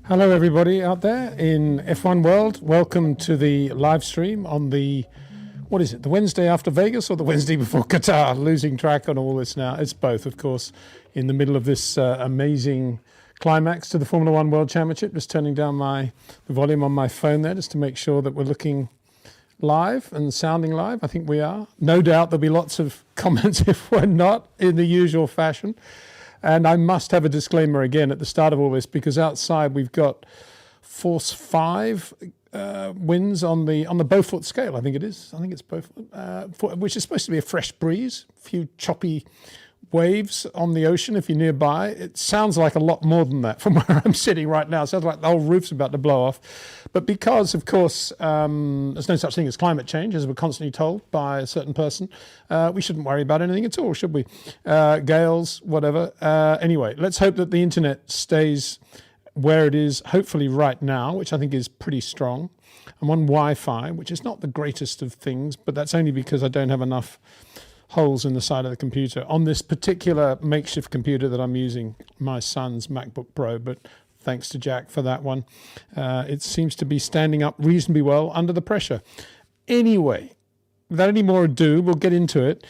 Hello everybody out there in F1 world. Welcome to the live stream on the, what is it, the Wednesday after Vegas or the Wednesday before Qatar? Losing track on all this now. It's both, of course, in the middle of this amazing climax to the Formula One World Championship. Just turning down the volume on my phone there just to make sure that we're looking live and sounding live. I think we are. No doubt there'll be lots of comments if we're not, in the usual fashion. And I must have a disclaimer again at the start of all this, because outside we've got force 5 winds on the Beaufort scale. I think it is. I think it's Beaufort, which is supposed to be a fresh breeze, a few choppy waves on the ocean if you're nearby. It sounds like a lot more than that from where I'm sitting right now. It sounds like the whole roof's about to blow off. But because, of course, there's no such thing as climate change, as we're constantly told by a certain person, we shouldn't worry about anything at all, should we? Gales, whatever. Anyway, let's hope that the internet stays where it is, hopefully right now, which I think is pretty strong. I'm on Wi-Fi, which is not the greatest of things, but that's only because I don't have enough holes in the side of the computer on this particular makeshift computer that I'm using, my son's MacBook Pro, but thanks to Jack for that one. It seems to be standing up reasonably well under the pressure. Anyway, without any more ado, we'll get into it.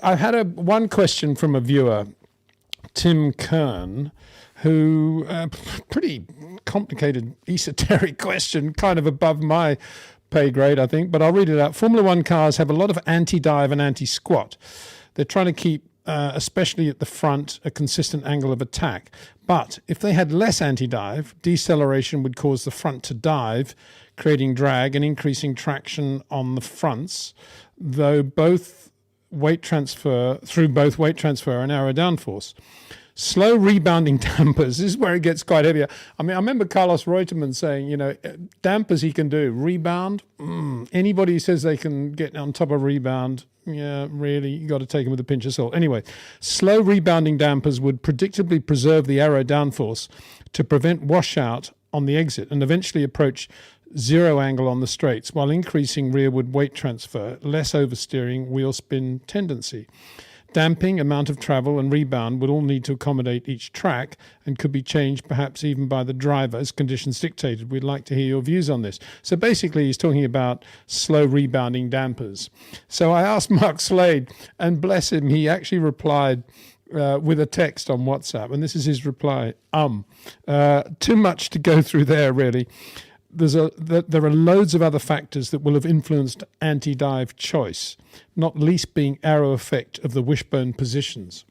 I had one question from a viewer, Tim Kern, who, pretty complicated, esoteric question, kind of above my pay grade, I think, but I'll read it out. Formula One cars have a lot of anti-dive and anti-squat. They're trying to keep, especially at the front, a consistent angle of attack. But if they had less anti-dive, deceleration would cause the front to dive, creating drag and increasing traction on the fronts, through both weight transfer and aero downforce. Slow rebounding dampers, this is where it gets quite heavier. I mean, I remember Carlos Reutemann saying, dampers he can do. Rebound, anybody who says they can get on top of rebound, yeah, really, you got to take them with a pinch of salt. Anyway, slow rebounding dampers would predictably preserve the aero downforce to prevent washout on the exit and eventually approach zero angle on the straights while increasing rearward weight transfer, less oversteering, wheel spin tendency. Damping, amount of travel, and rebound would all need to accommodate each track and could be changed perhaps even by the driver as conditions dictated. We'd like to hear your views on this. So basically he's talking about slow rebounding dampers. So I asked Mark Slade, and bless him, he actually replied with a text on WhatsApp, and this is his reply. Too much to go through there, really. There are loads of other factors that will have influenced anti-dive choice, not least being aero effect of the wishbone positions.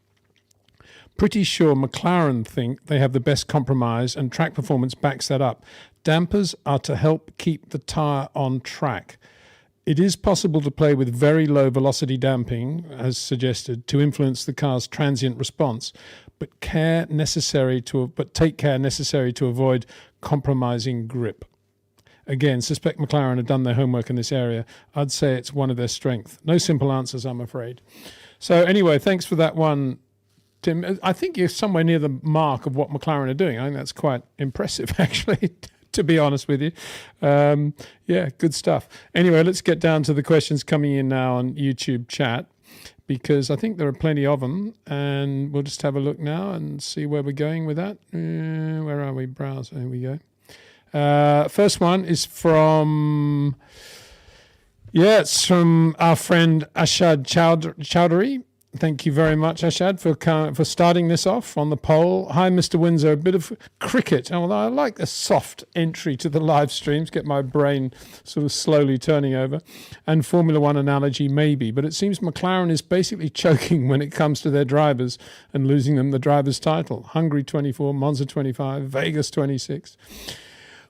Pretty sure McLaren think they have the best compromise, and track performance backs that up. Dampers are to help keep the tyre on track. It is possible to play with very low velocity damping, as suggested, to influence the car's transient response, but take care necessary to avoid compromising grip. Again, suspect McLaren have done their homework in this area. I'd say it's one of their strengths. No simple answers, I'm afraid. So anyway, thanks for that one, Tim. I think you're somewhere near the mark of what McLaren are doing. I think that's quite impressive, actually, to be honest with you. Yeah, good stuff. Anyway, let's get down to the questions coming in now on YouTube chat, because I think there are plenty of them, and we'll just have a look now and see where we're going with that. Where are we? Browser. Here we go. First one is from our friend Ashad Chowdhury. Thank you very much, Ashad, for starting this off on the poll. Hi, Mr. Windsor. A bit of cricket. Although I like a soft entry to the live streams, get my brain sort of slowly turning over. And Formula One analogy, maybe. But it seems McLaren is basically choking when it comes to their drivers and losing them the driver's title. Hungary 24, Monza 25, Vegas 26.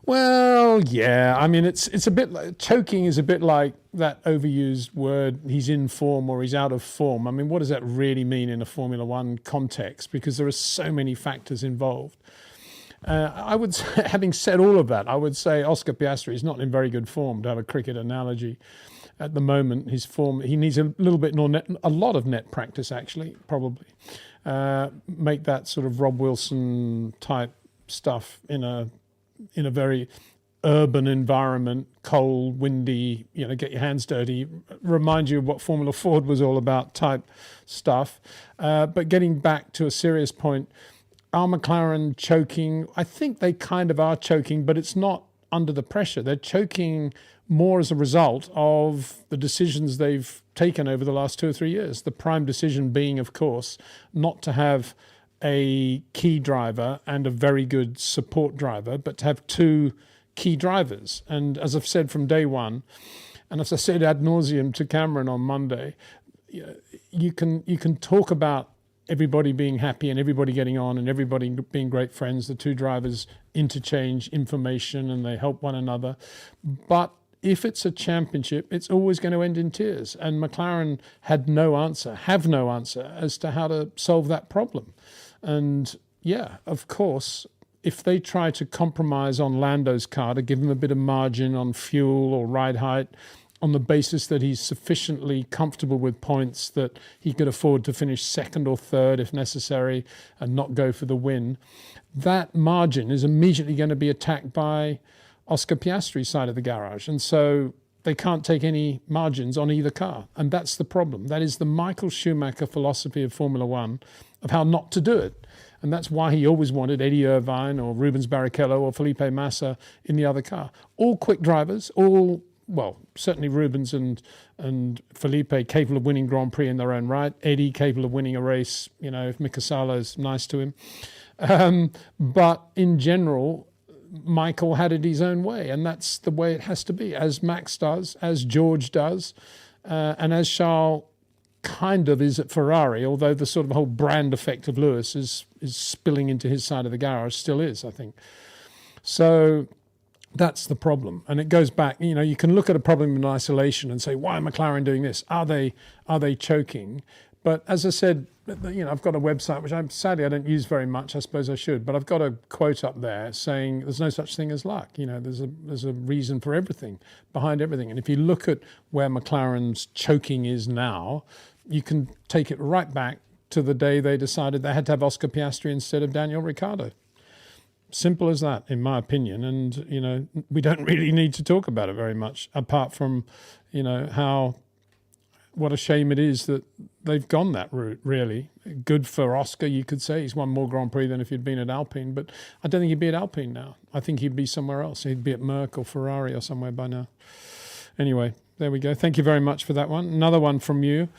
Well, yeah. I mean, it's a bit like, choking is a bit like that overused word, he's in form or he's out of form. I mean, what does that really mean in a Formula One context? Because there are so many factors involved. I would say, having said all of that, I would say Oscar Piastri is not in very good form, to have a cricket analogy. At the moment, his form, he needs a little bit more a lot of net practice, actually, probably. Make that sort of Rob Wilson type stuff in a very urban environment, cold, windy, get your hands dirty, remind you of what Formula Ford was all about type stuff. But getting back to a serious point, are McLaren choking? I think they kind of are choking, but it's not under the pressure. They're choking more as a result of the decisions they've taken over the last 2 or 3 years. The prime decision being, of course, not to have a key driver and a very good support driver, but to have 2 key drivers. And as I've said from day one, and as I said ad nauseum to Cameron on Monday, you can talk about everybody being happy and everybody getting on and everybody being great friends. The 2 drivers interchange information and they help one another. But if it's a championship, it's always going to end in tears. And McLaren have no answer as to how to solve that problem. And yeah, of course, if they try to compromise on Lando's car to give him a bit of margin on fuel or ride height, on the basis that he's sufficiently comfortable with points that he could afford to finish 2nd or 3rd if necessary and not go for the win, that margin is immediately going to be attacked by Oscar Piastri's side of the garage. And so they can't take any margins on either car. And that's the problem. That is the Michael Schumacher philosophy of Formula One, of how not to do it. And that's why he always wanted Eddie Irvine or Rubens Barrichello or Felipe Massa in the other car. All quick drivers, certainly Rubens and Felipe capable of winning Grand Prix in their own right. Eddie capable of winning a race, if Mika Salo is nice to him. But in general, Michael had it his own way, and that's the way it has to be, as Max does, as George does, and as Charles kind of is at Ferrari, although the sort of whole brand effect of Lewis is spilling into his side of the garage, still is, I think. So that's the problem. And it goes back, you can look at a problem in isolation and say, why are McLaren doing this? Are they choking? But as I said, I've got a website, which sadly I don't use very much. I suppose I should, but I've got a quote up there saying there's no such thing as luck. There's a reason for everything, behind everything. And if you look at where McLaren's choking is now, you can take it right back to the day they decided they had to have Oscar Piastri instead of Daniel Ricciardo. Simple as that, in my opinion. And, we don't really need to talk about it very much, apart from, what a shame it is that they've gone that route, really. Good for Oscar, you could say. He's won more Grand Prix than if he'd been at Alpine, but I don't think he'd be at Alpine now. I think he'd be somewhere else. He'd be at Merck or Ferrari or somewhere by now. Anyway, there we go. Thank you very much for that one. Another one from you.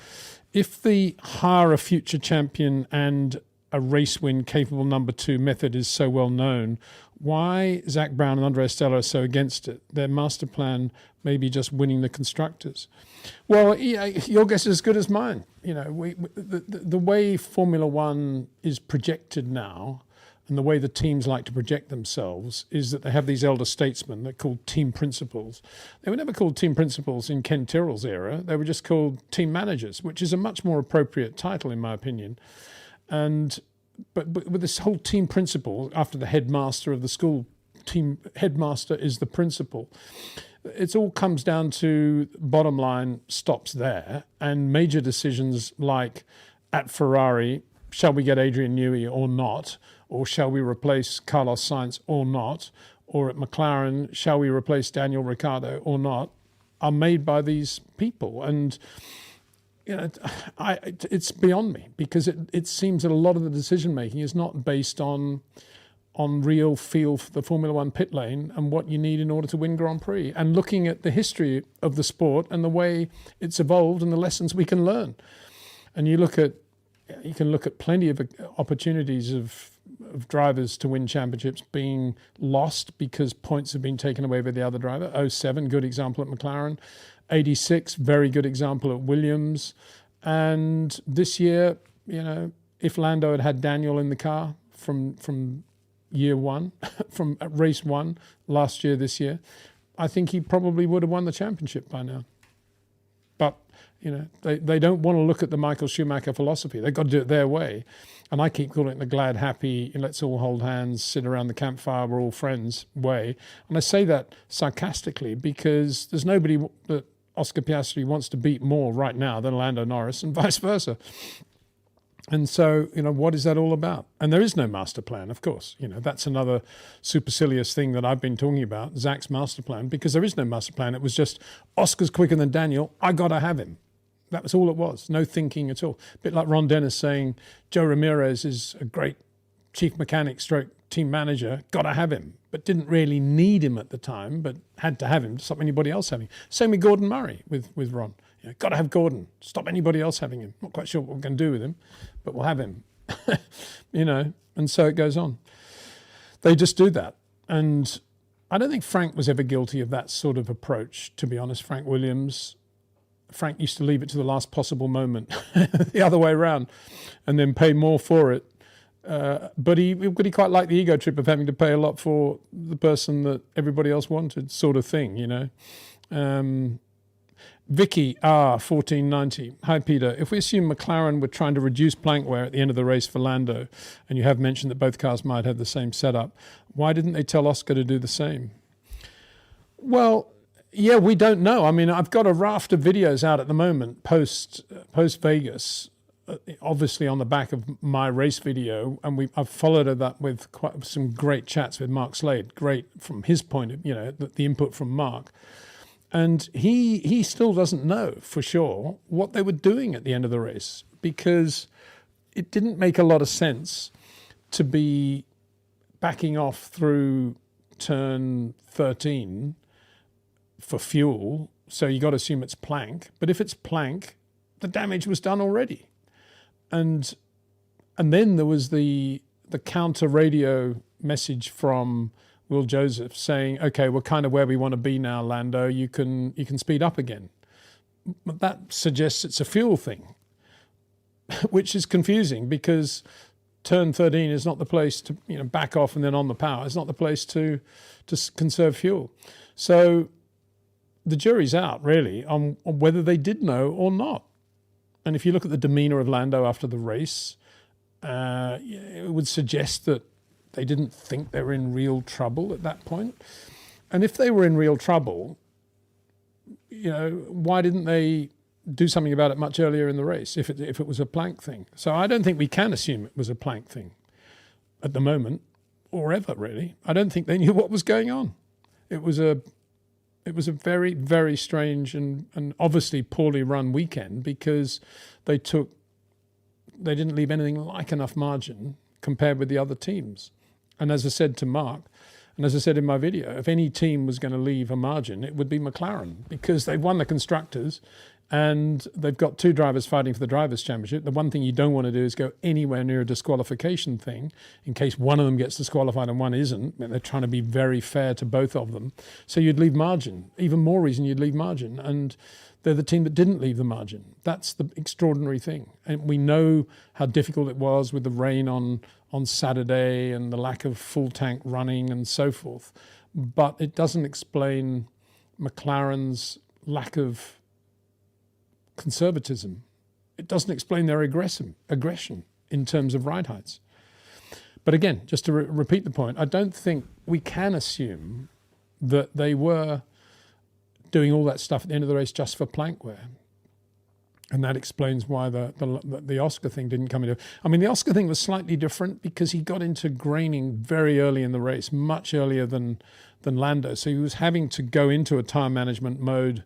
If the hire a future champion and a race win capable number 2 method is so well known, why Zach Brown and Andrea Stella are so against it? Their master plan may be just winning the constructors. Well, your guess is as good as mine. The way Formula One is projected now, and the way the teams like to project themselves, is that they have these elder statesmen that are called team principals. They were never called team principals in Ken Tyrrell's era. They were just called team managers, which is a much more appropriate title, in my opinion. But with this whole team principal, after the headmaster of the school, team headmaster is the principal. It all comes down to, bottom line, stops there, and major decisions like at Ferrari, shall we get Adrian Newey or not? Or shall we replace Carlos Sainz or not? Or at McLaren, shall we replace Daniel Ricciardo or not? Are made by these people. And it's beyond me, because it seems that a lot of the decision making is not based on real feel for the Formula One pit lane and what you need in order to win Grand Prix, and looking at the history of the sport and the way it's evolved and the lessons we can learn. And you can look at plenty of opportunities of drivers to win championships being lost because points have been taken away by the other driver. 07, good example at McLaren. 86, very good example at Williams. And this year, if Lando had Daniel in the car from year one, from race one, last year, this year, I think he probably would have won the championship by now. But, they don't want to look at the Michael Schumacher philosophy. They've got to do it their way. And I keep calling it the glad, happy, let's all hold hands, sit around the campfire, we're all friends way. And I say that sarcastically because there's nobody that Oscar Piastri wants to beat more right now than Lando Norris, and vice versa. And so, what is that all about? And there is no master plan, of course. That's another supercilious thing that I've been talking about, Zach's master plan, because there is no master plan. It was just, Oscar's quicker than Daniel, I got to have him. That was all it was. No thinking at all. A bit like Ron Dennis saying, Joe Ramirez is a great chief mechanic stroke team manager, got to have him, but didn't really need him at the time, but had to have him to stop anybody else having him. Same with Gordon Murray with Ron. Got to have Gordon, stop anybody else having him. Not quite sure what we're going to do with him, but we'll have him. And so it goes on. They just do that. And I don't think Frank was ever guilty of that sort of approach, to be honest. Frank used to leave it to the last possible moment, the other way around, and then pay more for it. But he quite liked the ego trip of having to pay a lot for the person that everybody else wanted, sort of thing, Vicky R 1490. Hi Peter. If we assume McLaren were trying to reduce plank wear at the end of the race for Lando, and you have mentioned that both cars might have the same setup, why didn't they tell Oscar to do the same? Well, yeah, we don't know. I mean, I've got a raft of videos out at the moment post Vegas, obviously on the back of my race video, and I've followed it up with quite some great chats with Mark Slade. Great from his point of the input from Mark. And he still doesn't know for sure what they were doing at the end of the race, because it didn't make a lot of sense to be backing off through turn 13 for fuel. So you got to assume it's plank. But if it's plank, the damage was done already. And then there was the counter radio message from Will Joseph saying, okay, we're kind of where we want to be now, Lando. You can speed up again. But that suggests it's a fuel thing, which is confusing, because turn 13 is not the place to back off and then on the power. It's not the place to conserve fuel. So the jury's out, really, on whether they did know or not. And if you look at the demeanour of Lando after the race, it would suggest that they didn't think they were in real trouble at that point. And if they were in real trouble, why didn't they do something about it much earlier in the race if it was a plank thing? So I don't think we can assume it was a plank thing at the moment, or ever, really. I don't think they knew what was going on. It was a very, very strange and obviously poorly run weekend, because they didn't leave anything like enough margin compared with the other teams. And as I said to Mark, and as I said in my video, if any team was going to leave a margin, it would be McLaren, because they've won the Constructors and they've got two drivers fighting for the Drivers' Championship. The one thing you don't want to do is go anywhere near a disqualification thing in case one of them gets disqualified and one isn't. They're trying to be very fair to both of them. So you'd leave margin. Even more reason you'd leave margin. And they're the team that didn't leave the margin. That's the extraordinary thing. And we know how difficult it was with the rain on Saturday and the lack of full tank running and so forth. But it doesn't explain McLaren's lack of conservatism. It doesn't explain their aggression in terms of ride heights. But again, just to repeat the point, I don't think we can assume that they were doing all that stuff at the end of the race just for plank wear. And that explains why the Oscar thing didn't come into. I mean, the Oscar thing was slightly different because he got into graining very early in the race, much earlier than Lando. So he was having to go into a tyre management mode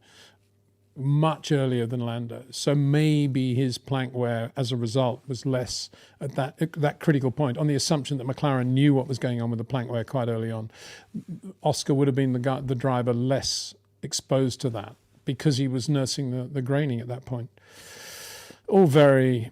much earlier than Lando. So maybe his plank wear, as a result, was less at that critical point, on the assumption that McLaren knew what was going on with the plank wear quite early on. Oscar would have been the driver less exposed to that because he was nursing the graining at that point. All very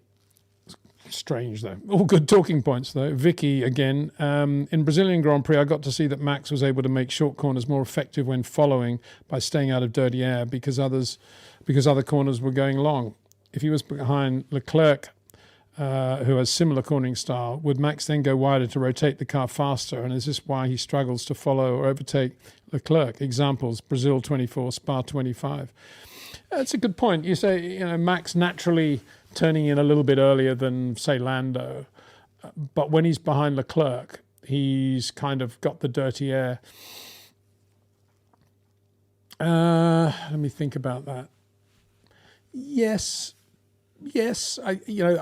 strange, though. All good talking points, though. Vicky, again, in Brazilian Grand Prix, I got to see that Max was able to make short corners more effective when following by staying out of dirty air because other corners were going long. If he was behind Leclerc, who has similar cornering style, would Max then go wider to rotate the car faster? And is this why he struggles to follow or overtake Leclerc? Examples, Brazil 24, Spa 25. That's a good point. You say, Max naturally turning in a little bit earlier than, say, Lando. But when he's behind Leclerc, he's kind of got the dirty air. Let me think about that. Yes, Yes, I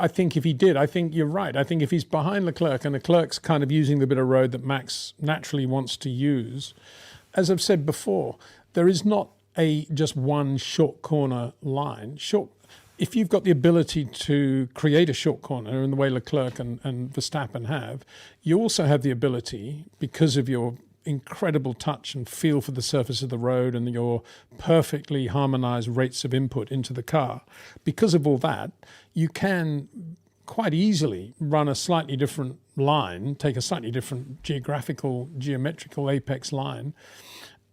think if he did, I think you're right. I think if he's behind Leclerc and Leclerc's kind of using the bit of road that Max naturally wants to use, as I've said before, there is not just one short corner line. If you've got the ability to create a short corner in the way Leclerc and Verstappen have, you also have the ability, because of your incredible touch and feel for the surface of the road and your perfectly harmonized rates of input into the car, because of all that, you can quite easily run a slightly different line, take a slightly different geometrical apex line,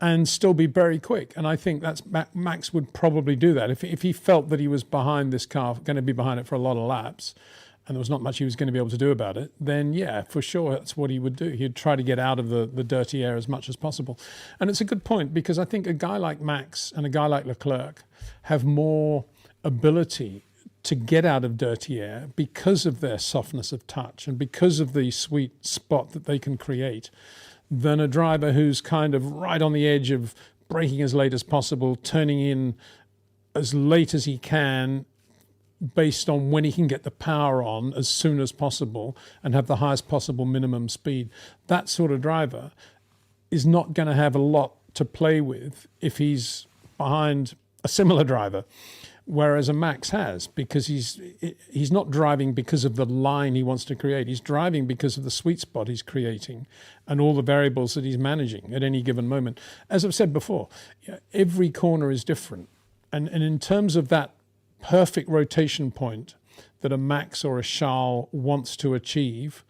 and still be very quick. And I think that's Max would probably do that. If he felt that he was behind this car, going to be behind it for a lot of laps, and there was not much he was going to be able to do about it, then yeah, for sure, that's what he would do. He'd try to get out of the dirty air as much as possible. And it's a good point, because I think a guy like Max and a guy like Leclerc have more ability to get out of dirty air because of their softness of touch and because of the sweet spot that they can create, than a driver who's kind of right on the edge of braking as late as possible, turning in as late as he can, based on when he can get the power on as soon as possible and have the highest possible minimum speed. That sort of driver is not going to have a lot to play with if he's behind a similar driver, whereas a Max has, because he's not driving because of the line he wants to create. He's driving because of the sweet spot he's creating and all the variables that he's managing at any given moment. As I've said before, every corner is different. And in terms of that perfect rotation point that a Max or a Charles wants to achieve,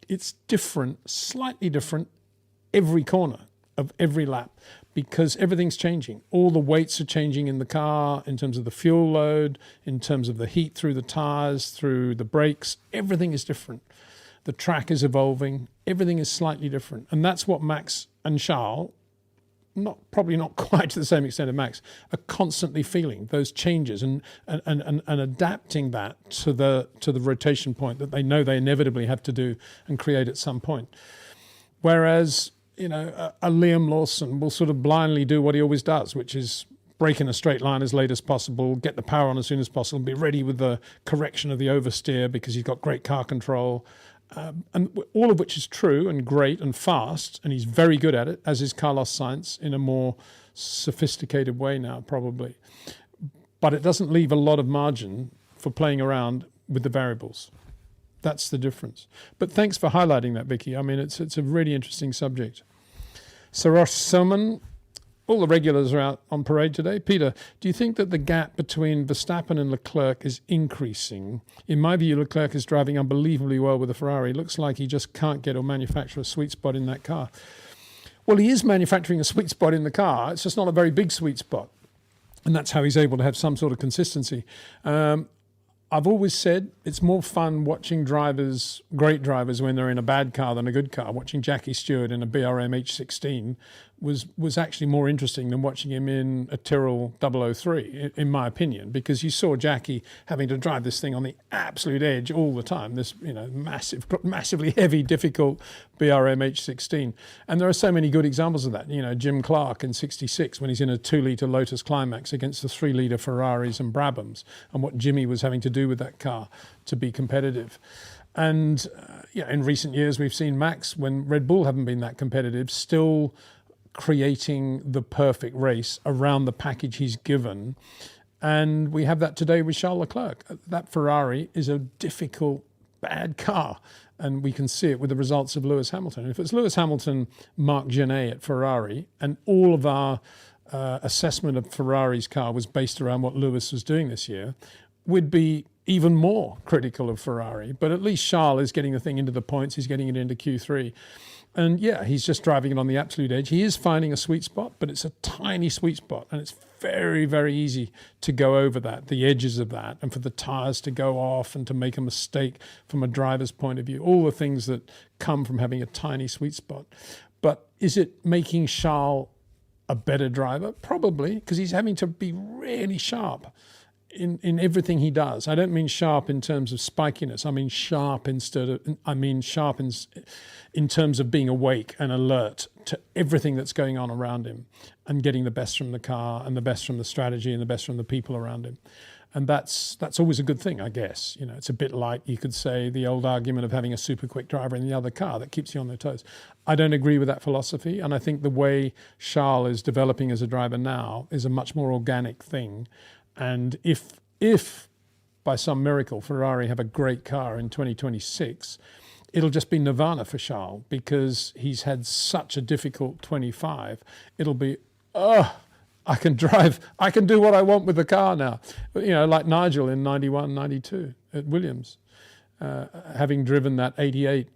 it's different, slightly different, every corner of every lap, because everything's changing. All the weights are changing in the car in terms of the fuel load, in terms of the heat through the tyres, through the brakes. Everything is different. The track is evolving. Everything is slightly different. And that's what Max and Charles, probably not quite to the same extent of Max, are constantly feeling those changes and adapting that to the rotation point that they know they inevitably have to do and create at some point. Whereas, a Liam Lawson will sort of blindly do what he always does, which is brake in a straight line as late as possible, get the power on as soon as possible, and be ready with the correction of the oversteer because he's got great car control. And all of which is true and great and fast, and he's very good at it, as is Carlos Sainz in a more sophisticated way now, probably. But it doesn't leave a lot of margin for playing around with the variables. That's the difference. But thanks for highlighting that, Vicky. I mean, it's a really interesting subject. Sarosh Soman, all the regulars are out on parade today. Peter, do you think that the gap between Verstappen and Leclerc is increasing? In my view, Leclerc is driving unbelievably well with the Ferrari. Looks like he just can't get or manufacture a sweet spot in that car. Well, he is manufacturing a sweet spot in the car. It's just not a very big sweet spot. And that's how he's able to have some sort of consistency. I've always said it's more fun watching great drivers, when they're in a bad car than a good car. Watching Jackie Stewart in a BRM H16 was actually more interesting than watching him in a Tyrrell 003, in my opinion, because you saw Jackie having to drive this thing on the absolute edge all the time, this massively heavy, difficult BRM H16. And there are so many good examples of that. Jim Clark in 66, when he's in a 2-litre Lotus Climax against the 3-litre Ferraris and Brabhams, and what Jimmy was having to do with that car to be competitive. And in recent years, we've seen Max, when Red Bull haven't been that competitive, still creating the perfect race around the package he's given. And we have that today with Charles Leclerc. That Ferrari is a difficult, bad car. And we can see it with the results of Lewis Hamilton. If it's Lewis Hamilton, Marc Genet at Ferrari, and all of our assessment of Ferrari's car was based around what Lewis was doing this year, we'd be even more critical of Ferrari. But at least Charles is getting the thing into the points. He's getting it into Q3. And yeah, he's just driving it on the absolute edge. He is finding a sweet spot, but it's a tiny sweet spot. And it's very, very easy to go over that, the edges of that, and for the tyres to go off and to make a mistake from a driver's point of view. All the things that come from having a tiny sweet spot. But is it making Charles a better driver? Probably, because he's having to be really sharp in everything he does. I don't mean sharp in terms of spikiness. I mean sharp in terms of being awake and alert to everything that's going on around him and getting the best from the car and the best from the strategy and the best from the people around him. And that's always a good thing, I guess. You know, it's a bit like, you could say, the old argument of having a super quick driver in the other car that keeps you on their toes. I don't agree with that philosophy, and I think the way Charles is developing as a driver now is a much more organic thing. And if by some miracle Ferrari have a great car in 2026, it'll just be nirvana for Charles, because he's had such a difficult 25. It'll be, I can drive, I can do what I want with the car now. You know, like Nigel in 91, 92 at Williams, having driven that 88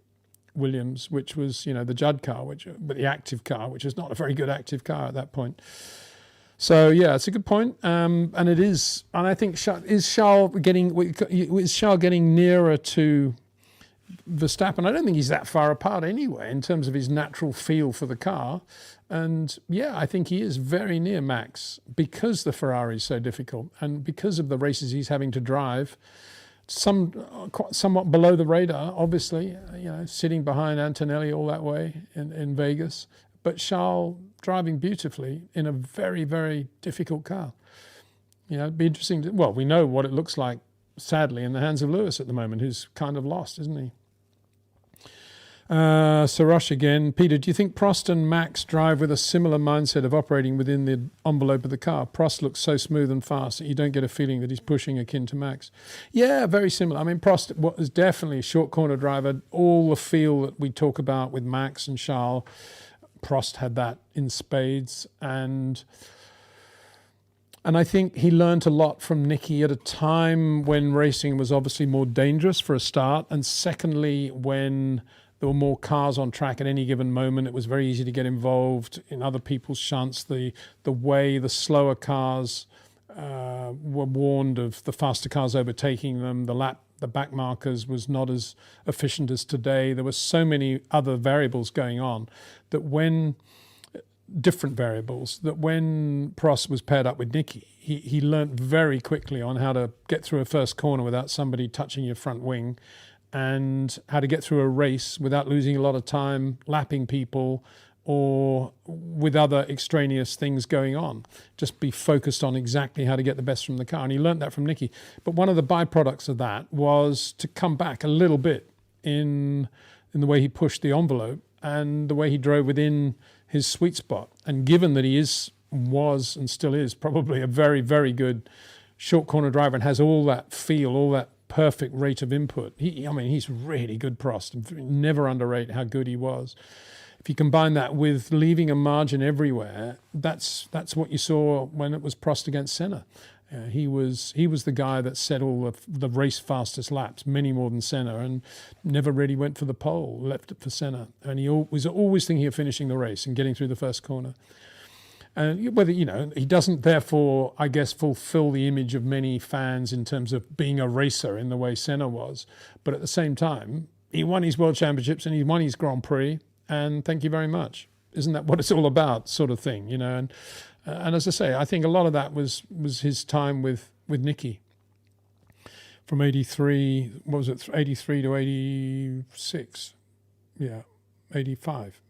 Williams, which was, you know, the Judd car, but the active car, which is not a very good active car at that point. So yeah, it's a good point, and it is, and I think is Charles getting nearer to Verstappen? I don't think he's that far apart anyway in terms of his natural feel for the car. And yeah, I think he is very near Max, because the Ferrari is so difficult and because of the races he's having to drive, somewhat below the radar, obviously, you know, sitting behind Antonelli all that way in Vegas, but Charles driving beautifully in a very, very difficult car. You know, it'd be interesting well, we know what it looks like, sadly, in the hands of Lewis at the moment, who's kind of lost, isn't he? Sarosh again. Peter, do you think Prost and Max drive with a similar mindset of operating within the envelope of the car? Prost looks so smooth and fast that you don't get a feeling that he's pushing akin to Max. Yeah, very similar. I mean, Prost was definitely a short corner driver. All the feel that we talk about with Max and Charles, Prost had that in spades. And I think he learned a lot from Nicky at a time when racing was obviously more dangerous, for a start, and secondly, when there were more cars on track at any given moment. It was very easy to get involved in other people's shunts. The way the slower cars were warned of the faster cars overtaking them, the back markers was not as efficient as today. There were so many other variables going on that when Prost was paired up with Nicky, he learnt very quickly on how to get through a first corner without somebody touching your front wing, and how to get through a race without losing a lot of time lapping people or with other extraneous things going on. Just be focused on exactly how to get the best from the car. And he learnt that from Nicky. But one of the byproducts of that was to come back a little bit in the way he pushed the envelope and the way he drove within his sweet spot. And given that he was and still is probably a very, very good short corner driver and has all that feel, all that perfect rate of input. He's really good, Prost. Never underrate how good he was. If you combine that with leaving a margin everywhere, that's what you saw when it was Prost against Senna. He was the guy that set all of the race fastest laps, many more than Senna, and never really went for the pole, left it for Senna. And he was always thinking of finishing the race and getting through the first corner. And whether, you know, he doesn't therefore, I guess, fulfill the image of many fans in terms of being a racer in the way Senna was. But at the same time, he won his World Championships and he won his Grand Prix. And thank you very much. Isn't that what it's all about, sort of thing, you know? And as I say, I think a lot of that was his time with Nicky. From 83, 83 to 86? Yeah, 85.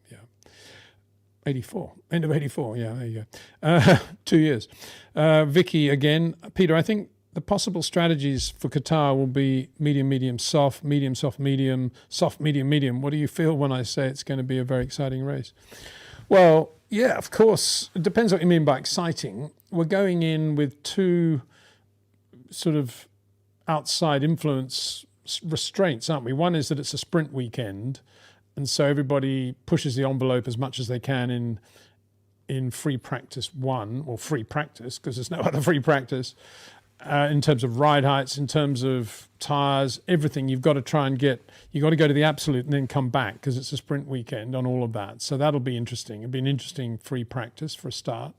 84, end of 84, yeah, there you go. 2 years. Vicky again. Peter, I think the possible strategies for Qatar will be medium, medium, soft, medium, soft, medium, soft, medium, medium. What do you feel when I say it's going to be a very exciting race? Well, yeah, of course. It depends what you mean by exciting. We're going in with two sort of outside influence restraints, aren't we? One is that it's a sprint weekend, and so everybody pushes the envelope as much as they can in free practice one, or free practice, because there's no other free practice, in terms of ride heights, in terms of tyres, everything. You've got to try and you've got to go to the absolute and then come back, because it's a sprint weekend on all of that. So that'll be interesting. It'll be an interesting free practice for a start.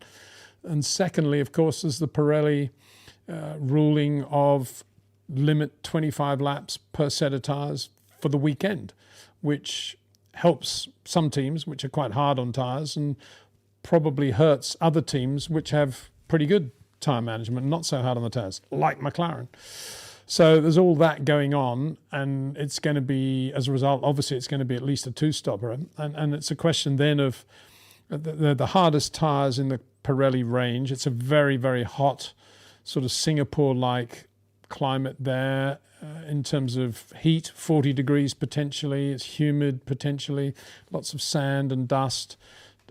And secondly, of course, there's the Pirelli ruling of limit 25 laps per set of tyres for the weekend, which helps some teams which are quite hard on tyres and probably hurts other teams which have pretty good tyre management, not so hard on the tyres, like McLaren. So there's all that going on, and it's going to be, as a result, obviously it's going to be at least a two-stopper. And it's a question then of the hardest tyres in the Pirelli range. It's a very, very hot sort of Singapore-like climate there in terms of heat, 40 degrees potentially. It's humid potentially, lots of sand and dust.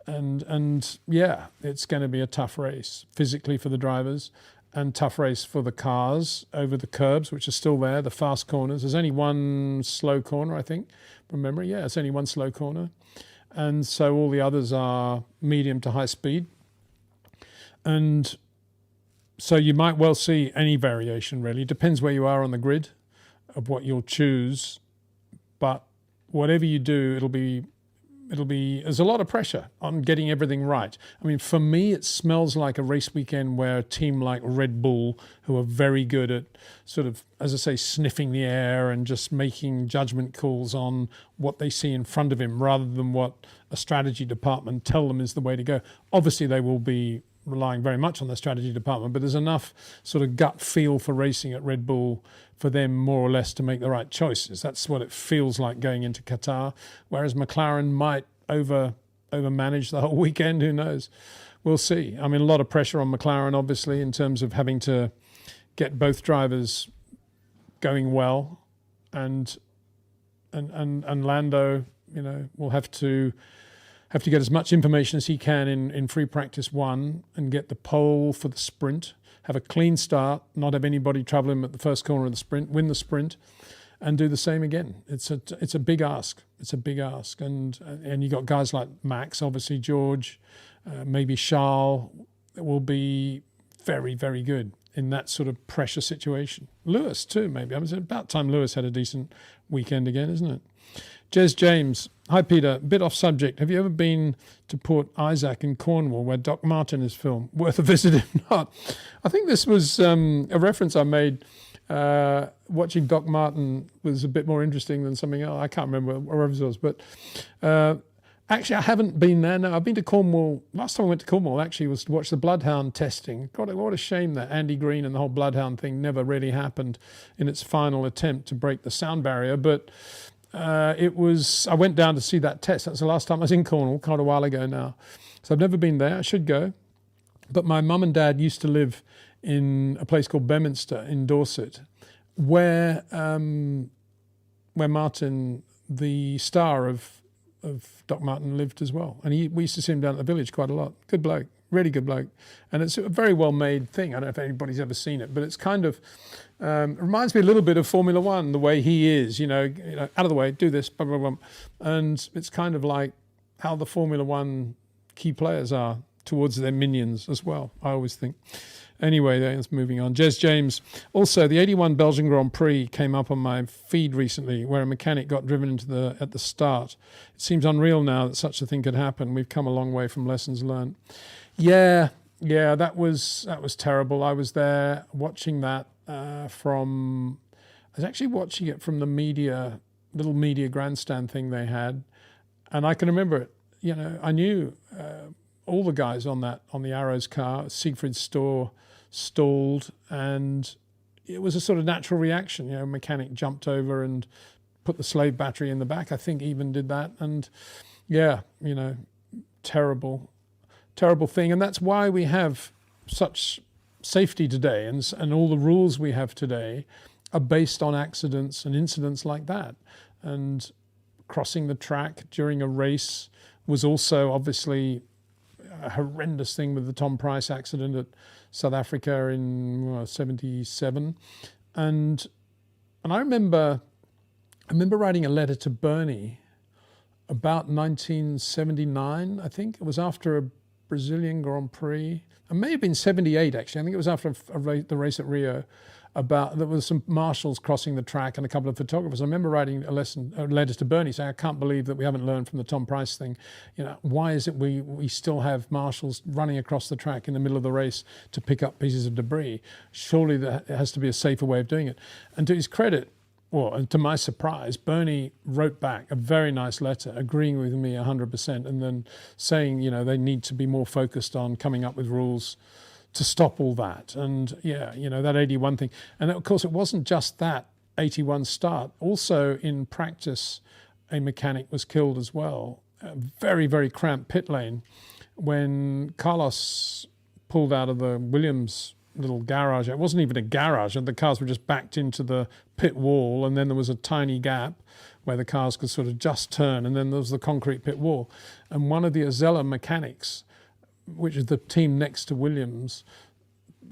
And yeah, it's going to be a tough race physically for the drivers and tough race for the cars over the curbs, which are still there, the fast corners. There's only one slow corner, I think, from memory. Yeah, it's only one slow corner. And so all the others are medium to high speed. And so you might well see any variation, really. It depends where you are on the grid of what you'll choose. But whatever you do, it'll be there's a lot of pressure on getting everything right. I mean, for me, it smells like a race weekend where a team like Red Bull, who are very good at sort of, as I say, sniffing the air and just making judgment calls on what they see in front of him rather than what a strategy department tell them is the way to go. Obviously, they will be relying very much on the strategy department, but there's enough sort of gut feel for racing at Red Bull for them more or less to make the right choices. That's what it feels like going into Qatar, whereas McLaren might over manage the whole weekend. Who knows? We'll see. I mean, a lot of pressure on McLaren, obviously, in terms of having to get both drivers going well, and Lando, will have to get as much information as he can in free practice 1 and get the pole for the sprint, have a clean start, not have anybody trouble him at the first corner of the sprint, win the sprint, and do the same again. It's a big ask. It's a big ask. And you got guys like Max, obviously George, maybe Charles, will be very, very good in that sort of pressure situation. Lewis too, maybe. I mean, it's about time Lewis had a decent weekend again, isn't it? Jez James, hi Peter, a bit off subject. Have you ever been to Port Isaac in Cornwall where Doc Martin is filmed? Worth a visit if not. I think this was a reference I made. Watching Doc Martin was a bit more interesting than something else. I can't remember where it was, but actually I haven't been there. No, I've been to Cornwall. Last time I went to Cornwall actually was to watch the Bloodhound testing. God, what a shame that Andy Green and the whole Bloodhound thing never really happened in its final attempt to break the sound barrier. But I went down to see that test. That's the last time I was in Cornwall, quite a while ago now. So I've never been there. I should go. But my mum and dad used to live in a place called Beminster in Dorset, where Martin, the star of Doc Martin, lived as well. And we used to see him down at the village quite a lot. Good bloke, really good bloke. And it's a very well-made thing. I don't know if anybody's ever seen it, but it's kind of reminds me a little bit of Formula One, the way he is, out of the way, do this, blah, blah, blah. And it's kind of like how the Formula One key players are towards their minions as well, I always think. Anyway, that's moving on. Jez James. Also, the 81 Belgian Grand Prix came up on my feed recently where a mechanic got driven at the start. It seems unreal now that such a thing could happen. We've come a long way from lessons learned. Yeah, that was terrible. I was there watching that I was actually watching it from the little media grandstand thing they had. And I can remember it. I knew all the guys on the Arrows car. Siegfried Storr stalled, and it was a sort of natural reaction. A mechanic jumped over and put the slave battery in the back. I think even did that, and terrible thing. And that's why we have such safety today, and all the rules we have today are based on accidents and incidents like that. And crossing the track during a race was also obviously a horrendous thing with the Tom Price accident at South Africa in 77. And I remember writing a letter to Bernie about 1979, I think. It was after a Brazilian Grand Prix. It may have been 78, actually. I think it was after the race at Rio. There was some marshals crossing the track and a couple of photographers. I remember writing a letter to Bernie saying, I can't believe that we haven't learned from the Tom Price thing. Why is it we still have marshals running across the track in the middle of the race to pick up pieces of debris? Surely there has to be a safer way of doing it. And to his credit, and to my surprise, Bernie wrote back a very nice letter agreeing with me 100% and then saying, they need to be more focused on coming up with rules to stop all that. And that 81 thing. And of course, it wasn't just that 81 start. Also in practice, a mechanic was killed as well. A very, very cramped pit lane when Carlos pulled out of the Williams little garage. It wasn't even a garage, and the cars were just backed into the pit wall, and then there was a tiny gap where the cars could sort of just turn, and then there was the concrete pit wall. And one of the Azella mechanics, which is the team next to Williams,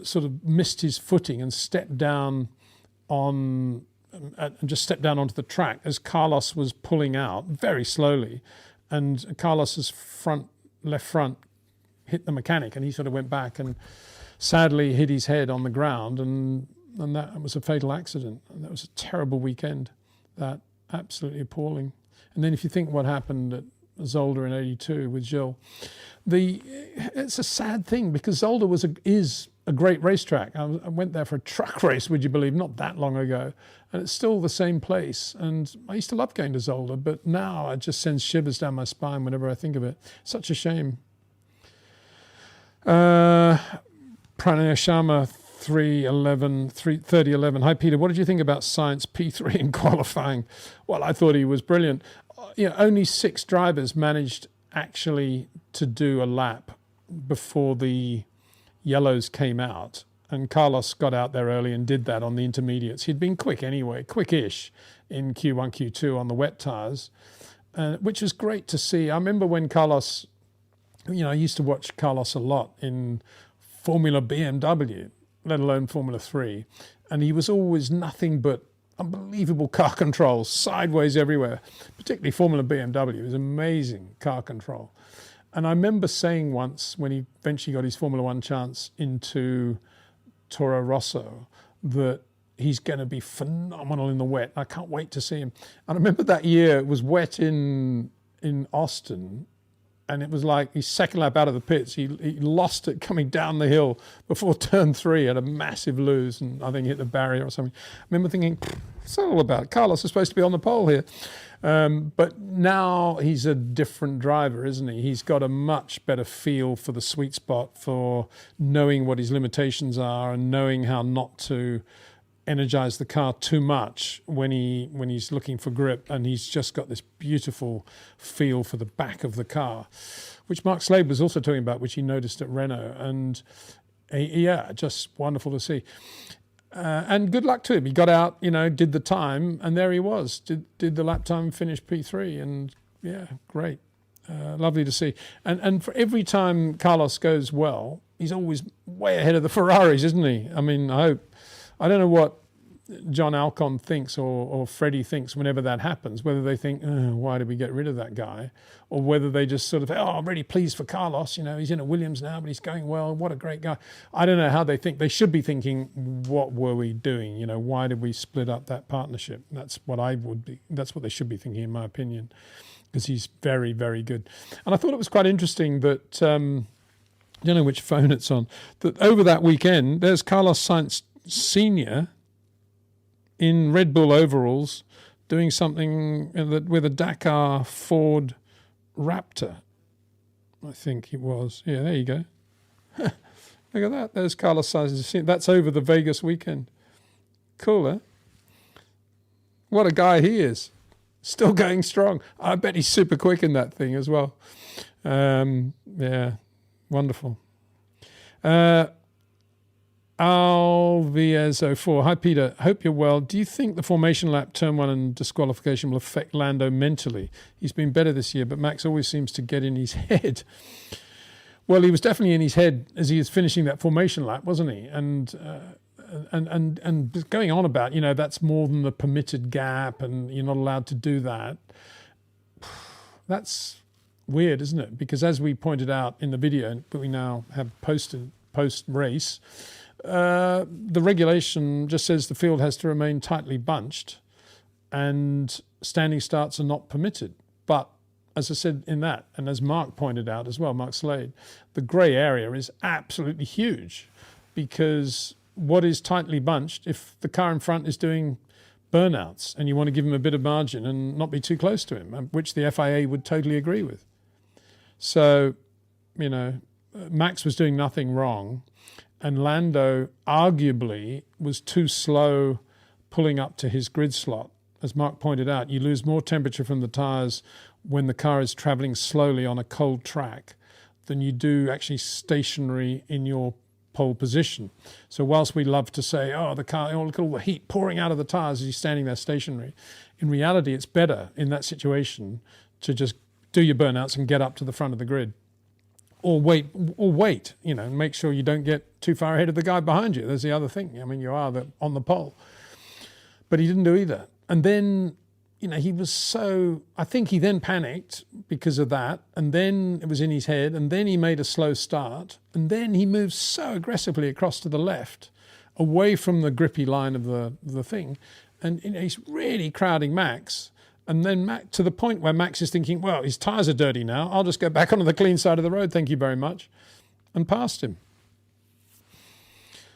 sort of missed his footing and stepped down and just stepped down onto the track as Carlos was pulling out very slowly, and Carlos's left front hit the mechanic, and he sort of went back and sadly hit his head on the ground, and that was a fatal accident. And that was a terrible weekend. That absolutely appalling. And then if you think what happened at Zolder in '82 with Gilles, it's a sad thing, because Zolder is a great racetrack. I went there for a truck race, would you believe, not that long ago, and it's still the same place. And I used to love going to Zolder, but now it just sends shivers down my spine whenever I think of it. Such a shame. Pranay Sharma 3011. Hi Peter, what did you think about Sainz P3 in qualifying? Well, I thought he was brilliant. Only 6 drivers managed actually to do a lap before the yellows came out, and Carlos got out there early and did that on the intermediates. He'd been quick anyway, quickish in Q1, Q2 on the wet tyres, which was great to see. I remember when Carlos, I used to watch Carlos a lot in Formula BMW, let alone Formula 3, and he was always nothing but unbelievable car control, sideways everywhere, particularly Formula BMW. It was amazing car control. And I remember saying once, when he eventually got his Formula 1 chance into Toro Rosso, that he's going to be phenomenal in the wet. I can't wait to see him. And I remember that year it was wet in Austin, and it was like his second lap out of the pits, he lost it coming down the hill before turn 3, had a massive lose, and I think hit the barrier or something. I remember thinking, what's that all about? Carlos is supposed to be on the pole here. But now he's a different driver, isn't he? He's got a much better feel for the sweet spot, for knowing what his limitations are and knowing how not to energize the car too much when he's looking for grip. And he's just got this beautiful feel for the back of the car, which Mark Slade was also talking about, which he noticed at Renault. And just wonderful to see. And good luck to him. He got out, did the time, and there he was. Did the lap time, finished P3, and great. Lovely to see. And for every time Carlos goes well, he's always way ahead of the Ferraris, isn't he? I mean, I don't know what John Alcon thinks or Freddie thinks whenever that happens, whether they think, why did we get rid of that guy? Or whether they just sort of, I'm really pleased for Carlos. He's in a Williams now, but he's going well. What a great guy. I don't know how they think. They should be thinking, what were we doing? Why did we split up that partnership? That's what they should be thinking, in my opinion, because he's very, very good. And I thought it was quite interesting that, I don't know which phone it's on, that over that weekend, there's Carlos Sainz Sr., in Red Bull overalls, doing something with a Dakar Ford Raptor, I think it was. Yeah, there you go. Look at that. There's Carlos Sainz. That's over the Vegas weekend. Cool, eh? What a guy he is. Still going strong. I bet he's super quick in that thing as well. Wonderful. Alviez04. Hi, Peter. Hope you're well. Do you think the formation lap, turn 1 and disqualification will affect Lando mentally? He's been better this year, but Max always seems to get in his head. Well, he was definitely in his head as he was finishing that formation lap, wasn't he? And going on about, that's more than the permitted gap and you're not allowed to do that. That's weird, isn't it? Because as we pointed out in the video, but we now have post-race, the regulation just says the field has to remain tightly bunched and standing starts are not permitted. But as I said in that, and as Mark pointed out as well, Mark Slade, the grey area is absolutely huge, because what is tightly bunched if the car in front is doing burnouts and you want to give him a bit of margin and not be too close to him, which the FIA would totally agree with. So, Max was doing nothing wrong, and Lando arguably was too slow pulling up to his grid slot. As Mark pointed out, you lose more temperature from the tyres when the car is travelling slowly on a cold track than you do actually stationary in your pole position. So whilst we love to say, oh, the car, oh, look at all the heat pouring out of the tyres as he's standing there stationary, in reality, it's better in that situation to just do your burnouts and get up to the front of the grid. Or wait, you know, and make sure you don't get too far ahead of the guy behind you. There's the other thing. I mean, you are on the pole. But he didn't do either. And then, you know, he was so, I think he then panicked because of that. And then it was in his head. And then he made a slow start. And then he moved so aggressively across to the left, away from the grippy line of the thing. And you know, he's really crowding Max. And then to the point where Max is thinking, well, his tyres are dirty now. I'll just go back onto the clean side of the road, thank you very much, and passed him.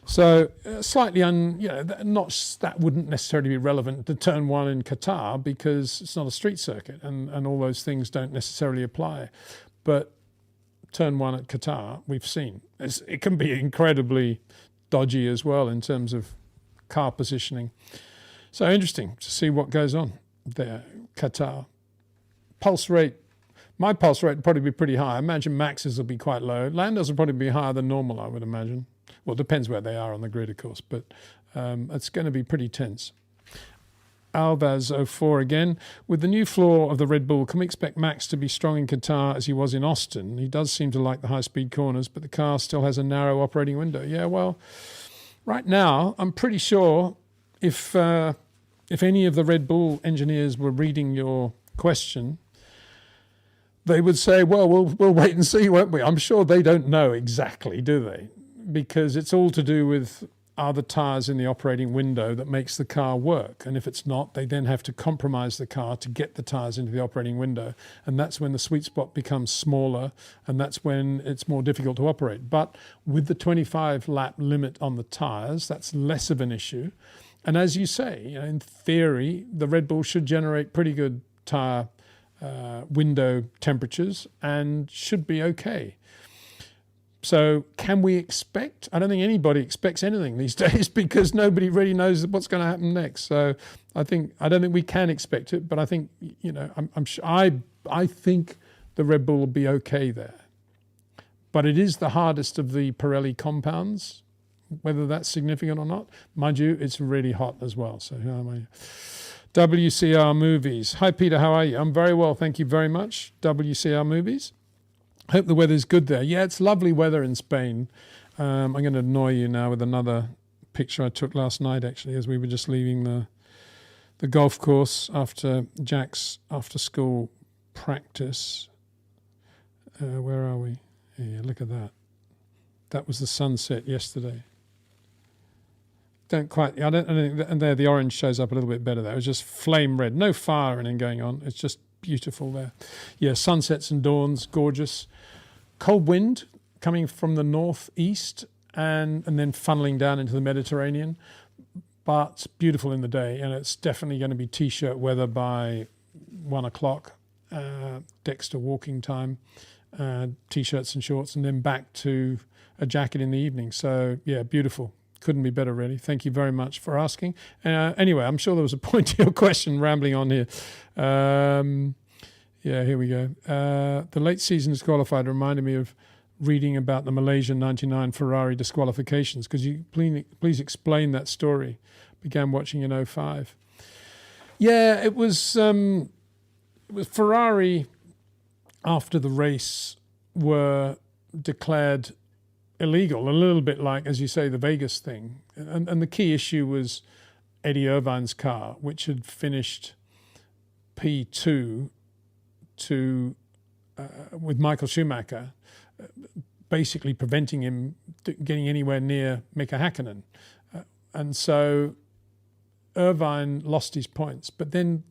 So slightly, that wouldn't necessarily be relevant to turn one in Qatar because it's not a street circuit and all those things don't necessarily apply. But turn one at Qatar, we've seen. It can be incredibly dodgy as well in terms of car positioning. So interesting to see what goes on there, Qatar. Pulse rate, my pulse rate would probably be pretty high. I imagine Max's will be quite low. Lando's will probably be higher than normal, I would imagine. Well, it depends where they are on the grid, of course, but it's going to be pretty tense. Alvaz04 again. With the new floor of the Red Bull, can we expect Max to be strong in Qatar as he was in Austin? He does seem to like the high-speed corners, but the car still has a narrow operating window. Yeah, well, right now, I'm pretty sure if any of the Red Bull engineers were reading your question, they would say, well, we'll wait and see, won't we? I'm sure they don't know exactly, do they? Because it's all to do with, are the tyres in the operating window that makes the car work? And if it's not, they then have to compromise the car to get the tyres into the operating window. And that's when the sweet spot becomes smaller, and that's when it's more difficult to operate. But with the 25 lap limit on the tyres, that's less of an issue. And as you say, you know, in theory, the Red Bull should generate pretty good tyre window temperatures and should be okay. So can we expect? I don't think anybody expects anything these days because nobody really knows what's going to happen next. So I don't think we can expect it, but I think, you know, I think the Red Bull will be okay there. But it is the hardest of the Pirelli compounds, whether that's significant or not. Mind you, it's really hot as well. So how am I? WCR Movies. Hi, Peter. How are you? I'm very well. Thank you very much. WCR Movies. Hope the weather's good there. Yeah, it's lovely weather in Spain. I'm going to annoy you now with another picture I took last night, actually, as we were just leaving the golf course after Jack's after-school practice. Where are we? Yeah, look at that. That was the sunset yesterday. And there the orange shows up a little bit better there. It was just flame red. No fire or anything going on. It's just beautiful there. Yeah, sunsets and dawns, gorgeous. Cold wind coming from the northeast and then funneling down into the Mediterranean, but beautiful in the day. And it's definitely going to be T-shirt weather by 1 o'clock, Dexter walking time, T-shirts and shorts, and then back to a jacket in the evening. So, yeah, beautiful. Couldn't be better, really. Thank you very much for asking. Anyway, I'm sure there was a point to your question, rambling on here. Yeah, here we go. The late season disqualified reminded me of reading about the Malaysian 99 Ferrari disqualifications. Could you please explain that story? Began watching in 2005. Yeah, it was Ferrari after the race were declared illegal, a little bit like, as you say, the Vegas thing. And the key issue was Eddie Irvine's car, which had finished P2 with Michael Schumacher, basically preventing him getting anywhere near Mika Hakkinen. And so Irvine lost his points, but then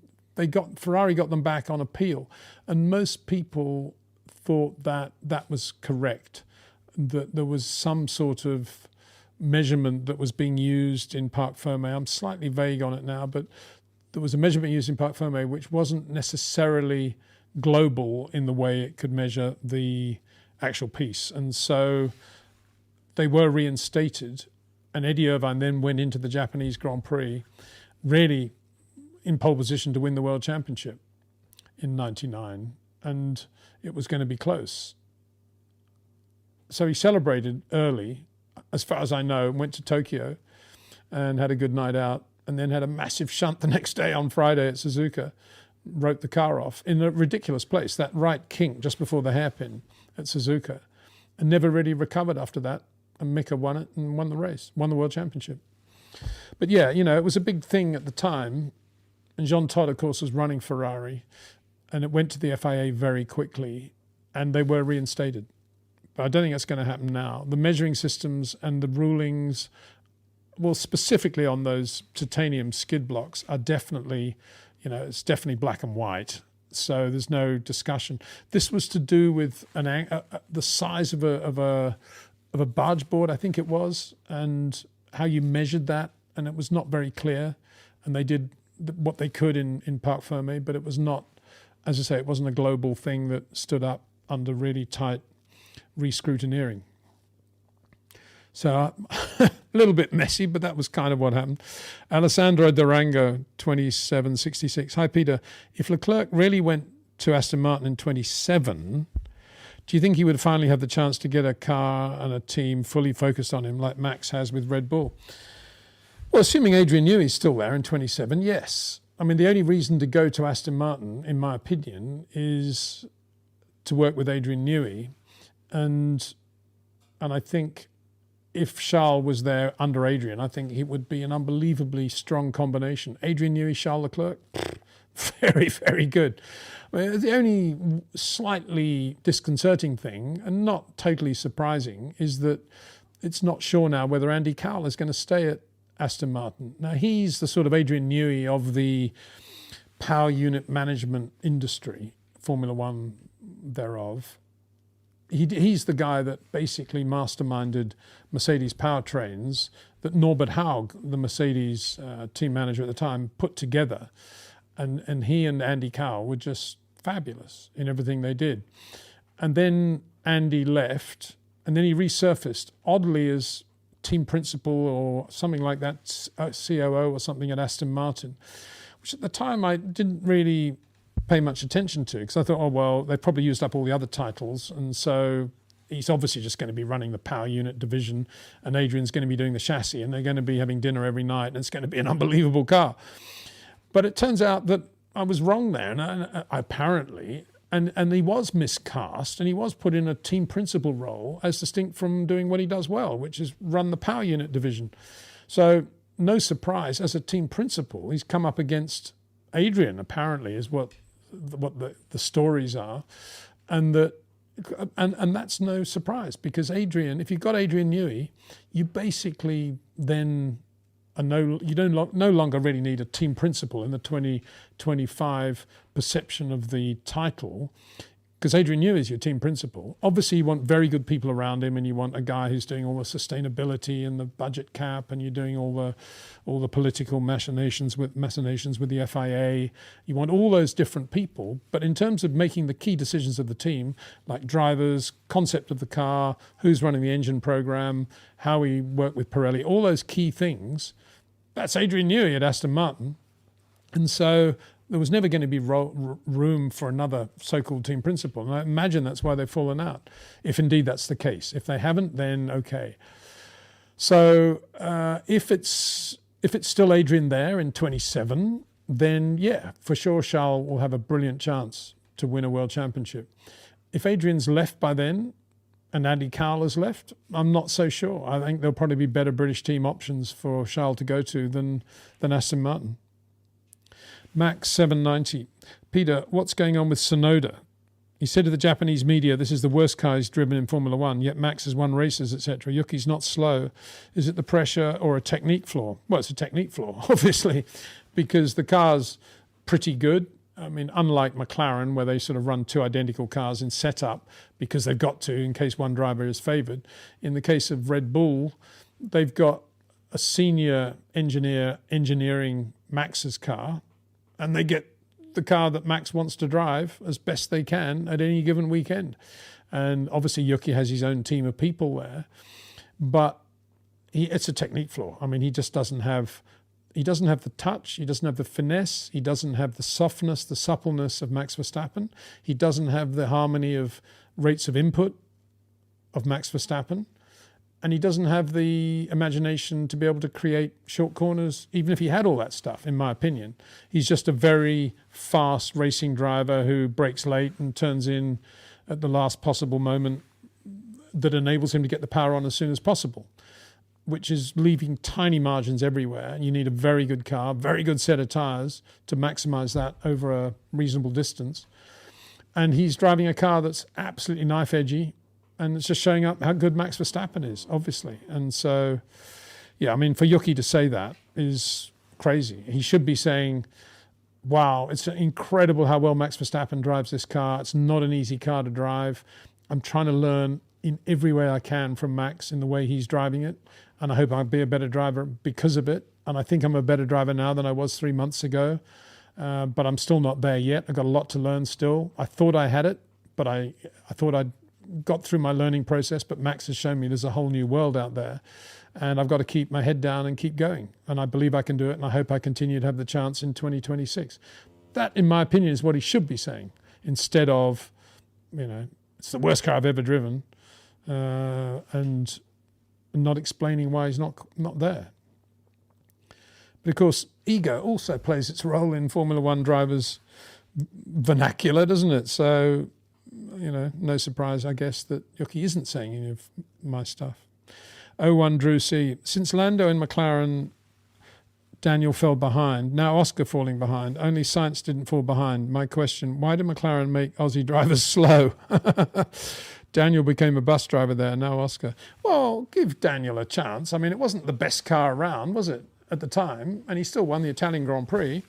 Ferrari got them back on appeal. And most people thought that was correct, that there was some sort of measurement that was being used in Parc Ferme. I'm slightly vague on it now, but there was a measurement used in Parc Ferme which wasn't necessarily global in the way it could measure the actual piece. And so they were reinstated, and Eddie Irvine then went into the Japanese Grand Prix really in pole position to win the World Championship in 99, and it was going to be close. So he celebrated early, as far as I know, went to Tokyo and had a good night out, and then had a massive shunt the next day on Friday at Suzuka, wrote the car off in a ridiculous place, that right kink just before the hairpin at Suzuka, and never really recovered after that. And Mika won it and won the race, won the World Championship. But yeah, it was a big thing at the time. And Jean Todt, of course, was running Ferrari, and it went to the FIA very quickly, and they were reinstated. But I don't think that's going to happen now. The measuring systems and the rulings, well, specifically on those titanium skid blocks, are definitely, it's definitely black and white. So there's no discussion. This was to do with the size of a barge board, I think it was, and how you measured that, and it was not very clear. And they did what they could in Parc Fermé, but it was not, as I say, it wasn't a global thing that stood up under really tight re-scrutineering. So a little bit messy, but that was kind of what happened. Alessandro Durango, 2766. Hi, Peter. If Leclerc really went to Aston Martin in 27, do you think he would finally have the chance to get a car and a team fully focused on him like Max has with Red Bull? Well, assuming Adrian Newey's still there in 27, yes. I mean, the only reason to go to Aston Martin, in my opinion, is to work with Adrian Newey. And I think if Charles was there under Adrian, I think it would be an unbelievably strong combination. Adrian Newey, Charles Leclerc, very, very good. I mean, the only slightly disconcerting thing, and not totally surprising, is that it's not sure now whether Andy Cowell is going to stay at Aston Martin. Now, he's the sort of Adrian Newey of the power unit management industry, Formula One thereof. He's the guy that basically masterminded Mercedes powertrains that Norbert Haug, the Mercedes team manager at the time, put together. And he and Andy Cowell were just fabulous in everything they did. And then Andy left, and then he resurfaced, oddly, as team principal or something like that, COO or something at Aston Martin, which at the time I didn't really pay much attention to, because I thought, oh, well, they probably used up all the other titles, and so he's obviously just going to be running the power unit division, and Adrian's going to be doing the chassis, and they're going to be having dinner every night, and it's going to be an unbelievable car. But it turns out that I was wrong there, and apparently, and he was miscast, and he was put in a team principal role as distinct from doing what he does well, which is run the power unit division. So no surprise, as a team principal, he's come up against Adrian, apparently, is what the stories are, and that's no surprise, because Adrian, if you've got Adrian Newey, you basically then no longer really need a team principal in the 2025 perception of the title, because Adrian Newey is your team principal. Obviously, you want very good people around him, and you want a guy who's doing all the sustainability and the budget cap, and you're doing all the political machinations with the FIA. You want all those different people, but in terms of making the key decisions of the team, like drivers, concept of the car, who's running the engine program, how we work with Pirelli, all those key things, that's Adrian Newey at Aston Martin. And so there was never going to be room for another so-called team principal. And I imagine that's why they've fallen out, if indeed that's the case. If they haven't, then okay. So if it's still Adrian there in 27, then yeah, for sure Charles will have a brilliant chance to win a world championship. If Adrian's left by then, and Andy Cowell has left, I'm not so sure. I think there'll probably be better British team options for Charles to go to than Aston Martin. Max 790. Peter, what's going on with Tsunoda? He said to the Japanese media, this is the worst car he's driven in Formula One, yet Max has won races, etc. Yuki's not slow. Is it the pressure or a technique flaw? Well, it's a technique flaw, obviously, because the car's pretty good. I mean, unlike McLaren, where they sort of run two identical cars in setup because they've got to in case one driver is favoured. In the case of Red Bull, they've got a senior engineer engineering Max's car, and they get the car that Max wants to drive as best they can at any given weekend. And obviously Yuki has his own team of people there, but it's a technique flaw. I mean, he just doesn't have the touch, he doesn't have the finesse, he doesn't have the softness, the suppleness of Max Verstappen. He doesn't have the harmony of rates of input of Max Verstappen. and he doesn't have the imagination to be able to create short corners, even if he had all that stuff, in my opinion. He's just a very fast racing driver who breaks late and turns in at the last possible moment that enables him to get the power on as soon as possible, which is leaving tiny margins everywhere. And you need a very good car, very good set of tyres to maximise that over a reasonable distance. And he's driving a car that's absolutely knife-edgy, and it's just showing up how good Max Verstappen is, obviously. And so, yeah, I mean, for Yuki to say that is crazy. He should be saying, wow, it's incredible how well Max Verstappen drives this car. It's not an easy car to drive. I'm trying to learn in every way I can from Max in the way he's driving it. And I hope I'll be a better driver because of it. And I think I'm a better driver now than I was 3 months ago. But I'm still not there yet. I've got a lot to learn still. I thought I had it, but I thought I'd got through my learning process. But Max has shown me there's a whole new world out there. And I've got to keep my head down and keep going. And I believe I can do it. And I hope I continue to have the chance in 2026. That, in my opinion, is what he should be saying. Instead of, it's the worst car I've ever driven. And not explaining why he's not there. But of course, ego also plays its role in Formula One drivers' vernacular, doesn't it? So, no surprise, I guess, that Yuki isn't saying any of my stuff. 01 Drew C. Since Lando and McLaren, Daniel fell behind. Now Oscar falling behind. Only Sainz didn't fall behind. My question, why did McLaren make Aussie drivers slow? Daniel became a bus driver there, now Oscar. Well, give Daniel a chance. I mean, it wasn't the best car around, was it, at the time? And he still won the Italian Grand Prix,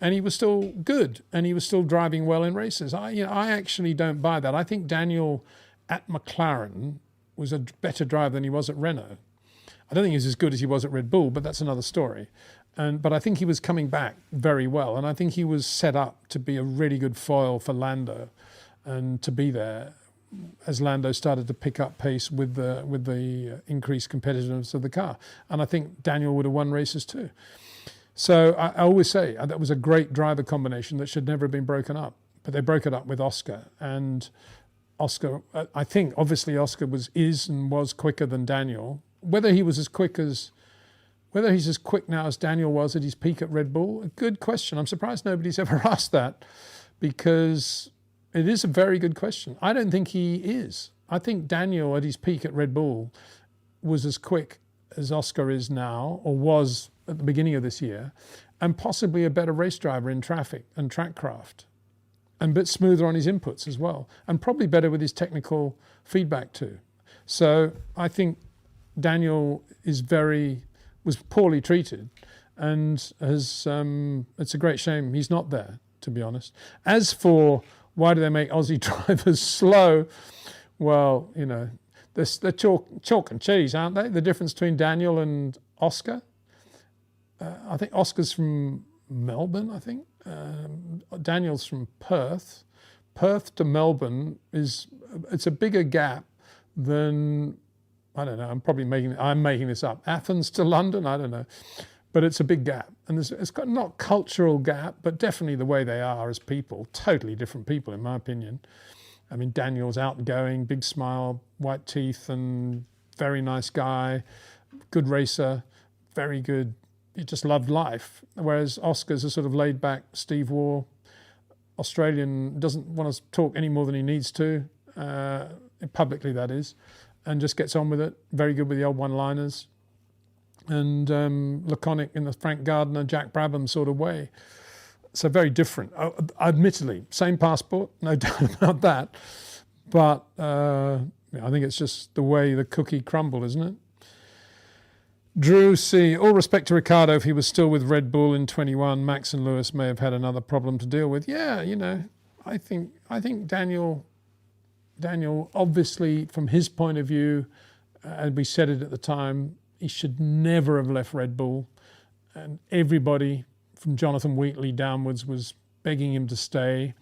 and he was still good, and he was still driving well in races. I actually don't buy that. I think Daniel at McLaren was a better driver than he was at Renault. I don't think he's as good as he was at Red Bull, but that's another story. But I think he was coming back very well, and I think he was set up to be a really good foil for Lando and to be there as Lando started to pick up pace with the increased competitiveness of the car. And I think Daniel would have won races too. So I always say that was a great driver combination that should never have been broken up. But they broke it up with Oscar. And Oscar, I think obviously Oscar was quicker than Daniel. Whether he's as quick now as Daniel was at his peak at Red Bull, a good question. I'm surprised nobody's ever asked that, because it is a very good question. I don't think he is. I think Daniel at his peak at Red Bull was as quick as Oscar is now, or was at the beginning of this year, and possibly a better race driver in traffic and TrackCraft, and a bit smoother on his inputs as well, and probably better with his technical feedback too. So I think Daniel was poorly treated, and it's a great shame he's not there, to be honest. As for why do they make Aussie drivers slow? Well, they're chalk and cheese, aren't they? The difference between Daniel and Oscar. I think Oscar's from Melbourne, I think. Daniel's from Perth. Perth to Melbourne it's a bigger gap than, I don't know, I'm making this up. Athens to London, I don't know. But it's a big gap. And it's got not cultural gap, but definitely the way they are as people. Totally different people, in my opinion. I mean, Daniel's outgoing, big smile, white teeth, and very nice guy, good racer, very good. He just loved life. Whereas Oscar's a sort of laid-back Steve Waugh Australian, doesn't want to talk any more than he needs to, publicly that is, and just gets on with it. Very good with the old one-liners. And laconic in the Frank Gardner, Jack Brabham sort of way. So very different. Admittedly, same passport, no doubt about that. But I think it's just the way the cookie crumbled, isn't it? Drew C. All respect to Ricciardo, if he was still with Red Bull in 21, Max and Lewis may have had another problem to deal with. Yeah, I think Daniel, obviously, from his point of view, and we said it at the time, he should never have left Red Bull. And everybody from Jonathan Wheatley downwards was begging him to stay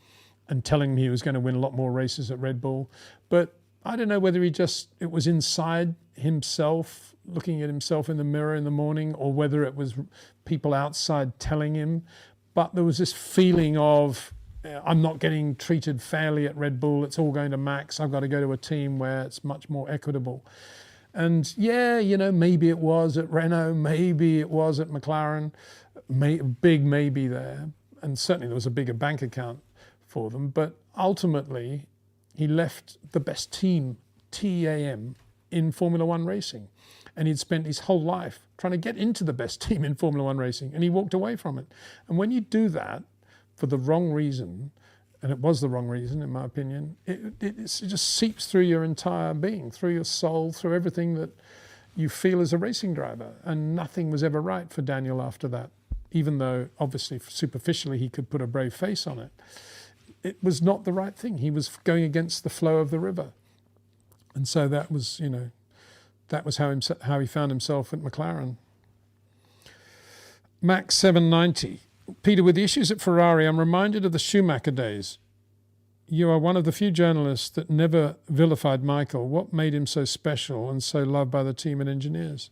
and telling him he was going to win a lot more races at Red Bull. But I don't know whether it was inside himself, looking at himself in the mirror in the morning, or whether it was people outside telling him. But there was this feeling of, I'm not getting treated fairly at Red Bull. It's all going to Max. I've got to go to a team where it's much more equitable. And yeah, you know, maybe it was at Renault, maybe it was at McLaren, big maybe there. And certainly there was a bigger bank account for them. But ultimately, he left the best team, TAM, in Formula One racing. And he'd spent his whole life trying to get into the best team in Formula One racing, and he walked away from it. And when you do that for the wrong reason, and it was the wrong reason, in my opinion, it just seeps through your entire being, through your soul, through everything that you feel as a racing driver. And nothing was ever right for Daniel after that, even though obviously superficially he could put a brave face on it. It was not the right thing. He was going against the flow of the river. And so that was, you know, that was how he found himself at McLaren. Max 790. Peter, with the issues at Ferrari, I'm reminded of the Schumacher days. You are one of the few journalists that never vilified Michael. What made him so special and so loved by the team and engineers?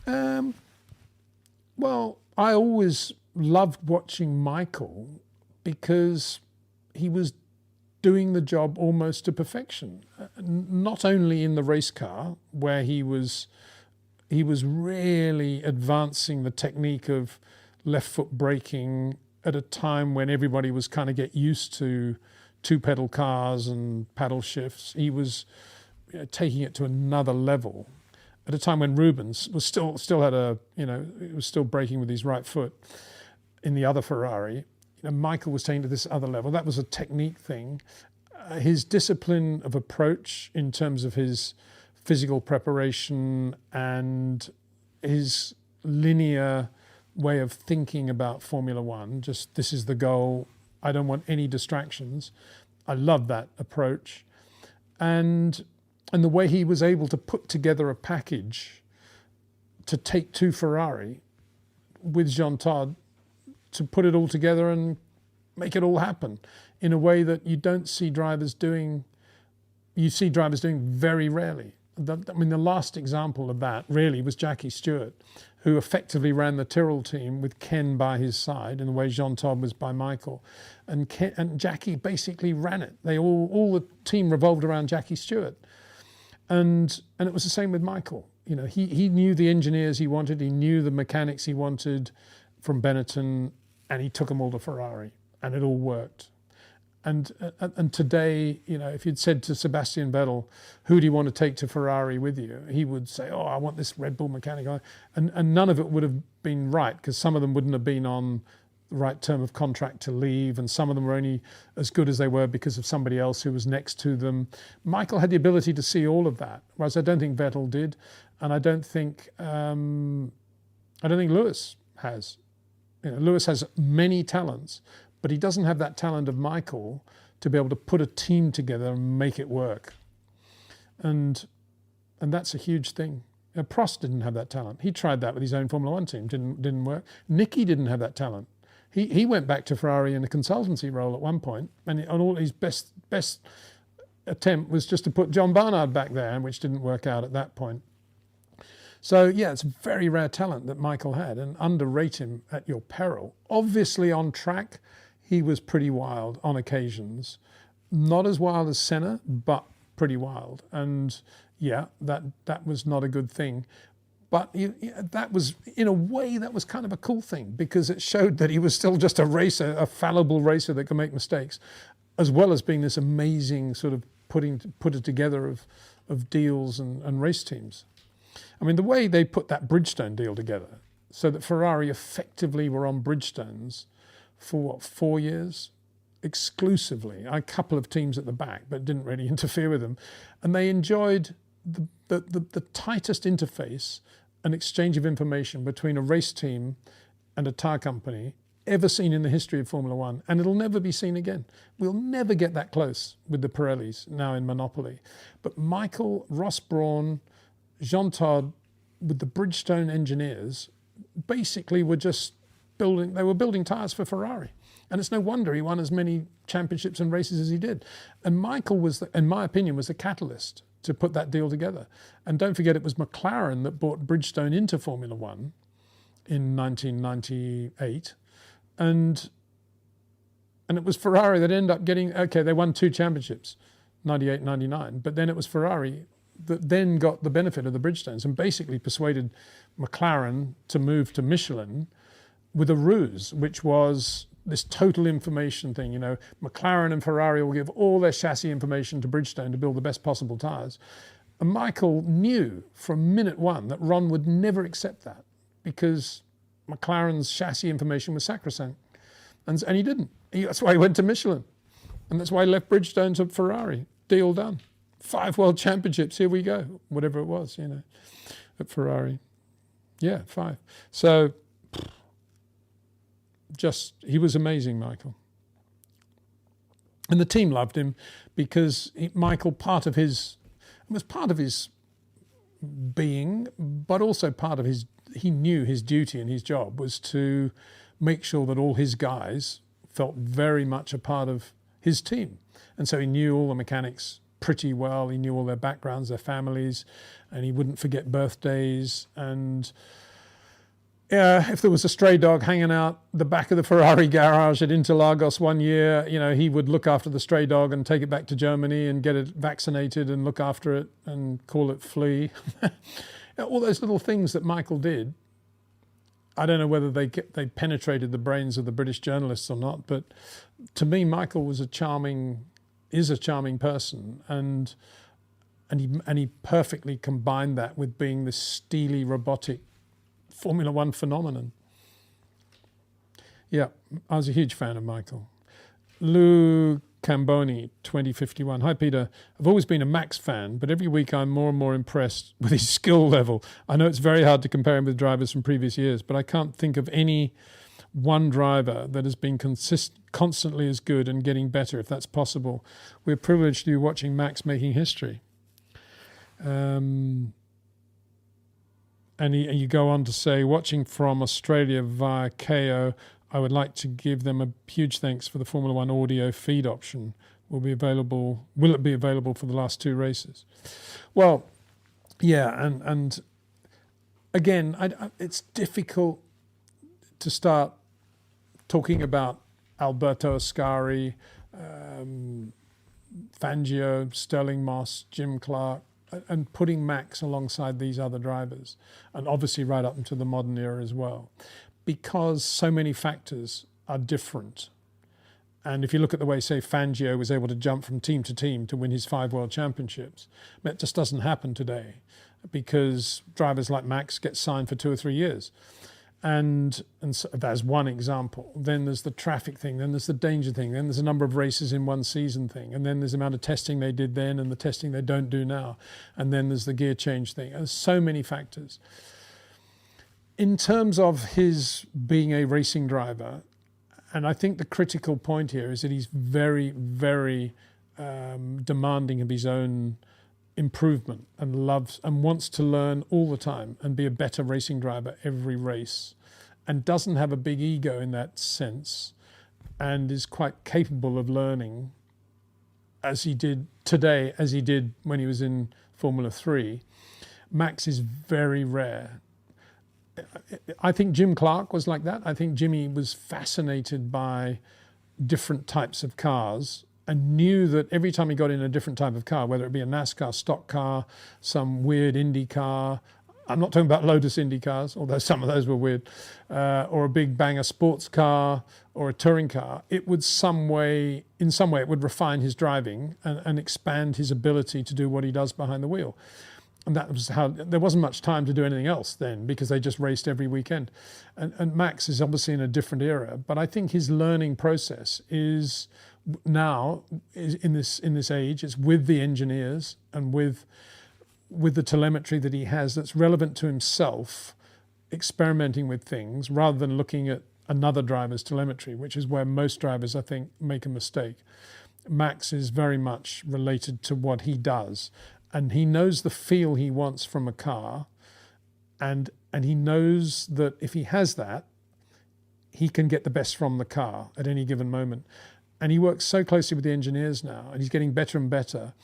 Well, I always loved watching Michael because he was doing the job almost to perfection. Not only in the race car, where he was really advancing the technique of left foot braking at a time when everybody was kind of get used to two-pedal cars and paddle shifts. He was, you know, taking it to another level at a time when Rubens was still had a, you know, he was still braking with his right foot in the other Ferrari. You know, Michael was taken to this other level. That was a technique thing. His discipline of approach in terms of his physical preparation and his linear way of thinking about Formula One, just this is the goal, I don't want any distractions. I love that approach. And the way he was able to put together a package to take to Ferrari with Jean Todt, to put it all together and make it all happen in a way that you don't see drivers doing. You see drivers doing very rarely. I mean, the last example of that really was Jackie Stewart, who effectively ran the Tyrrell team with Ken by his side in the way Jean Todt was by Michael. And Jackie basically ran it. All the team revolved around Jackie Stewart. And it was the same with Michael. You know, he knew the engineers he wanted, he knew the mechanics he wanted from Benetton, and he took them all to Ferrari, and it all worked. And today, you know, if you'd said to Sebastian Vettel, who do you want to take to Ferrari with you? He would say, oh, I want this Red Bull mechanic. And none of it would have been right, because some of them wouldn't have been on the right term of contract to leave, and some of them were only as good as they were because of somebody else who was next to them. Michael had the ability to see all of that, whereas I don't think Vettel did, and I don't think Lewis has. You know, Lewis has many talents, but he doesn't have that talent of Michael to be able to put a team together and make it work. And that's a huge thing. Prost didn't have that talent. He tried that with his own Formula One team, didn't work. Nicky didn't have that talent. He went back to Ferrari in a consultancy role at one point, and all his best attempt was just to put John Barnard back there, which didn't work out at that point. So, yeah, it's a very rare talent that Michael had, and underrate him at your peril. Obviously, on track, he was pretty wild on occasions. Not as wild as Senna, but pretty wild. And, yeah, that was not a good thing. But that was, in a way, that was kind of a cool thing, because it showed that he was still just a racer, a fallible racer that could make mistakes, as well as being this amazing sort of put it together of deals and race teams. I mean, the way they put that Bridgestone deal together, so that Ferrari effectively were on Bridgestones for, 4 years? Exclusively. A couple of teams at the back, but didn't really interfere with them. And they enjoyed the tightest interface and exchange of information between a race team and a tyre company ever seen in the history of Formula One, and it'll never be seen again. We'll never get that close with the Pirellis now in monopoly. But Michael, Ross Brawn, Jean Todt, with the Bridgestone engineers, basically were just building tyres for Ferrari. And it's no wonder he won as many championships and races as he did. And Michael was, in my opinion, was the catalyst to put that deal together. And don't forget, it was McLaren that brought Bridgestone into Formula One in 1998. And it was Ferrari that ended up getting, okay, they won 2 championships, 98, 99. But then it was Ferrari that then got the benefit of the Bridgestones and basically persuaded McLaren to move to Michelin with a ruse, which was this total information thing. McLaren and Ferrari will give all their chassis information to Bridgestone to build the best possible tyres. And Michael knew from minute one that Ron would never accept that because McLaren's chassis information was sacrosanct. And he didn't. That's why he went to Michelin. And that's why he left Bridgestone to Ferrari. Deal done. 5 world championships, here we go. Whatever it was, at Ferrari. Yeah, 5. So, he was amazing, Michael. And the team loved him because Michael, was part of his being, but also he knew his duty and his job was to make sure that all his guys felt very much a part of his team. And so he knew all the mechanics pretty well. He knew all their backgrounds, their families, and he wouldn't forget birthdays. And if there was a stray dog hanging out the back of the Ferrari garage at Interlagos one year, he would look after the stray dog and take it back to Germany and get it vaccinated and look after it and call it Flea. All those little things that Michael did. I don't know whether they penetrated the brains of the British journalists or not, but to me, Michael is a charming person, and he perfectly combined that with being this steely, robotic Formula One phenomenon. Yeah, I was a huge fan of Michael. Lou Camboni, 2051. Hi, Peter. I've always been a Max fan, but every week I'm more and more impressed with his skill level. I know it's very hard to compare him with drivers from previous years, but I can't think of any one driver that has been constantly as good and getting better, if that's possible. We're privileged to be watching Max making history. And you go on to say, watching from Australia via KO, I would like to give them a huge thanks for the Formula One audio feed option. Will it be available for the last 2 races? Well, yeah, and again, it's difficult to start talking about Alberto Ascari, Fangio, Sterling Moss, Jim Clark, and putting Max alongside these other drivers, and obviously right up into the modern era as well, because so many factors are different. And if you look at the way, say, Fangio was able to jump from team to team to win his 5 world championships, that just doesn't happen today because drivers like Max get signed for 2 or 3 years. And so that's one example. Then there's the traffic thing, then there's the danger thing, then there's a number of races in one season thing, and then there's the amount of testing they did then and the testing they don't do now, and then there's the gear change thing. There's so many factors. In terms of his being a racing driver, and I think the critical point here is that he's very, very demanding of his own improvement and loves and wants to learn all the time and be a better racing driver every race, and doesn't have a big ego in that sense, and is quite capable of learning as he did today, as he did when he was in Formula 3. Max is very rare. I think Jim Clark was like that. I think Jimmy was fascinated by different types of cars and knew that every time he got in a different type of car, whether it be a NASCAR stock car, some weird Indy car, I'm not talking about Lotus Indy cars, although some of those were weird, or a big banger sports car or a touring car, it would in some way it would refine his driving and expand his ability to do what he does behind the wheel. And that was how, there wasn't much time to do anything else then because they just raced every weekend. And Max is obviously in a different era, but I think his learning process is now in this age, it's with the engineers and with the telemetry that he has that's relevant to himself, experimenting with things rather than looking at another driver's telemetry, which is where most drivers, I think, make a mistake. Max is very much related to what he does, and he knows the feel he wants from a car, and he knows that if he has that, he can get the best from the car at any given moment. And he works so closely with the engineers now, and he's getting better and better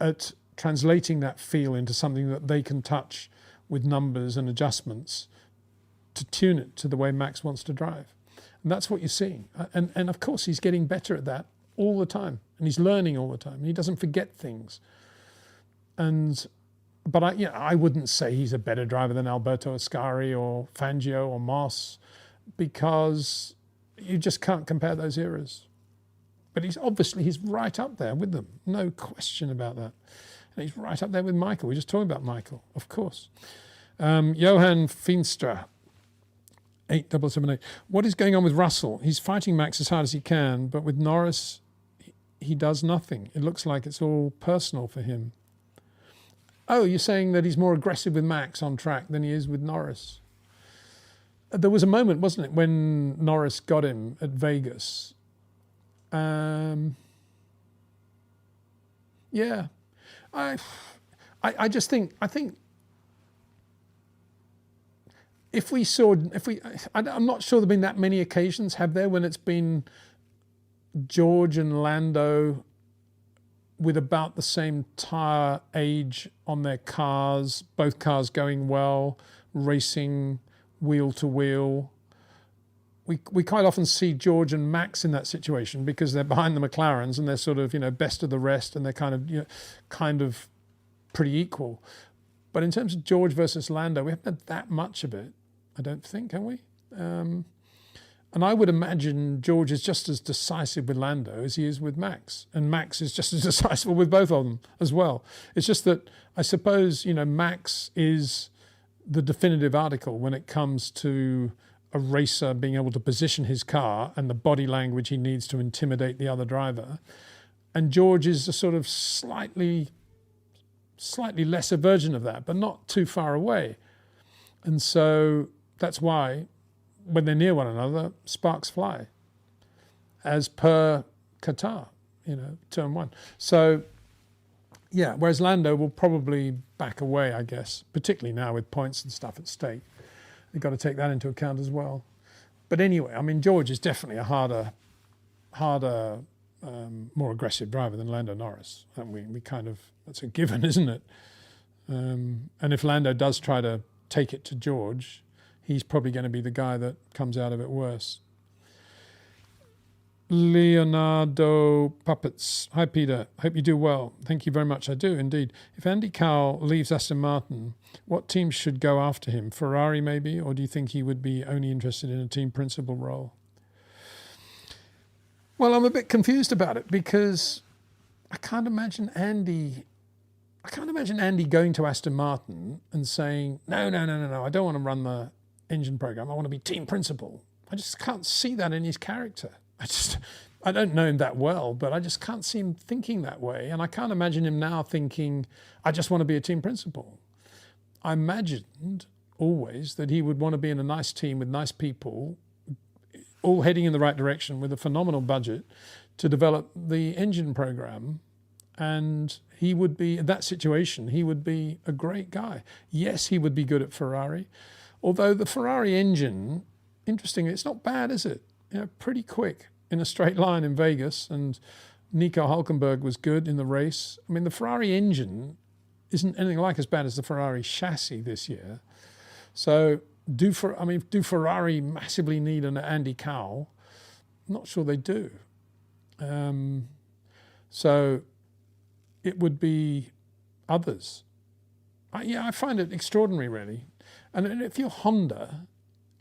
at translating that feel into something that they can touch with numbers and adjustments to tune it to the way Max wants to drive. And that's what you're seeing. And of course, he's getting better at that all the time, and he's learning all the time, and he doesn't forget things. And but I wouldn't say he's a better driver than Alberto Ascari or Fangio or Moss, because you just can't compare those eras. But he's right up there with them, no question about that. And he's right up there with Michael. We're just talking about Michael, of course. Johan Feenstra, 8778. What is going on with Russell? He's fighting Max as hard as he can, but with Norris, he does nothing. It looks like it's all personal for him. Oh, you're saying that he's more aggressive with Max on track than he is with Norris? There was a moment, wasn't it, when Norris got him at Vegas? Yeah. I just think, I'm not sure there've been that many occasions, have there, when it's been George and Lando with about the same tyre age on their cars, both cars going well, racing wheel to wheel. We quite often see George and Max in that situation because they're behind the McLarens and they're sort of, best of the rest, and they're kind of pretty equal. But in terms of George versus Lando, we haven't had that much of it, I don't think, have we? And I would imagine George is just as decisive with Lando as he is with Max. And Max is just as decisive with both of them as well. It's just that I suppose, Max is the definitive article when it comes to a racer being able to position his car and the body language he needs to intimidate the other driver. And George is a sort of slightly lesser version of that, but not too far away. And so that's why when they're near one another, sparks fly, as per Qatar, turn one. So, yeah, whereas Lando will probably back away, I guess, particularly now with points and stuff at stake. You've got to take that into account as well. But anyway, George is definitely a harder, more aggressive driver than Lando Norris. And that's a given, isn't it? And if Lando does try to take it to George, he's probably going to be the guy that comes out of it worse. Leonardo Puppets. Hi, Peter. Hope you do well. Thank you very much. I do, indeed. If Andy Cowell leaves Aston Martin, what team should go after him? Ferrari, maybe? Or do you think he would be only interested in a team principal role? Well, I'm a bit confused about it because I can't imagine Andy going to Aston Martin and saying, no, I don't want to run the engine program. I want to be team principal. I just can't see that in his character. I don't know him that well, but I just can't see him thinking that way. And I can't imagine him now thinking, I just want to be a team principal. I imagined always that he would want to be in a nice team with nice people, all heading in the right direction with a phenomenal budget to develop the engine program. And he would be, in that situation, he would be a great guy. Yes, he would be good at Ferrari. Although the Ferrari engine, interestingly, it's not bad, is it? Pretty quick in a straight line in Vegas, and Nico Hülkenberg was good in the race. The Ferrari engine isn't anything like as bad as the Ferrari chassis this year. So do Ferrari massively need an Andy Cowell? Not sure they do. So it would be others. I find it extraordinary, really. And if you're Honda,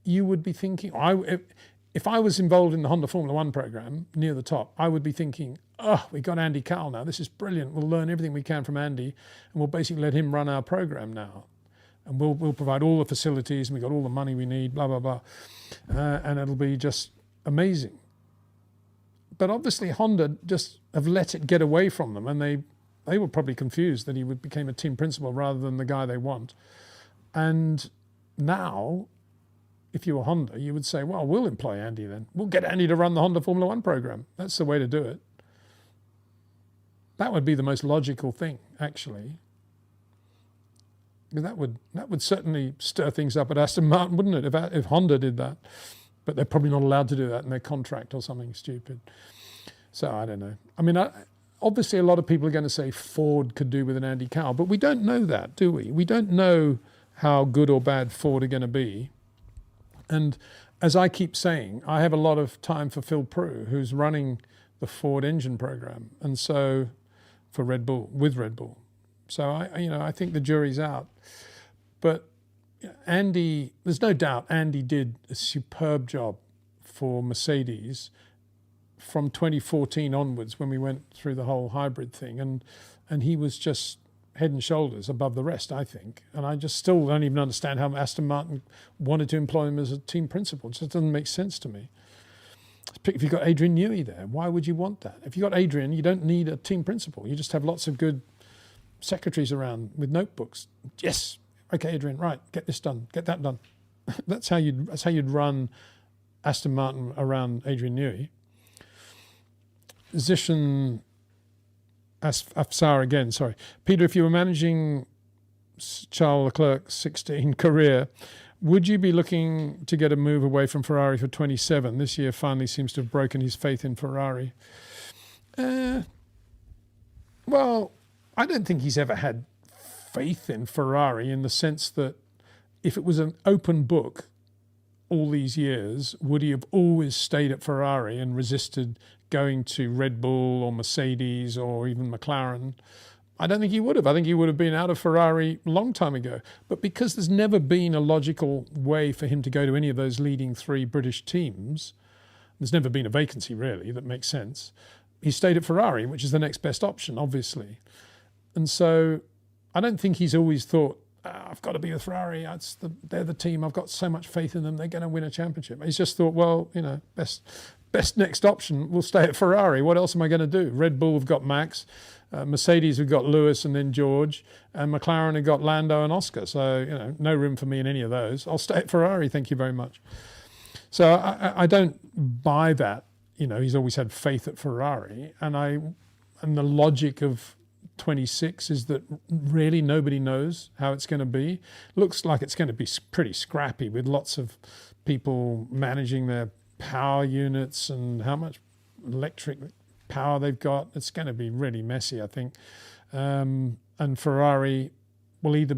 you would be thinking, if I was involved in the Honda Formula One program near the top, I would be thinking, we got Andy Cowell now. This is brilliant. We'll learn everything we can from Andy, and we'll basically let him run our program now. And we'll provide all the facilities, and we got all the money we need, blah, blah, blah. And it'll be just amazing. But obviously Honda just have let it get away from them, and they were probably confused that he became a team principal rather than the guy they want. And now, if you were Honda, you would say, well, we'll employ Andy then. We'll get Andy to run the Honda Formula One program. That's the way to do it. That would be the most logical thing, actually. That would certainly stir things up at Aston Martin, wouldn't it, if Honda did that? But they're probably not allowed to do that in their contract or something stupid. So I don't know. Obviously a lot of people are going to say Ford could do with an Andy Cowell, but we don't know that, do we? We don't know how good or bad Ford are going to be. And as I keep saying, I have a lot of time for Phil Prue, who's running the Ford engine program. And so for Red Bull, with Red Bull. So I think the jury's out. But Andy, there's no doubt Andy did a superb job for Mercedes from 2014 onwards, when we went through the whole hybrid thing, and he was just head and shoulders above the rest, I think. And I just still don't even understand how Aston Martin wanted to employ him as a team principal. It just doesn't make sense to me. If you've got Adrian Newey there, why would you want that? If you've got Adrian, you don't need a team principal. You just have lots of good secretaries around with notebooks. Yes, okay, Adrian, right, get this done, get that done. That's how you'd run Aston Martin around Adrian Newey. Zishan Afsar again, sorry. Peter, if you were managing Charles Leclerc's 16 career, would you be looking to get a move away from Ferrari for 27? This year finally seems to have broken his faith in Ferrari. Well, I don't think he's ever had faith in Ferrari, in the sense that if it was an open book all these years, would he have always stayed at Ferrari and resisted going to Red Bull or Mercedes or even McLaren? I don't think he would have. I think he would have been out of Ferrari a long time ago. But because there's never been a logical way for him to go to any of those leading three British teams, there's never been a vacancy really that makes sense, he stayed at Ferrari, which is the next best option, obviously. And so I don't think he's always thought, I've got to be with Ferrari. They're the team. I've got so much faith in them. They're going to win a championship. He's just thought, well, best next option, we'll stay at Ferrari. What else am I going to do? Red Bull have got Max. Mercedes have got Lewis and then George. And McLaren have got Lando and Oscar. So, no room for me in any of those. I'll stay at Ferrari. Thank you very much. So I don't buy that. He's always had faith at Ferrari. And the logic of 26 is that really nobody knows how it's going to be. Looks like it's going to be pretty scrappy, with lots of people managing their power units and how much electric power they've got. It's going to be really messy, I think. And Ferrari will either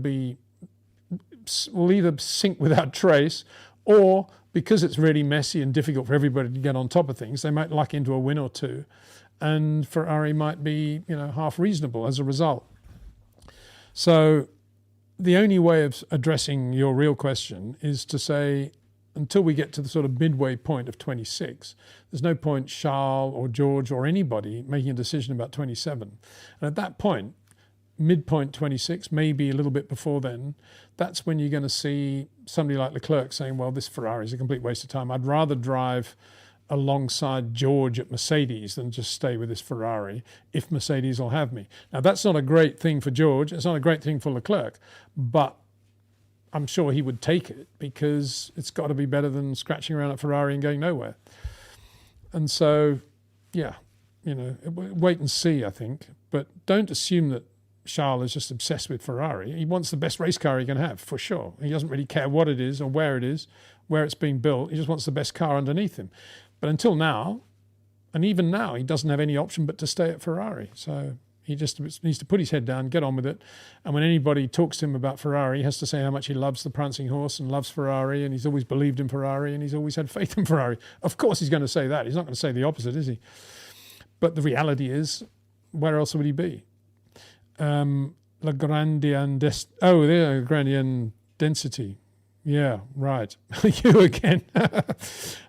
sink without trace, or because it's really messy and difficult for everybody to get on top of things, they might luck into a win or two. And Ferrari might be, half reasonable as a result. So the only way of addressing your real question is to say, until we get to the sort of midway point of 26, there's no point Charles or George or anybody making a decision about 27. And at that point, midpoint 26, maybe a little bit before then, that's when you're going to see somebody like Leclerc saying, well, this Ferrari is a complete waste of time. I'd rather drive alongside George at Mercedes than just stay with this Ferrari if Mercedes will have me. Now, that's not a great thing for George. It's not a great thing for Leclerc, but I'm sure he would take it, because it's got to be better than scratching around at Ferrari and going nowhere. And so, wait and see, I think. But don't assume that Charles is just obsessed with Ferrari. He wants the best race car he can have, for sure. He doesn't really care what it is or where it is, where it's being built. He just wants the best car underneath him. But until now, and even now, he doesn't have any option but to stay at Ferrari. So he just needs to put his head down, get on with it. And when anybody talks to him about Ferrari, he has to say how much he loves the prancing horse and loves Ferrari, and he's always believed in Ferrari, and he's always had faith in Ferrari. Of course he's going to say that. He's not going to say the opposite, is he? But the reality where else would he be? Lagrangian density. Yeah, right. You again.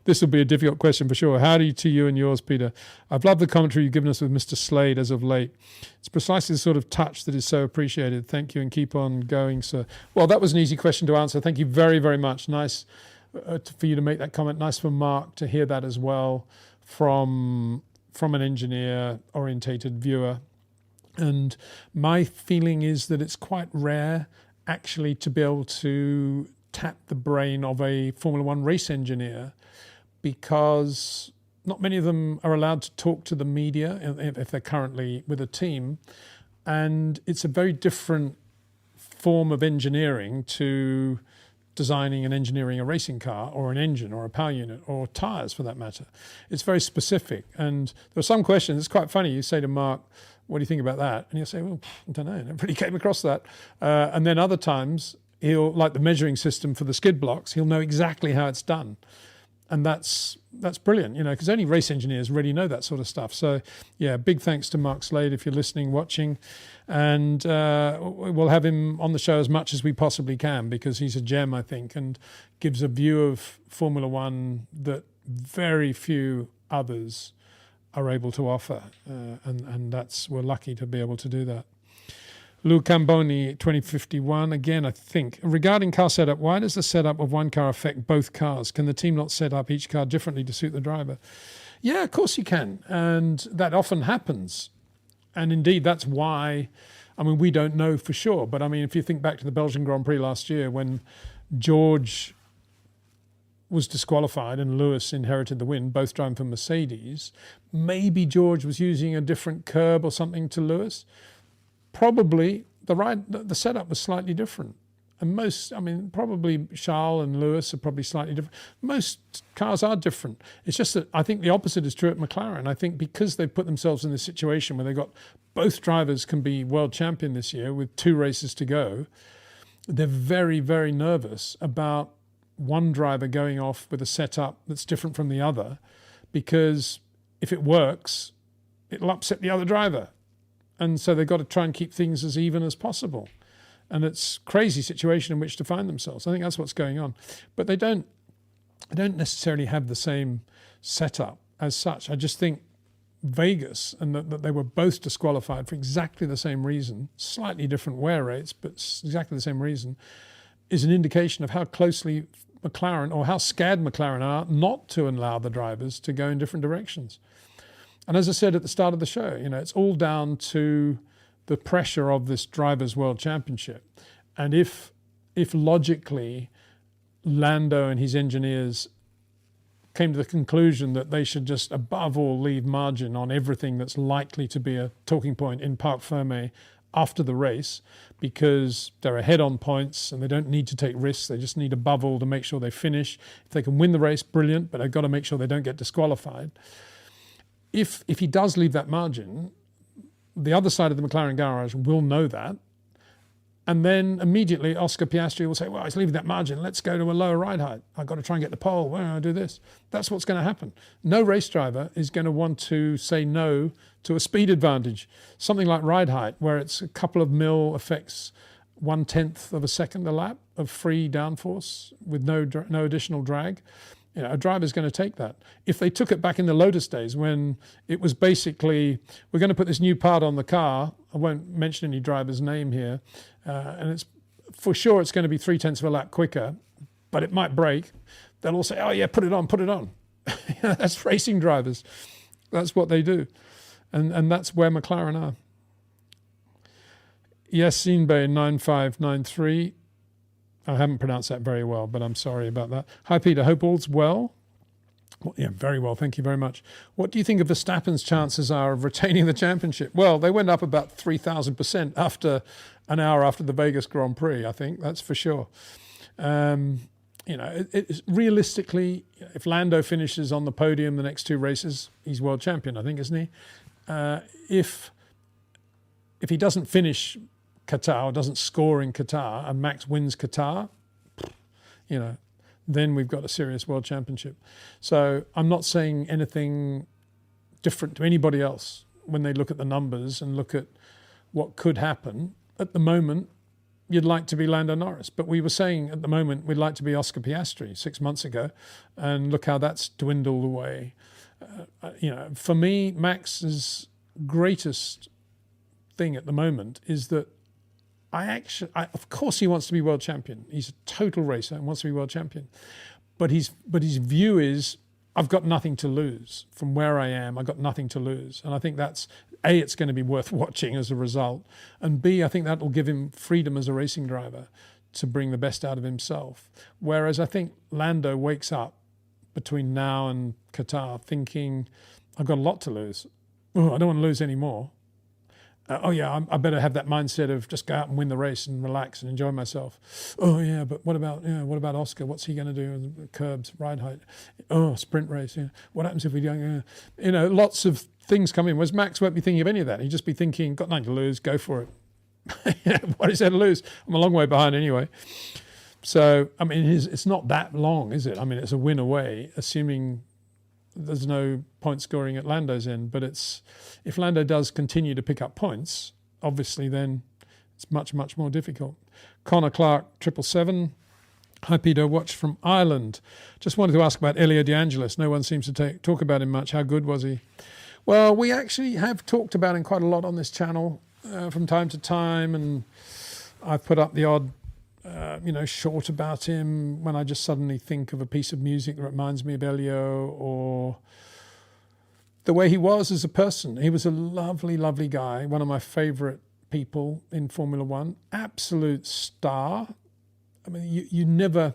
This will be a difficult question for sure. Howdy to you and yours, Peter. I've loved the commentary you've given us with Mr. Slade as of late. It's precisely the sort of touch that is so appreciated. Thank you, and keep on going, sir. Well, that was an easy question to answer. Thank you very, very much. Nice for you to make that comment. Nice for Mark to hear that as well from an engineer-orientated viewer. And my feeling is that it's quite rare, actually, to be able to tap the brain of a Formula One race engineer, because not many of them are allowed to talk to the media if they're currently with a team. And it's a very different form of engineering to designing and engineering a racing car or an engine or a power unit or tyres, for that matter. It's very specific. And there are some questions, it's quite funny, you say to Mark, what do you think about that? And he'll say, well, I don't know, I never really came across that. And then other times, he'll, like the measuring system for the skid blocks, he'll know exactly how it's done. And that's brilliant, because only race engineers really know that sort of stuff. So, yeah, big thanks to Mark Slade if you're listening, watching. And we'll have him on the show as much as we possibly can, because he's a gem, I think, and gives a view of Formula One that very few others are able to offer. And we're lucky to be able to do that. Lou Camboni, 2051, again, I think. Regarding car setup, why does the setup of one car affect both cars? Can the team not set up each car differently to suit the driver? Yeah, of course you can. And that often happens. And indeed, that's why, we don't know for sure. But, if you think back to the Belgian Grand Prix last year when George was disqualified and Lewis inherited the win, both driving for Mercedes, maybe George was using a different curb or something to Lewis. Probably the setup was slightly different. And probably Charles and Lewis are probably slightly different. Most cars are different. It's just that I think the opposite is true at McLaren. I think because they've put themselves in this situation where they've got both drivers can be world champion this year with 2 races to go, they're very, very nervous about one driver going off with a setup that's different from the other, because if it works, it'll upset the other driver. And so they've got to try and keep things as even as possible. And it's a crazy situation in which to find themselves. I think that's what's going on. But they don't necessarily have the same setup as such. I just think Vegas, and that they were both disqualified for exactly the same reason, slightly different wear rates, but exactly the same reason, is an indication of how closely McLaren, or how scared McLaren are not to allow the drivers to go in different directions. And as I said at the start of the show, it's all down to the pressure of this Drivers' World Championship. And if logically Lando and his engineers came to the conclusion that they should just, above all, leave margin on everything that's likely to be a talking point in Parc Fermé after the race, because they're ahead on points and they don't need to take risks, they just need, above all, to make sure they finish. If they can win the race, brilliant, but they've got to make sure they don't get disqualified. If he does leave that margin, the other side of the McLaren garage will know that. And then immediately Oscar Piastri will say, well, he's leaving that margin. Let's go to a lower ride height. I've got to try and get the pole. Why don't I do this? That's what's going to happen. No race driver is going to want to say no to a speed advantage. Something like ride height, where it's a couple of mil affects 1/10 of a second a lap of free downforce with no additional drag. A driver's going to take that. If they took it back in the Lotus days, when it was basically, we're going to put this new part on the car, I won't mention any driver's name here, and it's for sure it's going to be 0.3 of a lap quicker, but it might break. They'll all say, oh yeah, put it on. That's racing drivers. That's what they do. And that's where McLaren are. Yassine Bey 9593. I haven't pronounced that very well, but I'm sorry about that. Hi, Peter. Hope all's well. Well, yeah, very well. Thank you very much. What do you think of Verstappen's chances are of retaining the championship? Well, they went up about 3,000% after an hour after the Vegas Grand Prix, I think. That's for sure. Realistically, if Lando finishes on the podium the next 2 races, he's world champion, I think, isn't he? If he doesn't finish Qatar, or doesn't score in Qatar, and Max wins Qatar, then we've got a serious world championship. So I'm not saying anything different to anybody else when they look at the numbers and look at what could happen. At the moment, you'd like to be Lando Norris, but we were saying at the moment we'd like to be Oscar Piastri 6 months ago, and look how that's dwindled away. For me, Max's greatest thing at the moment is that of course he wants to be world champion. He's a total racer and wants to be world champion. But his view is, I've got nothing to lose. From where I am, I've got nothing to lose. And I think that's, A, it's going to be worth watching as a result. And B, I think that will give him freedom as a racing driver to bring the best out of himself. Whereas I think Lando wakes up between now and Qatar thinking, I've got a lot to lose. Oh, I don't want to lose any more. I better have that mindset of just go out and win the race and relax and enjoy myself. Oh yeah, but what about Oscar? What's he going to do with the curbs, ride height? Oh, sprint race. Yeah. What happens if we don't? Lots of things come in. Whereas Max won't be thinking of any of that. He'd just be thinking, got nothing to lose, go for it. What is there to lose? I'm a long way behind anyway. So, I mean, it's not that long, is it? I mean, it's a win away, assuming there's no point scoring at Lando's end. But if Lando does continue to pick up points, obviously then it's much, much more difficult. Connor Clark, 777. Hi, Peter. Watch from Ireland. Just wanted to ask about Elio De Angelis. No one seems to talk about him much. How good was he? Well, we actually have talked about him quite a lot on this channel from time to time, and I've put up the odd short about him when I just suddenly think of a piece of music that reminds me of Elio, or the way he was as a person. He was a lovely, lovely guy, one of my favourite people in Formula One, absolute star. I mean, you never,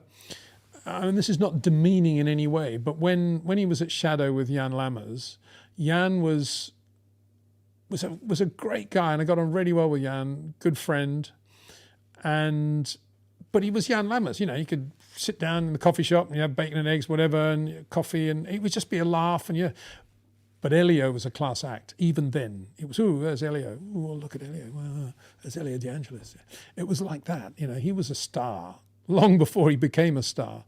I mean, this is not demeaning in any way, but when he was at Shadow with Jan Lammers, Jan was a great guy, and I got on really well with Jan, good friend, but he was Jan Lammers. You know, you could sit down in the coffee shop and you have bacon and eggs, whatever, and coffee, and it would just be a laugh. And but Elio was a class act. Even then, it was, ooh, there's Elio. Ooh, look at Elio. Well, there's Elio De Angelis. It was like that. You know, he was a star long before he became a star,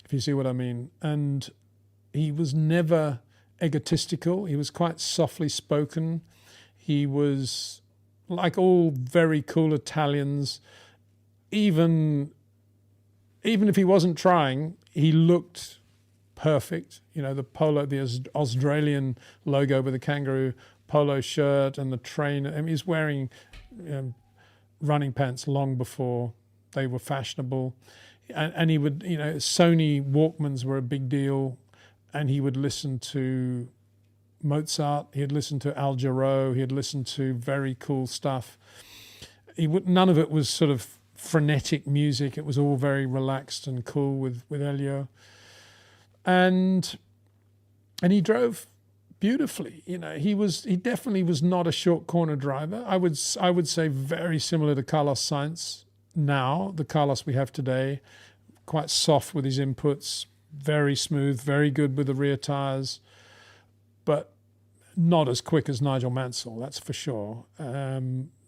if you see what I mean. And he was never egotistical. He was quite softly spoken. He was like all very cool Italians. Even if he wasn't trying, he looked perfect. You know, the Australian logo with the kangaroo polo shirt and the trainer. I mean, he's wearing running pants long before they were fashionable. And he would, Sony Walkmans were a big deal, and he would listen to Mozart. He'd listen to Al Jarreau. He'd listen to very cool stuff. None of it was sort of frenetic music. It was all very relaxed and cool with Elio, and he drove beautifully. You know, he definitely was not a short corner driver. I would say very similar to Carlos Sainz now, the Carlos we have today, quite soft with his inputs, very smooth, very good with the rear tires, but not as quick as Nigel Mansell, that's for sure.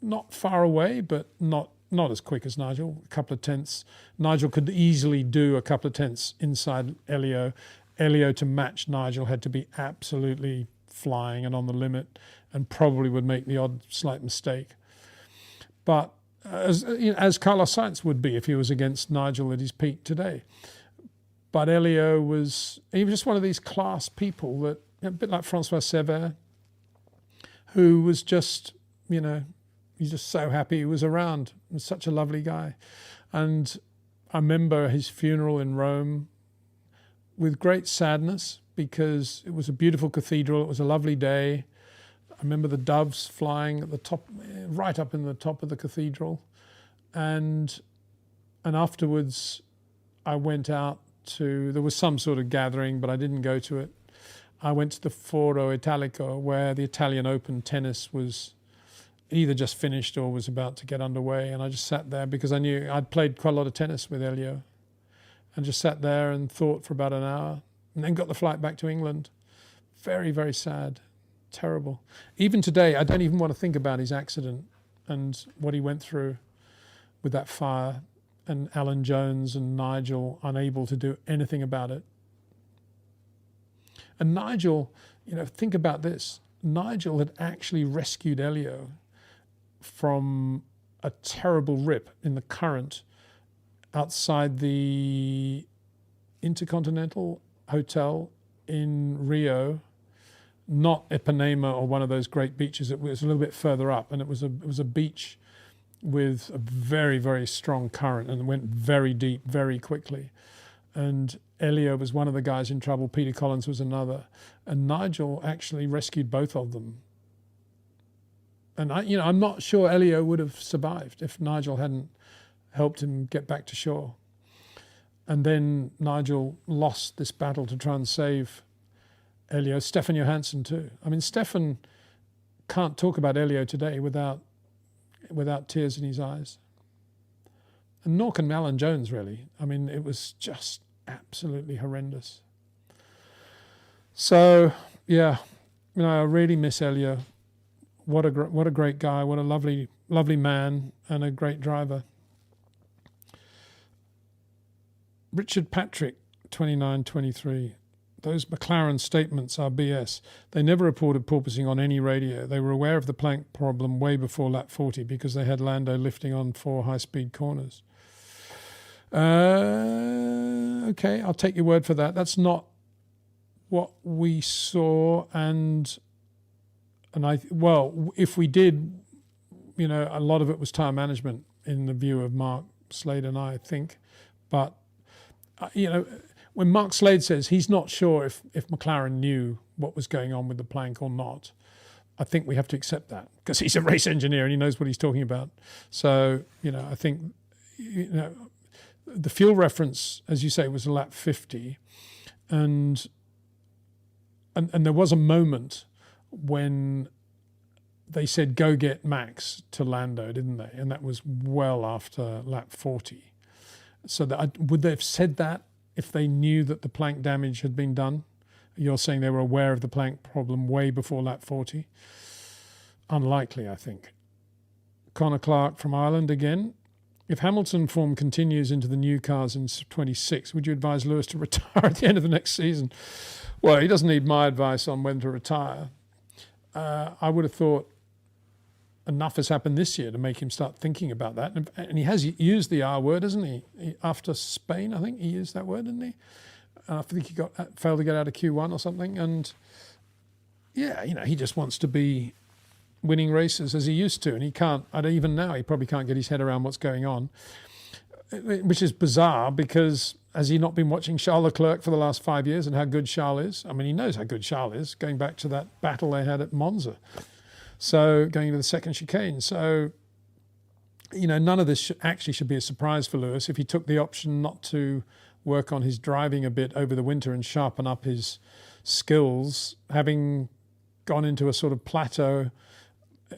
Not far away, but not as quick as Nigel, a couple of tenths. Nigel could easily do a couple of tenths inside Elio. Elio, to match Nigel, had to be absolutely flying and on the limit, and probably would make the odd slight mistake. But as Carlos Sainz would be if he was against Nigel at his peak today. But Elio was just one of these class people that, a bit like Francois Sever, who was just, he's just so happy he was around. He was such a lovely guy. And I remember his funeral in Rome with great sadness, because it was a beautiful cathedral. It was a lovely day. I remember the doves flying at the top, right up in the top of the cathedral. And afterwards, I went out there was some sort of gathering, but I didn't go to it. I went to the Foro Italico, where the Italian Open tennis was either just finished or was about to get underway. And I just sat there because I knew I'd played quite a lot of tennis with Elio, and just sat there and thought for about an hour, and then got the flight back to England. Very, very sad. Terrible. Even today, I don't even want to think about his accident and what he went through with that fire, and Alan Jones and Nigel unable to do anything about it. And Nigel, think about this. Nigel had actually rescued Elio from a terrible rip in the current outside the Intercontinental Hotel in Rio, not Ipanema or one of those great beaches. It was a little bit further up, and it was a beach with a very, very strong current, and it went very deep very quickly. And Elio was one of the guys in trouble. Peter Collins was another. And Nigel actually rescued both of them. And I'm not sure Elio would have survived if Nigel hadn't helped him get back to shore. And then Nigel lost this battle to try and save Elio. Stefan Johansson too. I mean, Stefan can't talk about Elio today without tears in his eyes. And nor can Alan Jones, really. I mean, it was just absolutely horrendous. So, yeah, I really miss Elio. What a great guy. What a lovely man, and a great driver. Richard Patrick, 2923. Those McLaren statements are BS. They never reported porpoising on any radio. They were aware of the plank problem way before lap 40 because they had Lando lifting on 4 high-speed corners. Okay, I'll take your word for that. That's not what we saw, and if we did, a lot of it was tyre management in the view of Mark Slade and I think. But, when Mark Slade says he's not sure if McLaren knew what was going on with the plank or not, I think we have to accept that because he's a race engineer and he knows what he's talking about. So, I think, the fuel reference, as you say, was lap 50. And there was a moment when they said, go get Max to Lando, didn't they? And that was well after lap 40. So would they have said that if they knew that the plank damage had been done? You're saying they were aware of the plank problem way before lap 40? Unlikely, I think. Connor Clark from Ireland again. If Hamilton form continues into the new cars in 26, would you advise Lewis to retire at the end of the next season? Well, he doesn't need my advice on when to retire. I would have thought enough has happened this year to make him start thinking about that. And he has used the R word, hasn't he? After Spain, I think he used that word, didn't he? I think he failed to get out of Q1 or something. And yeah, he just wants to be winning races as he used to. And he can't, even now, he probably can't get his head around what's going on, which is bizarre because has he not been watching Charles Leclerc for the last 5 years and how good Charles is? I mean, he knows how good Charles is, going back to that battle they had at Monza. So going into the second chicane. So, none of this actually should be a surprise for Lewis. If he took the option not to work on his driving a bit over the winter and sharpen up his skills, having gone into a sort of plateau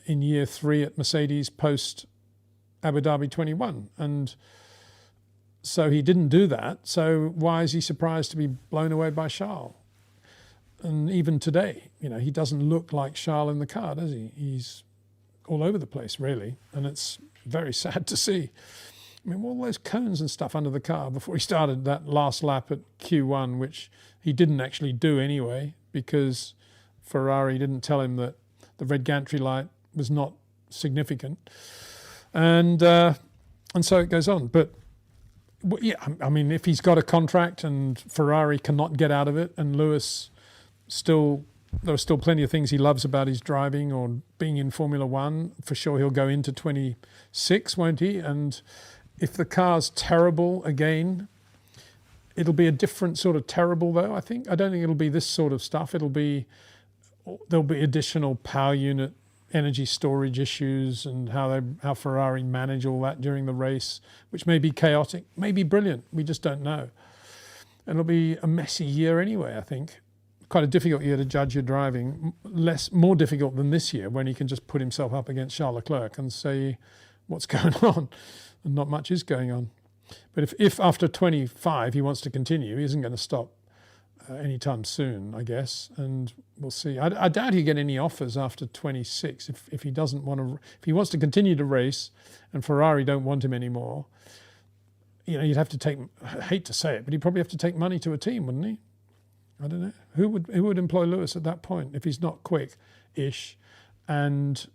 in year 3 at Mercedes post Abu Dhabi 21. And so he didn't do that. So why is he surprised to be blown away by Charles? And even today, he doesn't look like Charles in the car, does he? He's all over the place, really. And it's very sad to see. I mean, all those cones and stuff under the car before he started that last lap at Q1, which he didn't actually do anyway, because Ferrari didn't tell him that the red gantry light was not significant. And so it goes on. But yeah, I mean, if he's got a contract and Ferrari cannot get out of it, and Lewis there are still plenty of things he loves about his driving or being in Formula One. For sure, he'll go into 26, won't he? And if the car's terrible again, it'll be a different sort of terrible, though, I think. I don't think it'll be this sort of stuff. There'll be additional power unit energy storage issues and how Ferrari manage all that during the race, which may be chaotic, may be brilliant. We just don't know. And it'll be a messy year anyway, I think. Quite a difficult year to judge your driving, more difficult than this year when he can just put himself up against Charles Leclerc and say what's going on, and not much is going on. But if after 25 he wants to continue, he isn't going to stop anytime soon, I guess, and we'll see. I doubt he'll get any offers after 26 if he doesn't want to. If he wants to continue to race, and Ferrari don't want him anymore, you'd have to take. I hate to say it, but he'd probably have to take money to a team, wouldn't he? I don't know. Who would employ Lewis at that point if he's not quick-ish and,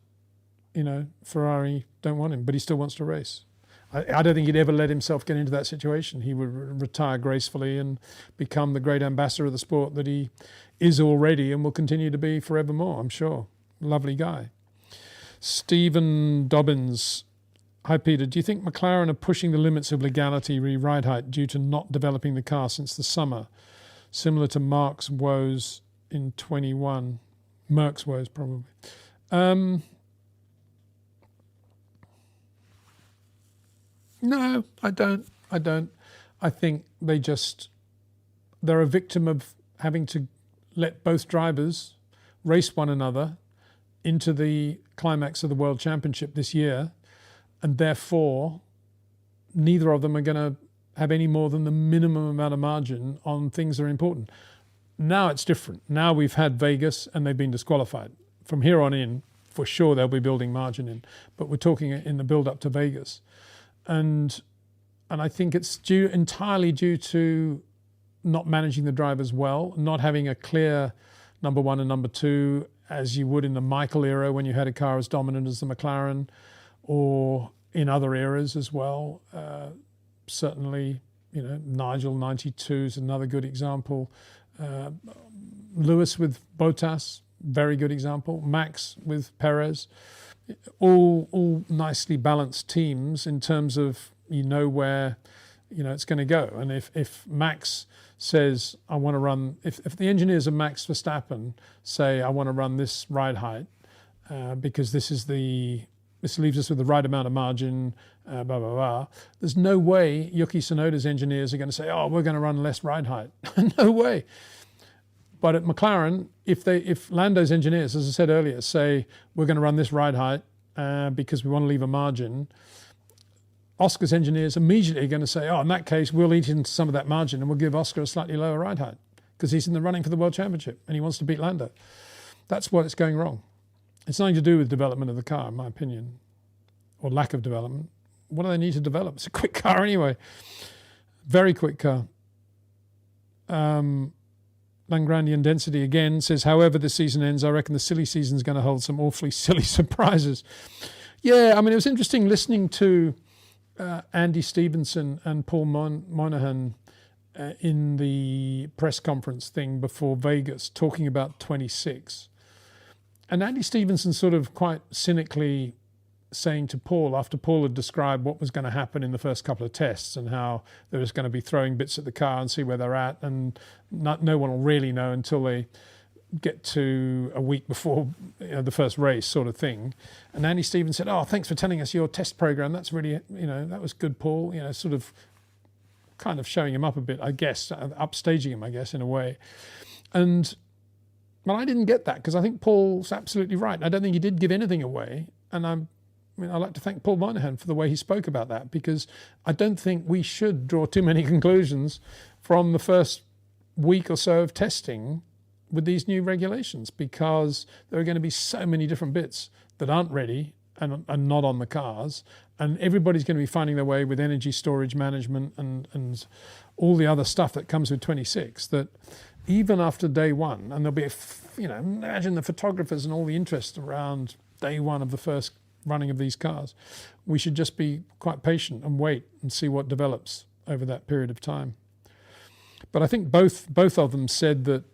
Ferrari don't want him, but he still wants to race? I don't think he'd ever let himself get into that situation. He would retire gracefully and become the great ambassador of the sport that he is already and will continue to be forevermore, I'm sure. Lovely guy. Stephen Dobbins. Hi, Peter. Do you think McLaren are pushing the limits of legality re-ride height due to not developing the car since the summer? Similar to Mark's woes in 21. Merck's woes, probably. No, I don't. I think they're a victim of having to let both drivers race one another into the climax of the World Championship this year, and therefore neither of them are going to have any more than the minimum amount of margin on things that are important. Now it's different. Now we've had Vegas and they've been disqualified. From here on in, for sure they'll be building margin in. But we're talking in the build-up to Vegas. And And I think it's entirely due to not managing the drivers well, not having a clear number one and number two, as you would in the Michael era when you had a car as dominant as the McLaren, or in other eras as well. Certainly, Nigel 92 is another good example. Lewis with Bottas, very good example. Max with Perez, all nicely balanced teams in terms of where it's going to go. And if Max says, I want to run, if the engineers of Max Verstappen say, I want to run this ride height because this leaves us with the right amount of margin, blah, blah, blah. There's no way Yuki Tsunoda's engineers are going to say, oh, we're going to run less ride height. No way. But at McLaren, if Lando's engineers, as I said earlier, say, we're going to run this ride height because we want to leave a margin, Oscar's engineers immediately are going to say, oh, in that case, we'll eat into some of that margin and we'll give Oscar a slightly lower ride height because he's in the running for the World Championship and he wants to beat Lando. That's what it's going wrong. It's nothing to do with development of the car, in my opinion, or lack of development. What do they need to develop? It's a quick car anyway. Very quick car. Langrandian Density again says, however the season ends, I reckon the silly season is going to hold some awfully silly surprises. Yeah, I mean, it was interesting listening to Andy Stevenson and Paul Monahan in the press conference thing before Vegas talking about 26. And Andy Stevenson sort of quite cynically saying to Paul, after Paul had described what was going to happen in the first couple of tests and how there was going to be throwing bits at the car and see where they're at, and no one will really know until they get to a week before the first race sort of thing. And Andy Stevens said, oh, thanks for telling us your test program. That's really, that was good, Paul. Sort of kind of showing him up a bit, I guess, upstaging him, I guess, in a way. But I didn't get that because I think Paul's absolutely right. I don't think he did give anything away. And I'd like to thank Paul Monahan for the way he spoke about that, because I don't think we should draw too many conclusions from the first week or so of testing with these new regulations, because there are going to be so many different bits that aren't ready and not on the cars, and everybody's going to be finding their way with energy storage management and all the other stuff that comes with 26, that even after day one, and there'll be, imagine the photographers and all the interest around day one of the first running of these cars, we should just be quite patient and wait and see what develops over that period of time. But I think both of them said that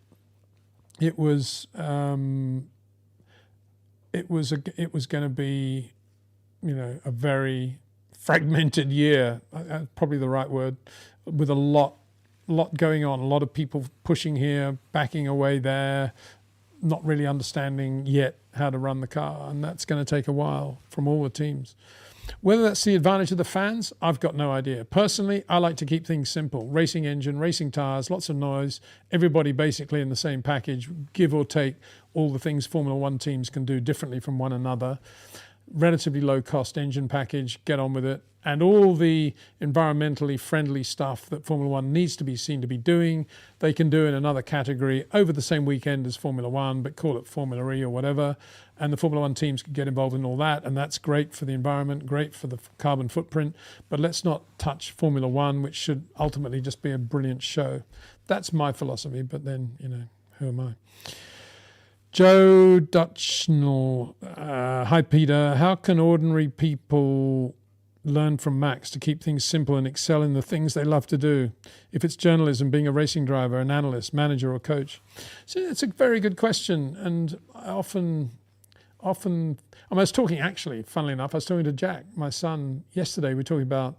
it was going to be, a very fragmented year, probably the right word, with a lot going on, a lot of people pushing here, backing away there, not really understanding yet how to run the car, and that's going to take a while from all the teams. Whether that's the advantage of the fans, I've got no idea. Personally, I like to keep things simple. Racing engine, racing tyres, lots of noise, everybody basically in the same package, give or take all the things Formula One teams can do differently from one another. Relatively low-cost engine package, get on with it. And all the environmentally friendly stuff that Formula One needs to be seen to be doing, they can do in another category over the same weekend as Formula One, but call it Formula E or whatever. And the Formula One teams can get involved in all that, and that's great for the environment, great for the carbon footprint. But let's not touch Formula One, which should ultimately just be a brilliant show. That's my philosophy, but then, who am I? Joe Dutchnell, hi Peter, how can ordinary people learn from Max to keep things simple and excel in the things they love to do? If it's journalism, being a racing driver, an analyst, manager or coach. So it's a very good question, and I often, I was talking actually, funnily enough, I was talking to Jack, my son, yesterday. We were talking about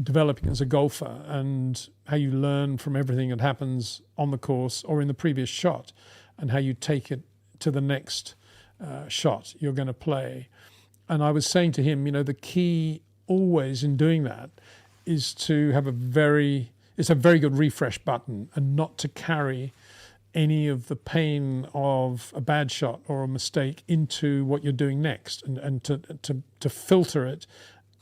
developing as a golfer and how you learn from everything that happens on the course or in the previous shot, and how you take it to the next shot you're going to play. And I was saying to him, the key always in doing that is to have a very good refresh button, and not to carry any of the pain of a bad shot or a mistake into what you're doing next, and to filter it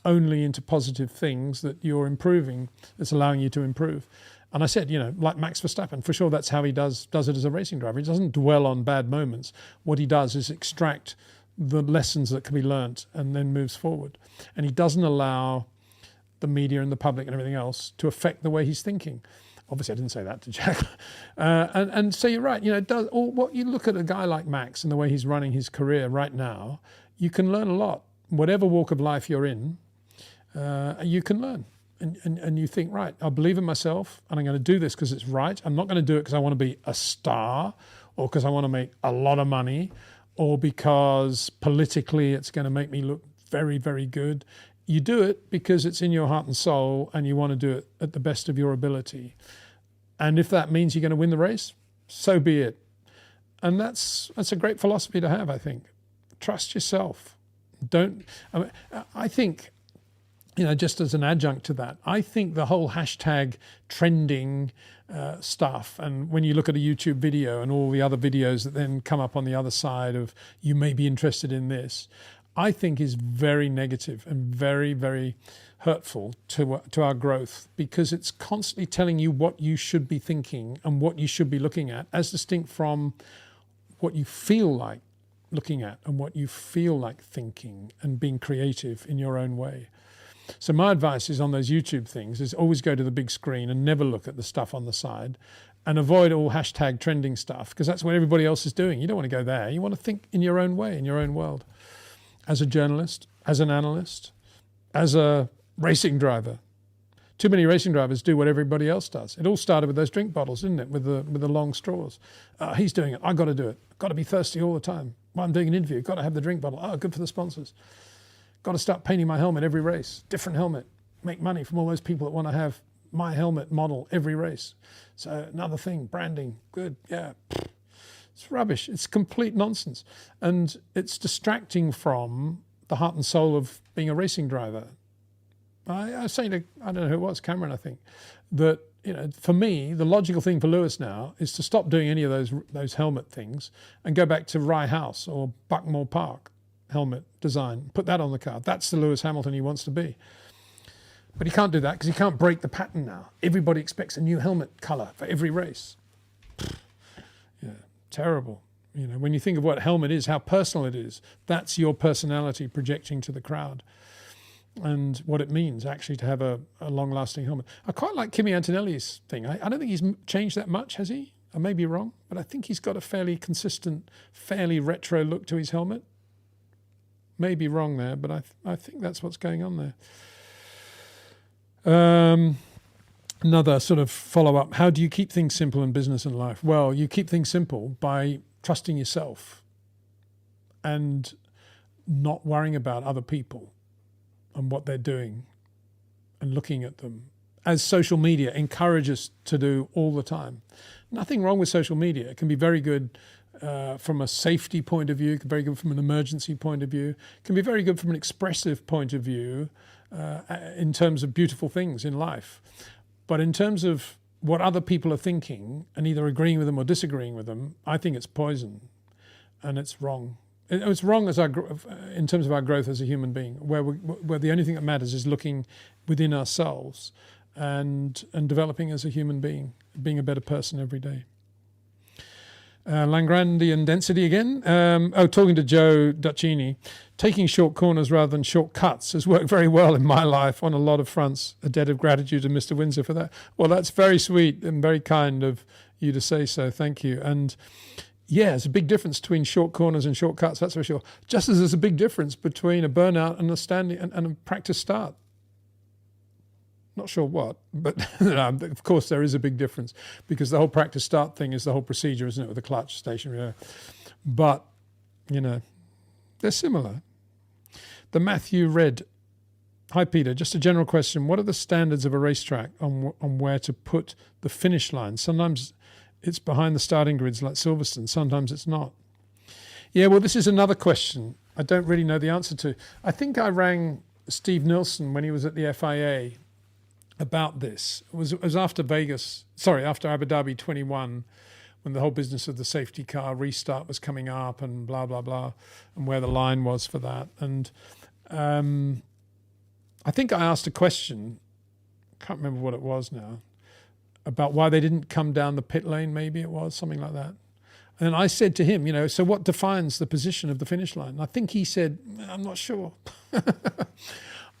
only into positive things that you're improving, that's allowing you to improve. And I said, like Max Verstappen, for sure that's how he does it as a racing driver. He doesn't dwell on bad moments. What he does is extract the lessons that can be learnt and then moves forward. And he doesn't allow the media and the public and everything else to affect the way he's thinking. Obviously, I didn't say that to Jack. And so you're right. It does. Or what you look at a guy like Max and the way he's running his career right now, you can learn a lot. Whatever walk of life you're in, you can learn. And you think, right, I believe in myself and I'm going to do this because it's right. I'm not going to do it because I want to be a star or because I want to make a lot of money or because politically it's going to make me look very, very good. You do it because it's in your heart and soul and you want to do it at the best of your ability. And if that means you're going to win the race, so be it. And that's a great philosophy to have, I think. Trust yourself. I think, just as an adjunct to that, I think the whole hashtag trending stuff, and when you look at a YouTube video and all the other videos that then come up on the other side of you may be interested in this, I think is very negative and very, very hurtful to our growth, because it's constantly telling you what you should be thinking and what you should be looking at, as distinct from what you feel like looking at and what you feel like thinking and being creative in your own way. So my advice is on those YouTube things is always go to the big screen and never look at the stuff on the side, and avoid all hashtag trending stuff, because that's what everybody else is doing. You don't want to go there. You want to think in your own way, in your own world. As a journalist, as an analyst, as a racing driver. Too many racing drivers do what everybody else does. It all started with those drink bottles, didn't it? With the long straws. He's doing it. I've got to do it. Got to be thirsty all the time. While I'm doing an interview, got to have the drink bottle. Oh, good for the sponsors. Got to start painting my helmet every race. Different helmet. Make money from all those people that want to have my helmet model every race. So another thing, branding. Good, yeah. It's rubbish. It's complete nonsense. And it's distracting from the heart and soul of being a racing driver. I was saying to, I don't know who it was, Cameron, I think, that, for me, the logical thing for Lewis now is to stop doing any of those helmet things and go back to Rye House or Buckmore Park helmet design. Put that on the car. That's the Lewis Hamilton he wants to be. But he can't do that because he can't break the pattern now. Everybody expects a new helmet colour for every race. Yeah, terrible. When you think of what helmet is, how personal it is, that's your personality projecting to the crowd. And what it means actually to have a long-lasting helmet. I quite like Kimi Antonelli's thing. I don't think he's changed that much, has he? I may be wrong, but I think he's got a fairly consistent, fairly retro look to his helmet. May be wrong there, but I think that's what's going on there. Another sort of follow-up. How do you keep things simple in business and life? Well, you keep things simple by trusting yourself and not worrying about other people and what they're doing and looking at them, as social media encourages to do all the time. Nothing wrong with social media. It can be very good from a safety point of view, it can be very good from an emergency point of view, it can be very good from an expressive point of view in terms of beautiful things in life. But in terms of what other people are thinking and either agreeing with them or disagreeing with them, I think it's poison and it's wrong. It's wrong in terms of our growth as a human being, where the only thing that matters is looking within ourselves and developing as a human being, being a better person every day. Langrandian density again. Talking to Joe Duccini, taking short corners rather than short cuts has worked very well in my life on a lot of fronts. A debt of gratitude to Mr. Windsor for that. Well, that's very sweet and very kind of you to say so. Thank you. And yeah, there's a big difference between short corners and short cuts, that's for sure. Just as there's a big difference between a burnout and a standing and a practice start. Not sure what, but of course there is a big difference, because the whole practice start thing is the whole procedure, isn't it, with the clutch stationary. But, they're similar. The Matthew Red. Hi, Peter. Just a general question. What are the standards of a racetrack on where to put the finish line? Sometimes it's behind the starting grids like Silverstone. Sometimes it's not. Yeah, well, this is another question I don't really know the answer to. I think I rang Steve Nilsson when he was at the FIA about this. It was after after Abu Dhabi 21, when the whole business of the safety car restart was coming up and blah, blah, blah, and where the line was for that. And I think I asked a question, can't remember what it was now, about why they didn't come down the pit lane, maybe it was, something like that. And I said to him, so what defines the position of the finish line? And I think he said, I'm not sure.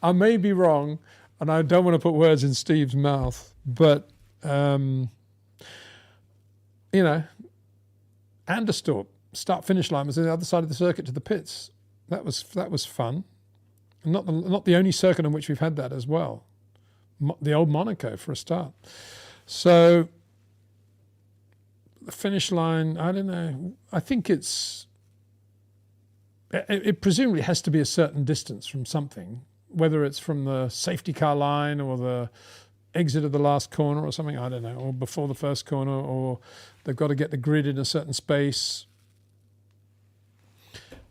I may be wrong, and I don't want to put words in Steve's mouth, but, Anderstorp, start-finish line was on the other side of the circuit to the pits. That was fun. Not the only circuit on which we've had that as well. The old Monaco for a start. So the finish line, I don't know. I think it presumably has to be a certain distance from something, whether it's from the safety car line or the exit of the last corner or something, I don't know, or before the first corner, or they've got to get the grid in a certain space.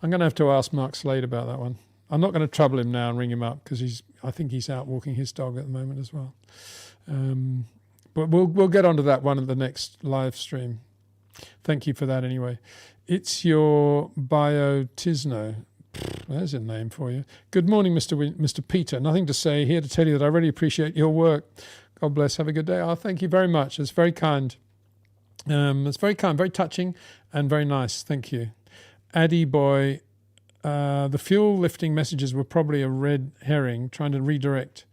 I'm going to have to ask Mark Slade about that one. I'm not going to trouble him now and ring him up because I think he's out walking his dog at the moment as well. But we'll get onto that one at the next live stream. Thank you for that anyway. It's your Biotisno. There's a name for you. Good morning, Mr. Peter. Nothing to say. Here to tell you that I really appreciate your work. God bless. Have a good day. Oh, thank you very much. It's very kind. It's very kind, very touching, and very nice. Thank you. Addy boy, the fuel lifting messages were probably a red herring trying to redirect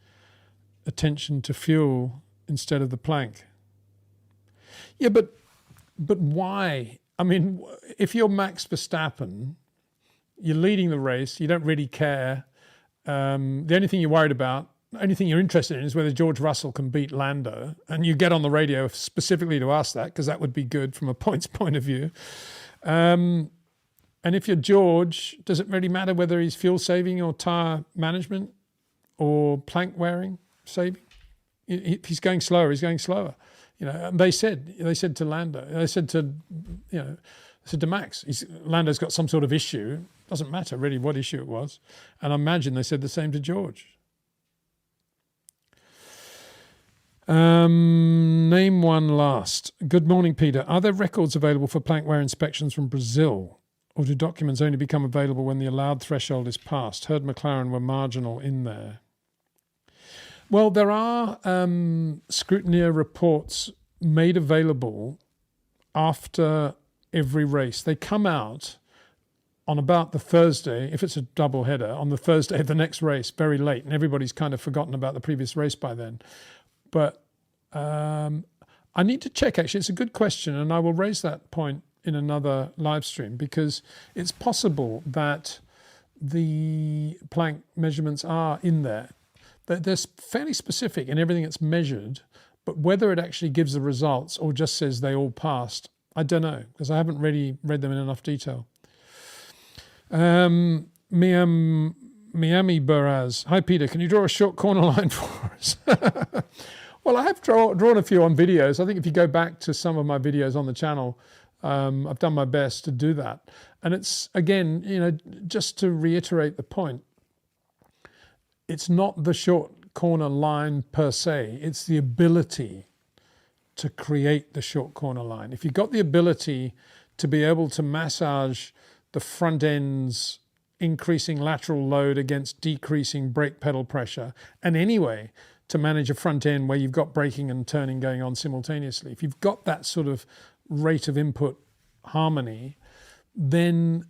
attention to fuel instead of the plank. Yeah, but why? I mean, if you're Max Verstappen, you're leading the race, you don't really care. The only thing you're worried about, the only thing you're interested in is whether George Russell can beat Lando. And you get on the radio specifically to ask that, because that would be good from a points point of view. And if you're George, does it really matter whether he's fuel saving or tyre management or plank wearing saving? If he's going slower, he's going slower. And they said to Lando, they said to Max, Lando's got some sort of issue. Doesn't matter really what issue it was. And I imagine they said the same to George. Name one last. Good morning, Peter. Are there records available for plank wear inspections from Brazil? Or do documents only become available when the allowed threshold is passed? Heard McLaren were marginal in there. Well, there are scrutineer reports made available after every race. They come out on about the Thursday, if it's a double header, on the Thursday of the next race, very late, and everybody's kind of forgotten about the previous race by then. But I need to check, actually. It's a good question, and I will raise that point in another live stream, because it's possible that the plank measurements are in there. They're fairly specific in everything that's measured, but whether it actually gives the results or just says they all passed, I don't know, because I haven't really read them in enough detail. Miami Buraz. Hi, Peter. Can you draw a short corner line for us? Well, I have drawn a few on videos. I think if you go back to some of my videos on the channel, I've done my best to do that. And it's, again, just to reiterate the point, it's not the short corner line per se, it's the ability to create the short corner line. If you've got the ability to be able to massage the front end's increasing lateral load against decreasing brake pedal pressure, and anyway, to manage a front end where you've got braking and turning going on simultaneously, if you've got that sort of rate of input harmony, then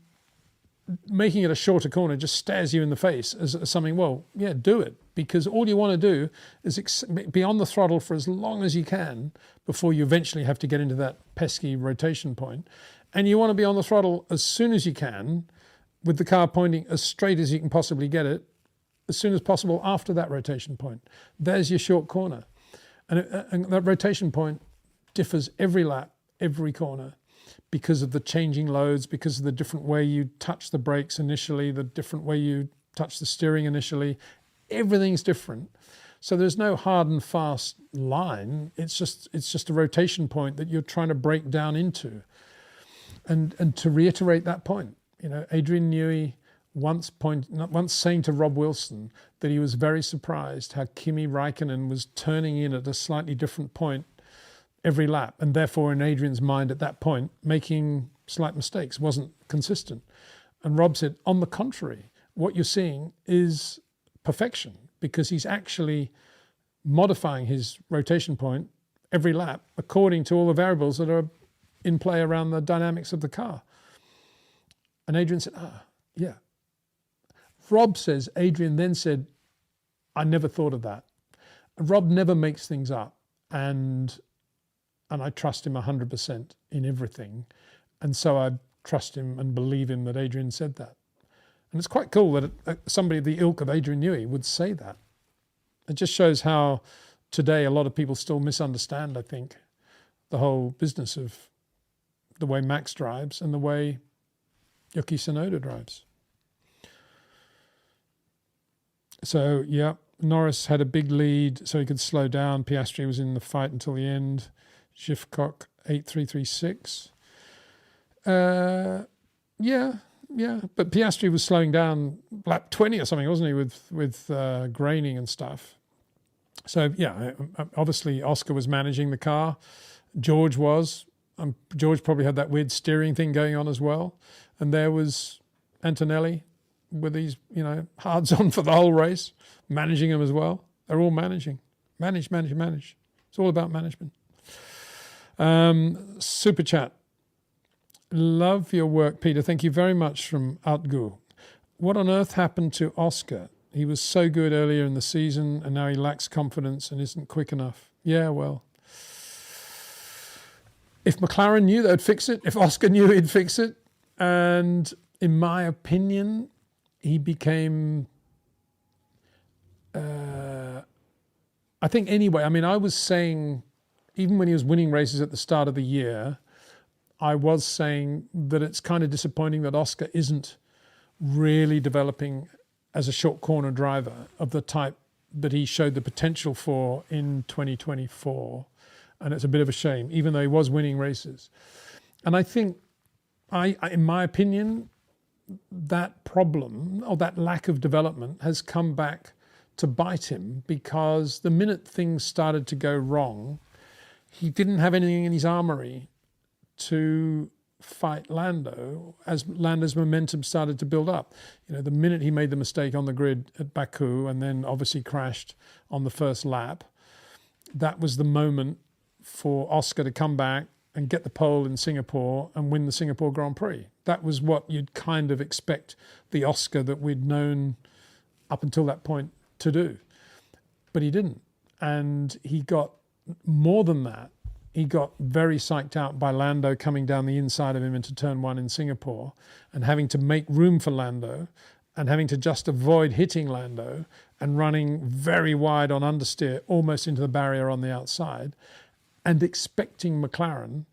making it a shorter corner just stares you in the face as something, well, yeah, do it. Because all you want to do is be on the throttle for as long as you can before you eventually have to get into that pesky rotation point. And you want to be on the throttle as soon as you can, with the car pointing as straight as you can possibly get it, as soon as possible after that rotation point. There's your short corner. And that rotation point differs every lap, every corner, because of the changing loads, because of the different way you touch the brakes initially, the different way you touch the steering initially. Everything's different. So there's no hard and fast line. It's just a rotation point that you're trying to break down into. And to reiterate that point, Adrian Newey once saying to Rob Wilson that he was very surprised how Kimi Raikkonen was turning in at a slightly different point every lap, and therefore in Adrian's mind at that point making slight mistakes, wasn't consistent. And Rob said, on the contrary, what you're seeing is perfection, because he's actually modifying his rotation point every lap according to all the variables that are in play around the dynamics of the car. And Adrian said, yeah. Rob says, Adrian then said, I never thought of that. Rob never makes things up, and I trust him 100% in everything, and so I trust him and believe him that Adrian said that. And it's quite cool that somebody of the ilk of Adrian Newey would say that. It just shows how today a lot of people still misunderstand, I think, the whole business of the way Max drives and the way Yuki Tsunoda drives. So, yeah, Norris had a big lead, so he could slow down. Piastri was in the fight until the end. Schiffcock 8336. Yeah, but Piastri was slowing down lap 20 or something, wasn't he, with graining and stuff. So, yeah, obviously Oscar was managing the car. George was. George probably had that weird steering thing going on as well. And there was Antonelli with these, hards on for the whole race, managing them as well. They're all managing. Manage. It's all about management. Super chat. Love your work, Peter. Thank you very much from Outgu. What on earth happened to Oscar? He was so good earlier in the season, and now he lacks confidence and isn't quick enough. Yeah, well, if McLaren knew they'd fix it, if Oscar knew he'd fix it, and in my opinion, he became, I think anyway, I was saying, even when he was winning races at the start of the year, I was saying that it's kind of disappointing that Oscar isn't really developing as a short corner driver of the type that he showed the potential for in 2024. And it's a bit of a shame, even though he was winning races. And I think, in my opinion, that problem or that lack of development has come back to bite him, because the minute things started to go wrong, he didn't have anything in his armory to fight Lando as Lando's momentum started to build up. The minute he made the mistake on the grid at Baku and then obviously crashed on the first lap, that was the moment for Oscar to come back and get the pole in Singapore and win the Singapore Grand Prix. That was what you'd kind of expect the Oscar that we'd known up until that point to do. But he didn't. And he got more than that. He got very psyched out by Lando coming down the inside of him into turn one in Singapore and having to make room for Lando and having to just avoid hitting Lando and running very wide on understeer, almost into the barrier on the outside, and expecting McLaren,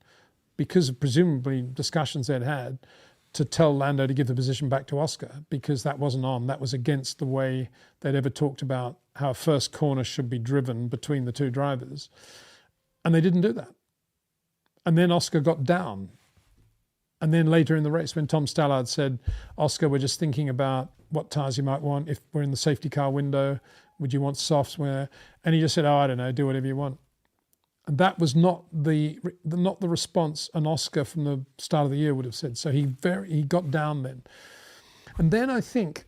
because of presumably discussions they'd had, to tell Lando to give the position back to Oscar, because that wasn't on. That was against the way they'd ever talked about how a first corner should be driven between the two drivers. And they didn't do that. And then Oscar got down. And then later in the race, when Tom Stallard said, Oscar, we're just thinking about what tyres you might want. If we're in the safety car window, would you want softs? And he just said, I don't know, do whatever you want. And that was not the response an Oscar from the start of the year would have said. So he got down then. And then I think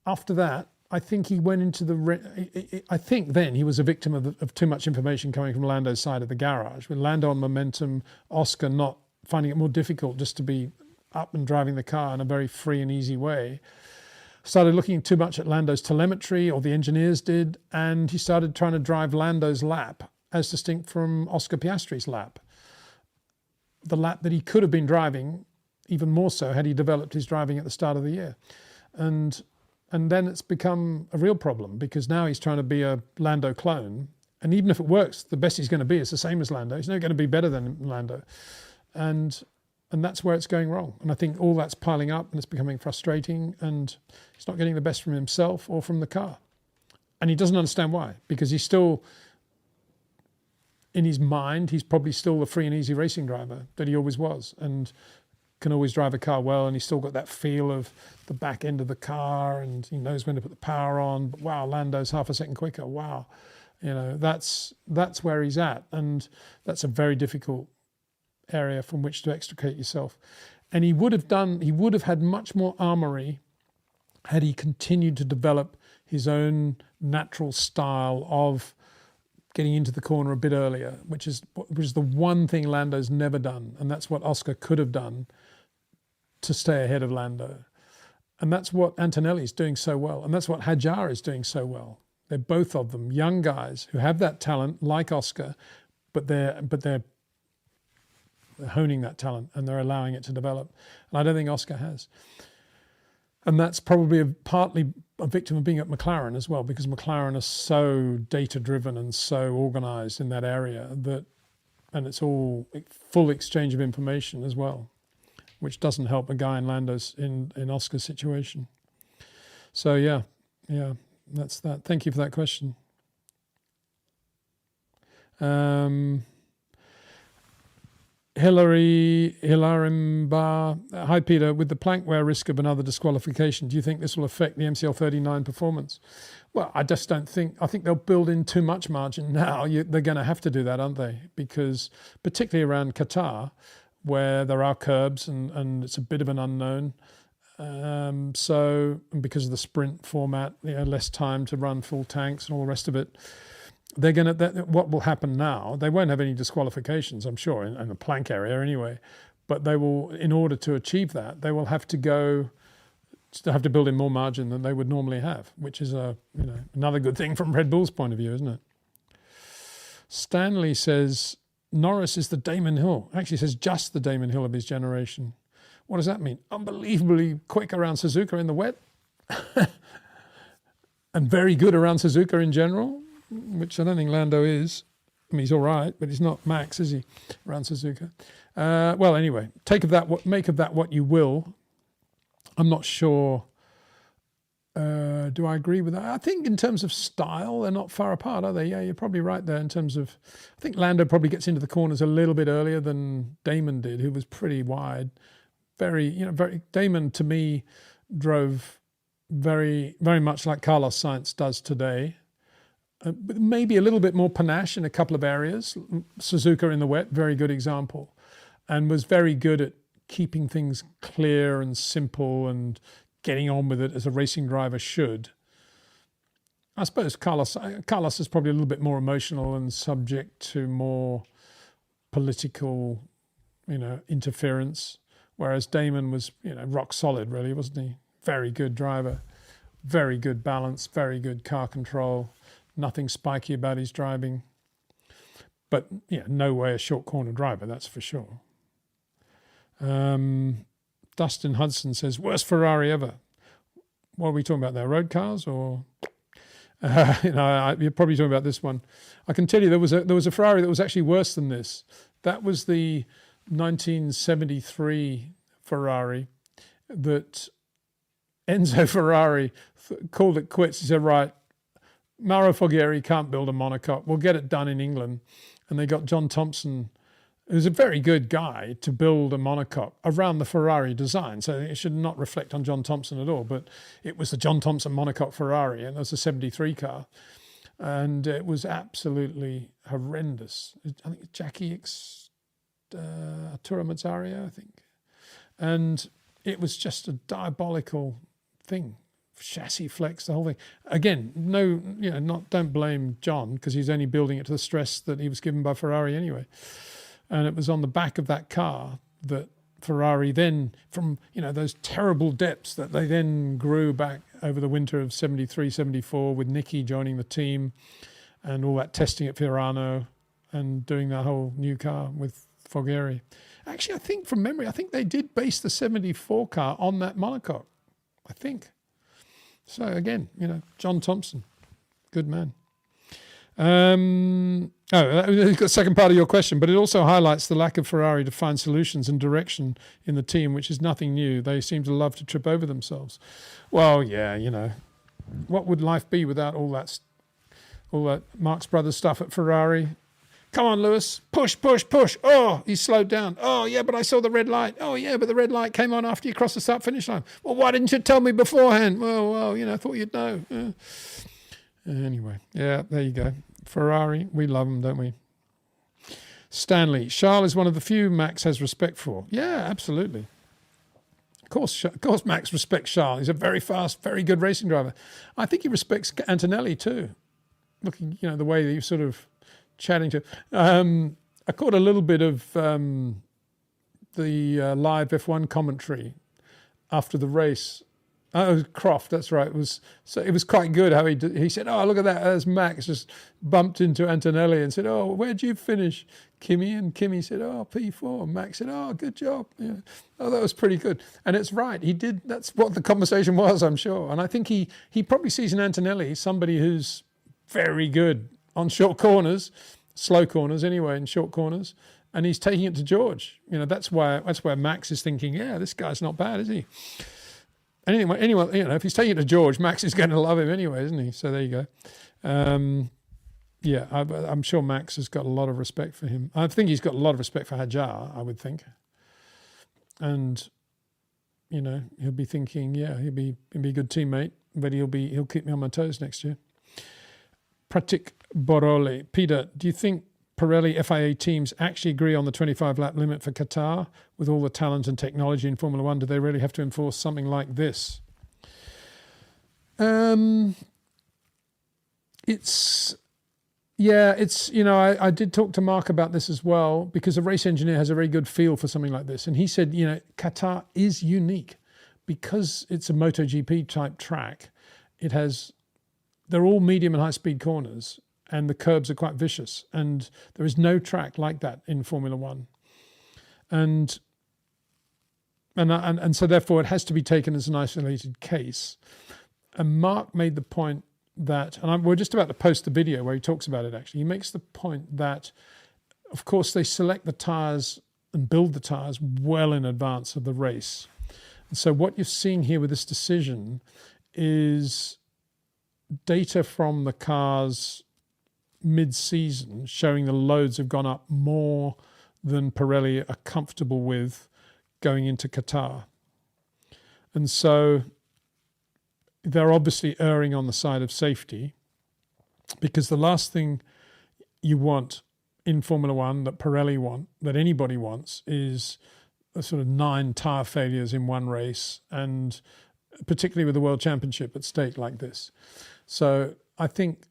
after that, I think he went into I think then he was a victim of too much information coming from Lando's side of the garage, with Lando on momentum, Oscar not finding it more difficult just to be up and driving the car in a very free and easy way. Started looking too much at Lando's telemetry, or the engineers did, and he started trying to drive Lando's lap as distinct from Oscar Piastri's lap. The lap that he could have been driving, even more so had he developed his driving at the start of the year. And then it's become a real problem, because now he's trying to be a Lando clone. And even if it works, the best he's going to be is the same as Lando. He's never going to be better than Lando. And that's where it's going wrong. And I think all that's piling up and it's becoming frustrating, and he's not getting the best from himself or from the car. And he doesn't understand why, because he's still, in his mind, he's probably still the free and easy racing driver that he always was. And can always drive a car well, and he's still got that feel of the back end of the car, and he knows when to put the power on. But wow, Lando's half a second quicker. Wow, that's where he's at, and that's a very difficult area from which to extricate yourself. And he would have had much more armory had he continued to develop his own natural style of getting into the corner a bit earlier, which is the one thing Lando's never done, and that's what Oscar could have done to stay ahead of Lando. And that's what Antonelli's doing so well, and that's what Hadjar is doing so well. They're both of them young guys who have that talent, like Oscar, but they're honing that talent and they're allowing it to develop. And I don't think Oscar has. And that's probably partly a victim of being at McLaren as well, because McLaren are so data-driven and so organised in that area and it's all full exchange of information as well, which doesn't help a guy in Lando's in Oscar's situation. So yeah, that's that. Thank you for that question. Hilarimba. Hi Peter, with the plank wear risk of another disqualification, do you think this will affect the MCL39 performance? Well, I just don't think, I think they'll build in too much margin now. They're going to have to do that, aren't they? Because particularly around Qatar, where there are curbs and it's a bit of an unknown. So because of the sprint format, less time to run full tanks and all the rest of it, they're going to. What will happen now? They won't have any disqualifications, I'm sure, in the plank area anyway. But they will, in order to achieve that, they will have to build in more margin than they would normally have, which is another good thing from Red Bull's point of view, isn't it? Stanley says Norris is the Damon Hill. Actually, says just the Damon Hill of his generation. What does that mean? Unbelievably quick around Suzuka in the wet, and very good around Suzuka in general, which I don't think Lando is. I mean, he's all right, but he's not Max, is he, around Suzuka? Well, anyway, make of that what you will. I'm not sure. Do I agree with that? I think in terms of style, they're not far apart, are they? Yeah, you're probably right there in terms of. I think Lando probably gets into the corners a little bit earlier than Damon did, who was pretty wide. Damon to me drove very, very much like Carlos Sainz does today. But maybe a little bit more panache in a couple of areas. Suzuka in the wet, very good example, and was very good at keeping things clear and simple and getting on with it as a racing driver should. I suppose Carlos is probably a little bit more emotional and subject to more political, interference, whereas Damon was, rock solid, really, wasn't he? Very good driver, very good balance, very good car control. Nothing spiky about his driving, but no way a short corner driver, that's for sure. Dustin Hudson says, worst Ferrari ever. What are we talking about there? Road cars or? You're probably talking about this one. I can tell you there was a Ferrari that was actually worse than this. That was the 1973 Ferrari that Enzo Ferrari called it quits. He said, right, Mauro Foggieri can't build a monocoque. We'll get it done in England. And they got John Thompson, who's a very good guy, to build a monocoque around the Ferrari design. So it should not reflect on John Thompson at all. But it was the John Thompson monocoque Ferrari, and it was a 73 car. And it was absolutely horrendous. I think Jackie Arturo Mazzaria, I think. And it was just a diabolical thing. Chassis flex, the whole thing. Again, don't blame John, because he's only building it to the stress that he was given by Ferrari anyway. And it was on the back of that car that Ferrari then, from those terrible depths that they then grew back over the winter of 73, 74, with Nicky joining the team and all that testing at Fiorano and doing that whole new car with Foggieri. Actually, I think from memory, they did base the 74 car on that monocoque, I think. So again, John Thompson, good man. The second part of your question, but it also highlights the lack of Ferrari to find solutions and direction in the team, which is nothing new. They seem to love to trip over themselves. Well, yeah, what would life be without all that Marx Brothers stuff at Ferrari? Come on, Lewis, push, push, push. Oh, he slowed down. Oh, yeah, but I saw the red light. Oh, yeah, but the red light came on after you crossed the start-finish line. Well, why didn't you tell me beforehand? Well, I thought you'd know. Anyway, yeah, there you go. Ferrari, we love them, don't we? Stanley, Charles is one of the few Max has respect for. Yeah, absolutely. Of course, Max respects Charles. He's a very fast, very good racing driver. I think he respects Antonelli too. Looking, the way that you sort of chatting to. I caught a little bit of the live F1 commentary after the race, Oh, Croft, that's right. It was quite good how he said, "Oh, look at that! There's Max just bumped into Antonelli and said, oh, where'd you finish, Kimi?" And Kimi said, "Oh, P4." And Max said, "Oh, good job. Yeah. Oh, that was pretty good." And it's right. He did. That's what the conversation was, I'm sure. And I think he probably sees in Antonelli somebody who's very good on short corners, slow corners anyway, in short corners, and he's taking it to George. That's where Max is thinking, yeah, this guy's not bad, is he? Anyway, if he's taking it to George, Max is going to love him anyway, isn't he? So there you go. Yeah, I'm sure Max has got a lot of respect for him. I think he's got a lot of respect for Hajar, I would think. And, he'll be thinking, yeah, he'll be a good teammate, but he'll keep me on my toes next year. Pratik Borole. Peter, do you think Pirelli FIA teams actually agree on the 25-lap limit for Qatar with all the talent and technology in Formula One? Do they really have to enforce something like this? I did talk to Mark about this as well, because a race engineer has a very good feel for something like this. And he said, Qatar is unique because it's a MotoGP type track. They're all medium and high speed corners, and the curbs are quite vicious. And there is no track like that in Formula One. And so therefore it has to be taken as an isolated case. And Mark made the point that, and we're just about to post the video where he talks about it actually. He makes the point that, of course, they select the tyres and build the tyres well in advance of the race. And so what you're seeing here with this decision is data from the cars mid-season showing the loads have gone up more than Pirelli are comfortable with going into Qatar. And so they're obviously erring on the side of safety, because the last thing you want in Formula One, that Pirelli want, that anybody wants, is a sort of 9 tyre failures in one race, and particularly with the World Championship at stake like this. So I think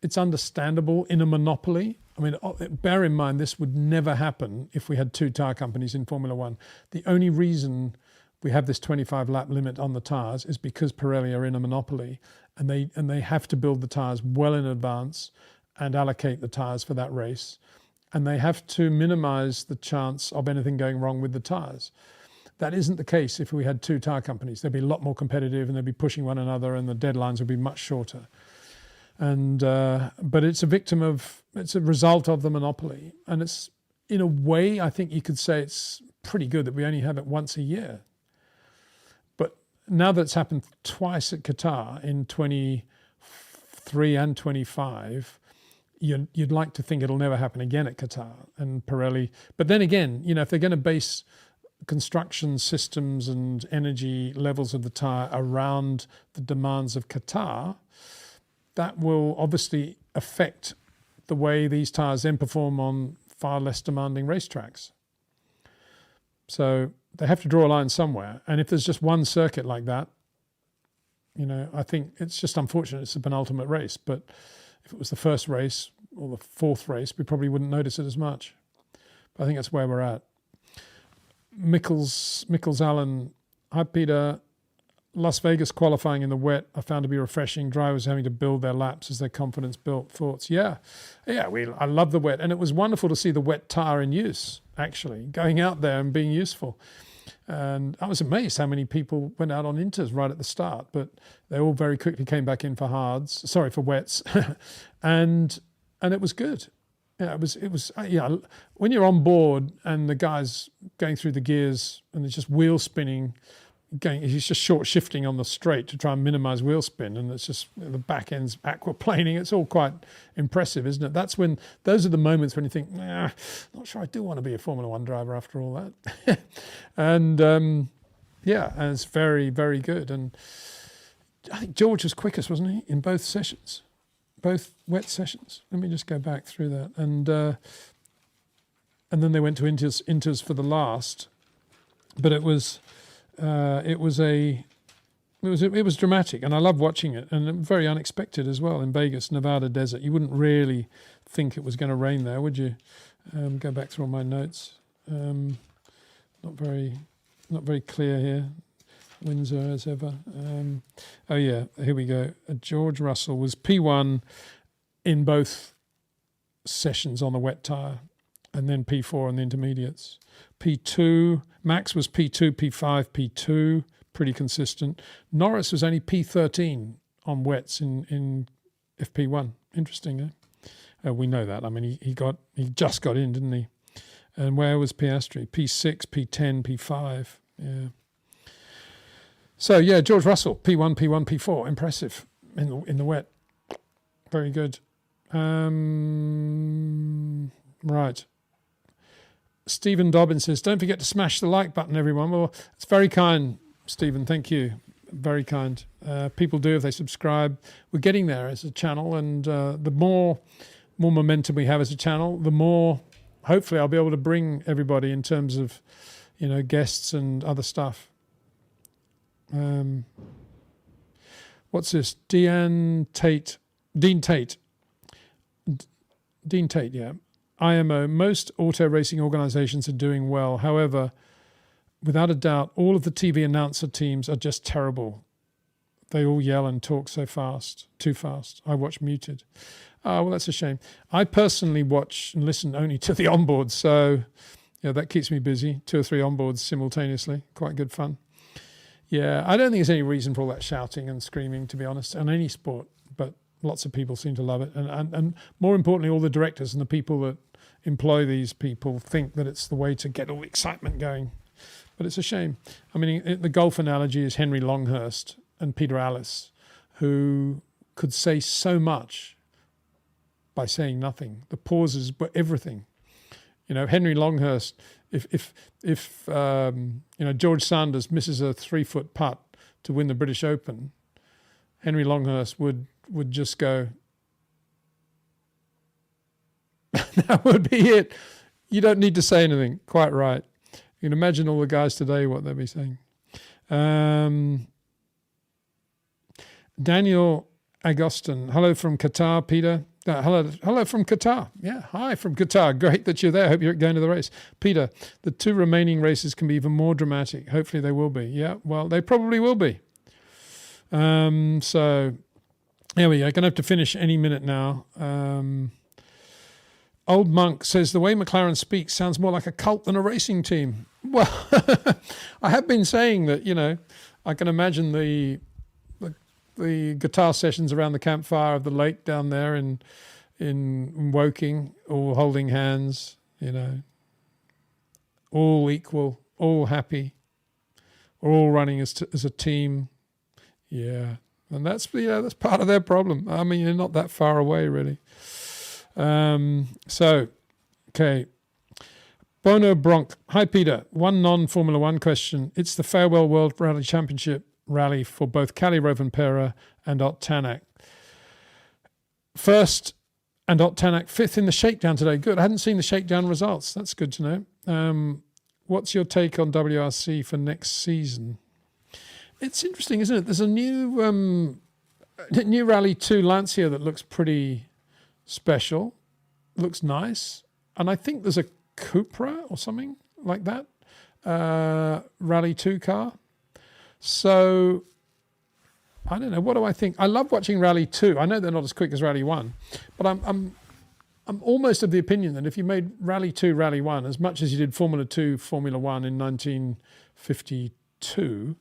it's understandable in a monopoly. I mean, bear in mind, this would never happen if we had 2 tyre companies in Formula One. The only reason we have this 25-lap limit on the tyres is because Pirelli are in a monopoly, and they have to build the tyres well in advance and allocate the tyres for that race. And they have to minimise the chance of anything going wrong with the tyres. That isn't the case if we had 2 tyre companies. They'd be a lot more competitive, and they'd be pushing one another, and the deadlines would be much shorter. And but it's a result of the monopoly. And it's, in a way, I think you could say it's pretty good that we only have it once a year. But now that it's happened twice at Qatar in 23 and 25, you'd like to think it'll never happen again at Qatar and Pirelli. But then again, if they're going to base construction systems and energy levels of the tyre around the demands of Qatar, that will obviously affect the way these tyres then perform on far less demanding racetracks. So they have to draw a line somewhere. And if there's just one circuit like that, I think it's just unfortunate it's the penultimate race. But if it was the first race or the 4th race, we probably wouldn't notice it as much. But I think that's where we're at. Mickles Allen, hi Peter. Las Vegas qualifying in the wet I found to be refreshing. Drivers having to build their laps as their confidence built. Thoughts? Yeah. I love the wet, and it was wonderful to see the wet tyre in use, actually, going out there and being useful. And I was amazed how many people went out on inters right at the start, but they all very quickly came back in for for wets, and it was good. Yeah, it was. When you're on board and the guy's going through the gears and it's just wheel spinning. He's just short shifting on the straight to try and minimize wheel spin, and it's just the back end's aquaplaning. It's all quite impressive, isn't it? Those are the moments when you think, not sure I do want to be a Formula One driver after all that. And and it's very, very good. And I think George was quickest, wasn't he, in both sessions, both wet sessions? Let me just go back through that. And then they went to inters for the last, but it was dramatic, and I love watching it, and very unexpected as well in Vegas, Nevada desert. You wouldn't really think it was going to rain there, would you? Go back through all my notes. Not very clear here. Windsor as ever. Oh yeah, here we go. George Russell was P1 in both sessions on the wet tyre, and then P4 on the intermediates. P2, Max was P2, P5, P2, pretty consistent. Norris was only P13 on wets in FP1. Interesting, eh? We know that. I mean, he just got in, didn't he? And where was Piastri? P6, P10, P5. Yeah. So yeah, George Russell, P1, P1, P4, impressive in the wet. Very good. Right. Stephen Dobbins says, "Don't forget to smash the like button, everyone." Well, it's very kind, Stephen. Thank you. Very kind. People do if they subscribe. We're getting there as a channel, and the more momentum we have as a channel, the more hopefully I'll be able to bring everybody in terms of, guests and other stuff. What's this? Dean Tate, yeah. IMO, most auto racing organizations are doing well. However, without a doubt, all of the TV announcer teams are just terrible. They all yell and talk so fast, too fast. I watch muted. Oh, well, that's a shame. I personally watch and listen only to the onboards, so that keeps me busy. 2 or 3 onboards simultaneously. Quite good fun. Yeah, I don't think there's any reason for all that shouting and screaming, to be honest, on any sport, but lots of people seem to love it. And more importantly, all the directors and the people that employ these people think that it's the way to get all the excitement going. But it's a shame. I mean, the golf analogy is Henry Longhurst and Peter Allis, who could say so much by saying nothing. The pauses were everything. Henry Longhurst, if George Sanders misses a 3-foot putt to win the British Open, Henry Longhurst would just go, that would be it. You don't need to say anything. Quite right. You can imagine all the guys today, what they'll be saying. Daniel Agostin, hello from Qatar, Peter. Hello from Qatar. Yeah, hi from Qatar. Great that you're there. Hope you're going to the race. Peter, the 2 remaining races can be even more dramatic. Hopefully they will be. Yeah, well, they probably will be. So there we go. Going to have to finish any minute now. Old Monk says, the way McLaren speaks sounds more like a cult than a racing team. Well, I have been saying that, I can imagine the guitar sessions around the campfire of the lake down there in Woking, all holding hands, all equal, all happy, all running as a team. Yeah, and that's part of their problem. I mean, you're not that far away, really. Okay. Bono Bronk. Hi, Peter. One non-Formula One question. It's the Farewell World Rally Championship rally for both Kalle Rovanperä and Ott Tanak. First, and Ott Tanak 5th in the shakedown today. Good. I hadn't seen the shakedown results. That's good to know. What's your take on WRC for next season? It's interesting, isn't it? There's a new Rally 2 Lancia that looks pretty special. Looks nice. And I think there's a Cupra or something like that. Rally 2 car. So, I don't know. What do I think? I love watching Rally 2. I know they're not as quick as Rally 1. But I'm almost of the opinion that if you made Rally 2, Rally 1, as much as you did Formula 2, Formula 1 in 1952,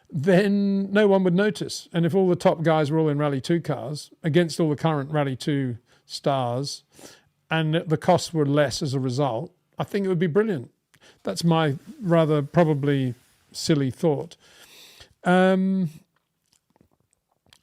then no one would notice. And if all the top guys were all in Rally 2 cars against all the current Rally 2 stars and the costs were less as a result, I think it would be brilliant. That's my rather probably silly thought.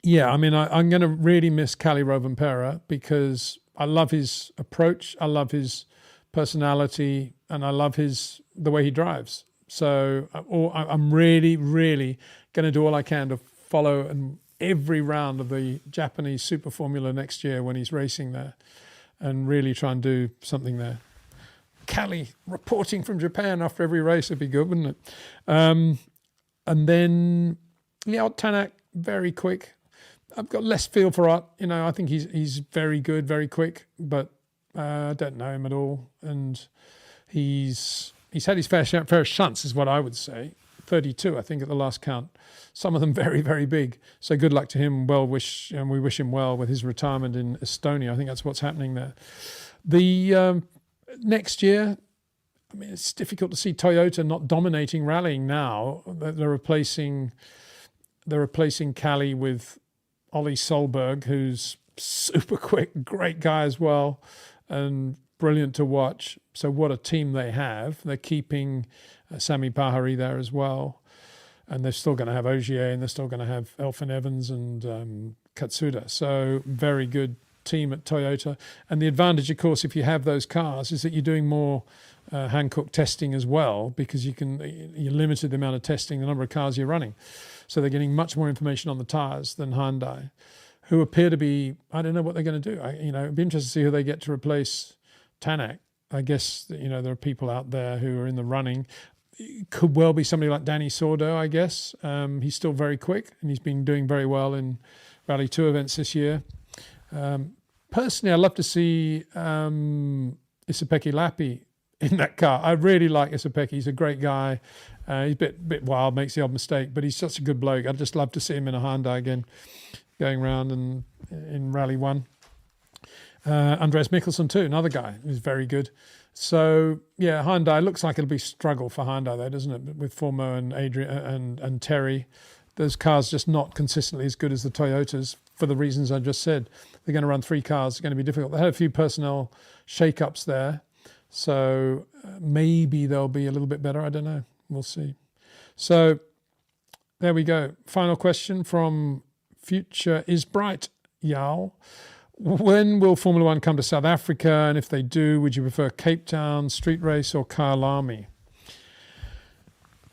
Yeah, I mean, I'm going to really miss Kalle Rovanperä because I love his approach, I love his personality, and I love the way he drives. So I'm really, really going to do all I can to follow every round of the Japanese Super Formula next year when he's racing there and really try and do something there. Kalle reporting from Japan after every race would be good, wouldn't it? And then, Ott Tanak, very quick. I've got less feel for Ott. I think he's very good, very quick, but I don't know him at all. And he's had his fair shunts, is what I would say. 32, I think, at the last count. Some of them very, very big. So good luck to him. And we wish him well with his retirement in Estonia. I think that's what's happening there. The next year, I mean, it's difficult to see Toyota not dominating rallying now. They're replacing Cali with Ollie Solberg, who's super quick, great guy as well, and brilliant to watch. So what a team they have. They're keeping Sami Pahari there as well. And they're still going to have Ogier, and they're still going to have Elfyn Evans and Katsuda. So very good team at Toyota. And the advantage, of course, if you have those cars, is that you're doing more Hankook testing as well, because you're limited the amount of testing, the number of cars you're running. So they're getting much more information on the tyres than Hyundai, who appear to be, I don't know what they're going to do. It'd be interesting to see who they get to replace Tanak. I guess, there are people out there who are in the running. It could well be somebody like Danny Sordo, I guess. He's still very quick, and he's been doing very well in Rally 2 events this year. Personally, I'd love to see Isapeki Lappi in that car. I really like Isapeki. He's a great guy. He's a bit wild, makes the odd mistake, but he's such a good bloke. I'd just love to see him in a Hyundai again, going around and in Rally 1. Andreas Mikkelsen too, another guy who's very good. So yeah, Hyundai looks like it'll be struggle for Hyundai though, doesn't it? With Formo and Adrian and Terry, those cars just not consistently as good as the Toyotas for the reasons I just said. They're going to run 3 cars. It's going to be difficult. They had a few personnel shake-ups there, so maybe they'll be a little bit better. I don't know. We'll see. So there we go. Final question from Future is Bright Yao. When will Formula One come to South Africa? And if they do, would you prefer Cape Town, street race, or Kyalami?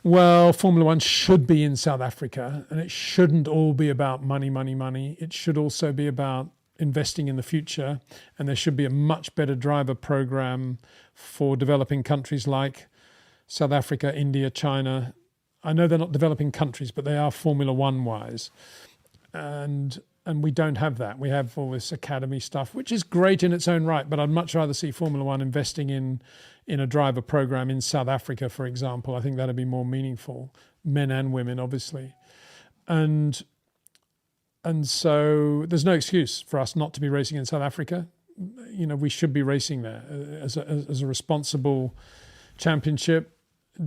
Well, Formula One should be in South Africa, and it shouldn't all be about money, money, money. It should also be about investing in the future, and there should be a much better driver program for developing countries like South Africa, India, China. I know they're not developing countries, but they are Formula One-wise. And we don't have that. We have all this academy stuff, which is great in its own right, but I'd much rather see Formula One investing in a driver program in South Africa, for example. I think that'd be more meaningful, men and women, obviously. And so there's no excuse for us not to be racing in South Africa. We should be racing there as a responsible championship,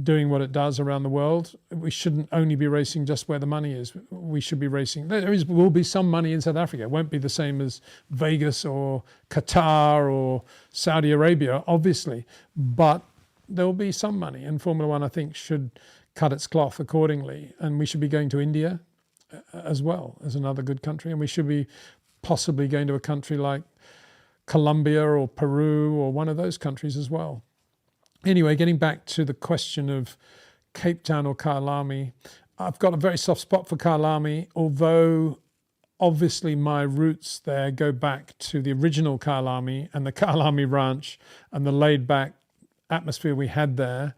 doing what it does around the world. We shouldn't only be racing just where the money is. We should be racing. Will be some money in South Africa. It won't be the same as Vegas or Qatar or Saudi Arabia, obviously, but there will be some money. And Formula One, I think, should cut its cloth accordingly. And we should be going to India as well as another good country. And we should be possibly going to a country like Colombia or Peru or one of those countries as well. Anyway, getting back to the question of Cape Town or Kyalami, I've got a very soft spot for Kyalami, although obviously my roots there go back to the original Kyalami and the Kyalami Ranch and the laid-back atmosphere we had there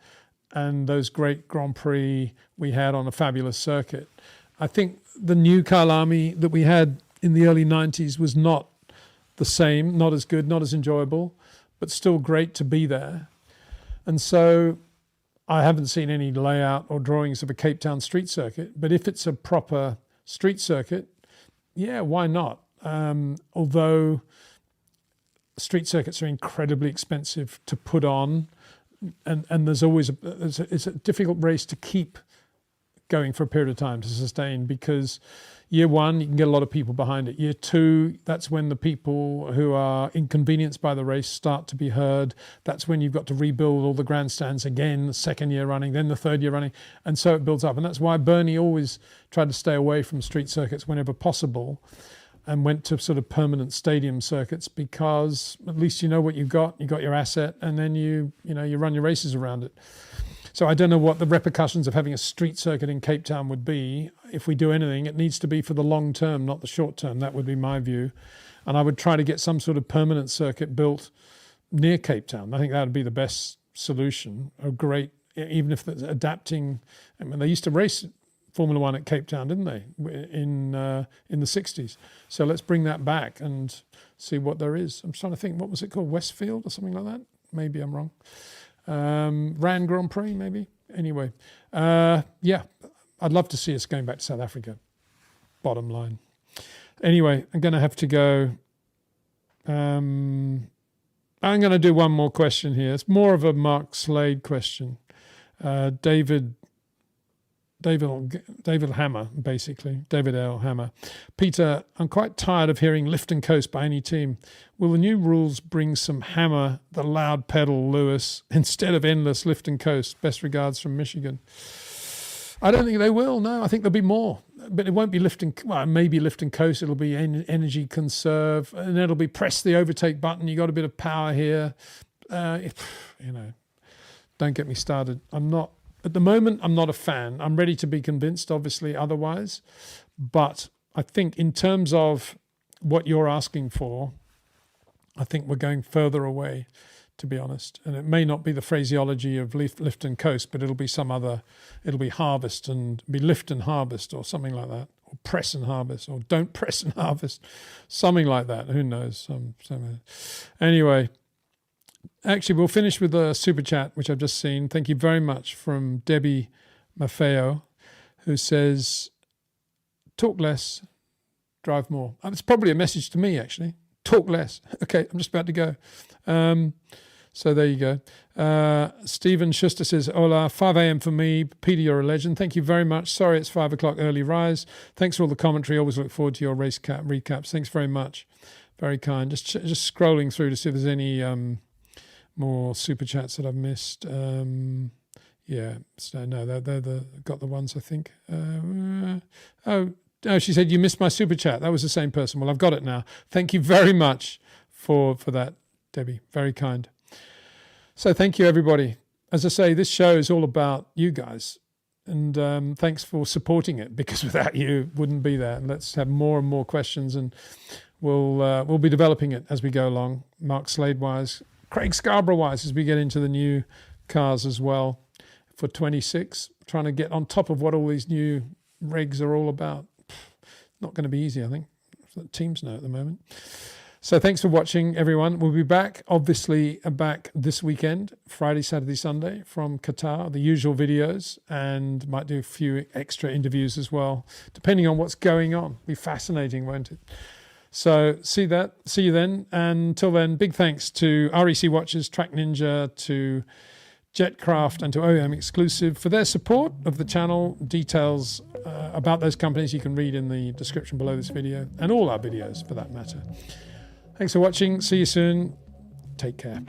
and those great Grand Prix we had on a fabulous circuit. I think the new Kyalami that we had in the early 90s was not the same, not as good, not as enjoyable, but still great to be there. And so I haven't seen any layout or drawings of a Cape Town street circuit, but if it's a proper street circuit, yeah, why not? Although street circuits are incredibly expensive to put on, and there's always it's a difficult race to keep going for a period of time, to sustain, because year one, you can get a lot of people behind it. Year two, that's when the people who are inconvenienced by the race start to be heard. That's when you've got to rebuild all the grandstands again, the second year running, then the third year running, and so it builds up. And that's why Bernie always tried to stay away from street circuits whenever possible and went to sort of permanent stadium circuits, because at least you know what you've got your asset, and then you run your races around it. So I don't know what the repercussions of having a street circuit in Cape Town would be. If we do anything, it needs to be for the long term, not the short term. That would be my view. And I would try to get some sort of permanent circuit built near Cape Town. I think that would be the best solution. A great, even if it's adapting. I mean, they used to race Formula One at Cape Town, didn't they, in the 60s? So let's bring that back and see what there is. I'm trying to think, what was it called? Westfield or something like that? Maybe I'm wrong. Ran Grand Prix, maybe. Anyway, yeah, I'd love to see us going back to South Africa. Bottom line. Anyway, I'm going to have to go. I'm going to do one more question here. It's more of a Mark Slade question. David Hammer, basically. David L. Hammer. Peter, I'm quite tired of hearing lift and coast by any team. Will the new rules bring some hammer, the loud pedal, Lewis, instead of endless lift and coast? Best regards from Michigan. I don't think they will, no. I think there'll be more. But it won't be lift and, well, maybe lift and coast. It'll be energy conserve. And it'll be press the overtake button. You got a bit of power here. Don't get me started. At the moment, I'm not a fan. I'm ready to be convinced, obviously, otherwise. But I think in terms of what you're asking for, I think we're going further away, to be honest. And it may not be the phraseology of lift and coast, but it'll be some other, it'll be harvest and be lift and harvest or something like that. Or press and harvest, or don't press and harvest. Something like that. Who knows? Anyway. Actually, we'll finish with a super chat, which I've just seen. Thank you very much from Debbie Maffeo, who says, talk less, drive more. And it's probably a message to me, actually. Talk less. Okay, I'm just about to go. So there you go. Stephen Schuster says, hola, 5 a.m. for me. Peter, you're a legend. Thank you very much. Sorry, it's 5 o'clock early rise. Thanks for all the commentary. Always look forward to your race recaps. Thanks very much. Very kind. Just scrolling through to see if there's any... more super chats that I've missed. Yeah, so no, they're got the ones, I think. Oh, she said, you missed my super chat. That was the same person. Well, I've got it now. Thank you very much for that, Debbie. Very kind. So thank you, everybody. As I say, this show is all about you guys. And thanks for supporting it, because without you, it wouldn't be there. And let's have more and more questions, and we'll be developing it as we go along. Mark Slade-wise, Craig Scarborough-wise, as we get into the new cars as well for 26, trying to get on top of what all these new regs are all about. Not going to be easy, I think. Teams know at the moment. So thanks for watching, everyone. We'll be back, obviously, back this weekend, Friday, Saturday, Sunday, from Qatar, the usual videos, and might do a few extra interviews as well, depending on what's going on. Be fascinating, won't it? So see you then. And until then, big thanks to REC Watches, TrackNinja, to Jetcraft, and to OEM Exclusive for their support of the channel. Details about those companies you can read in the description below this video, and all our videos for that matter. Thanks for watching. See you soon. Take care.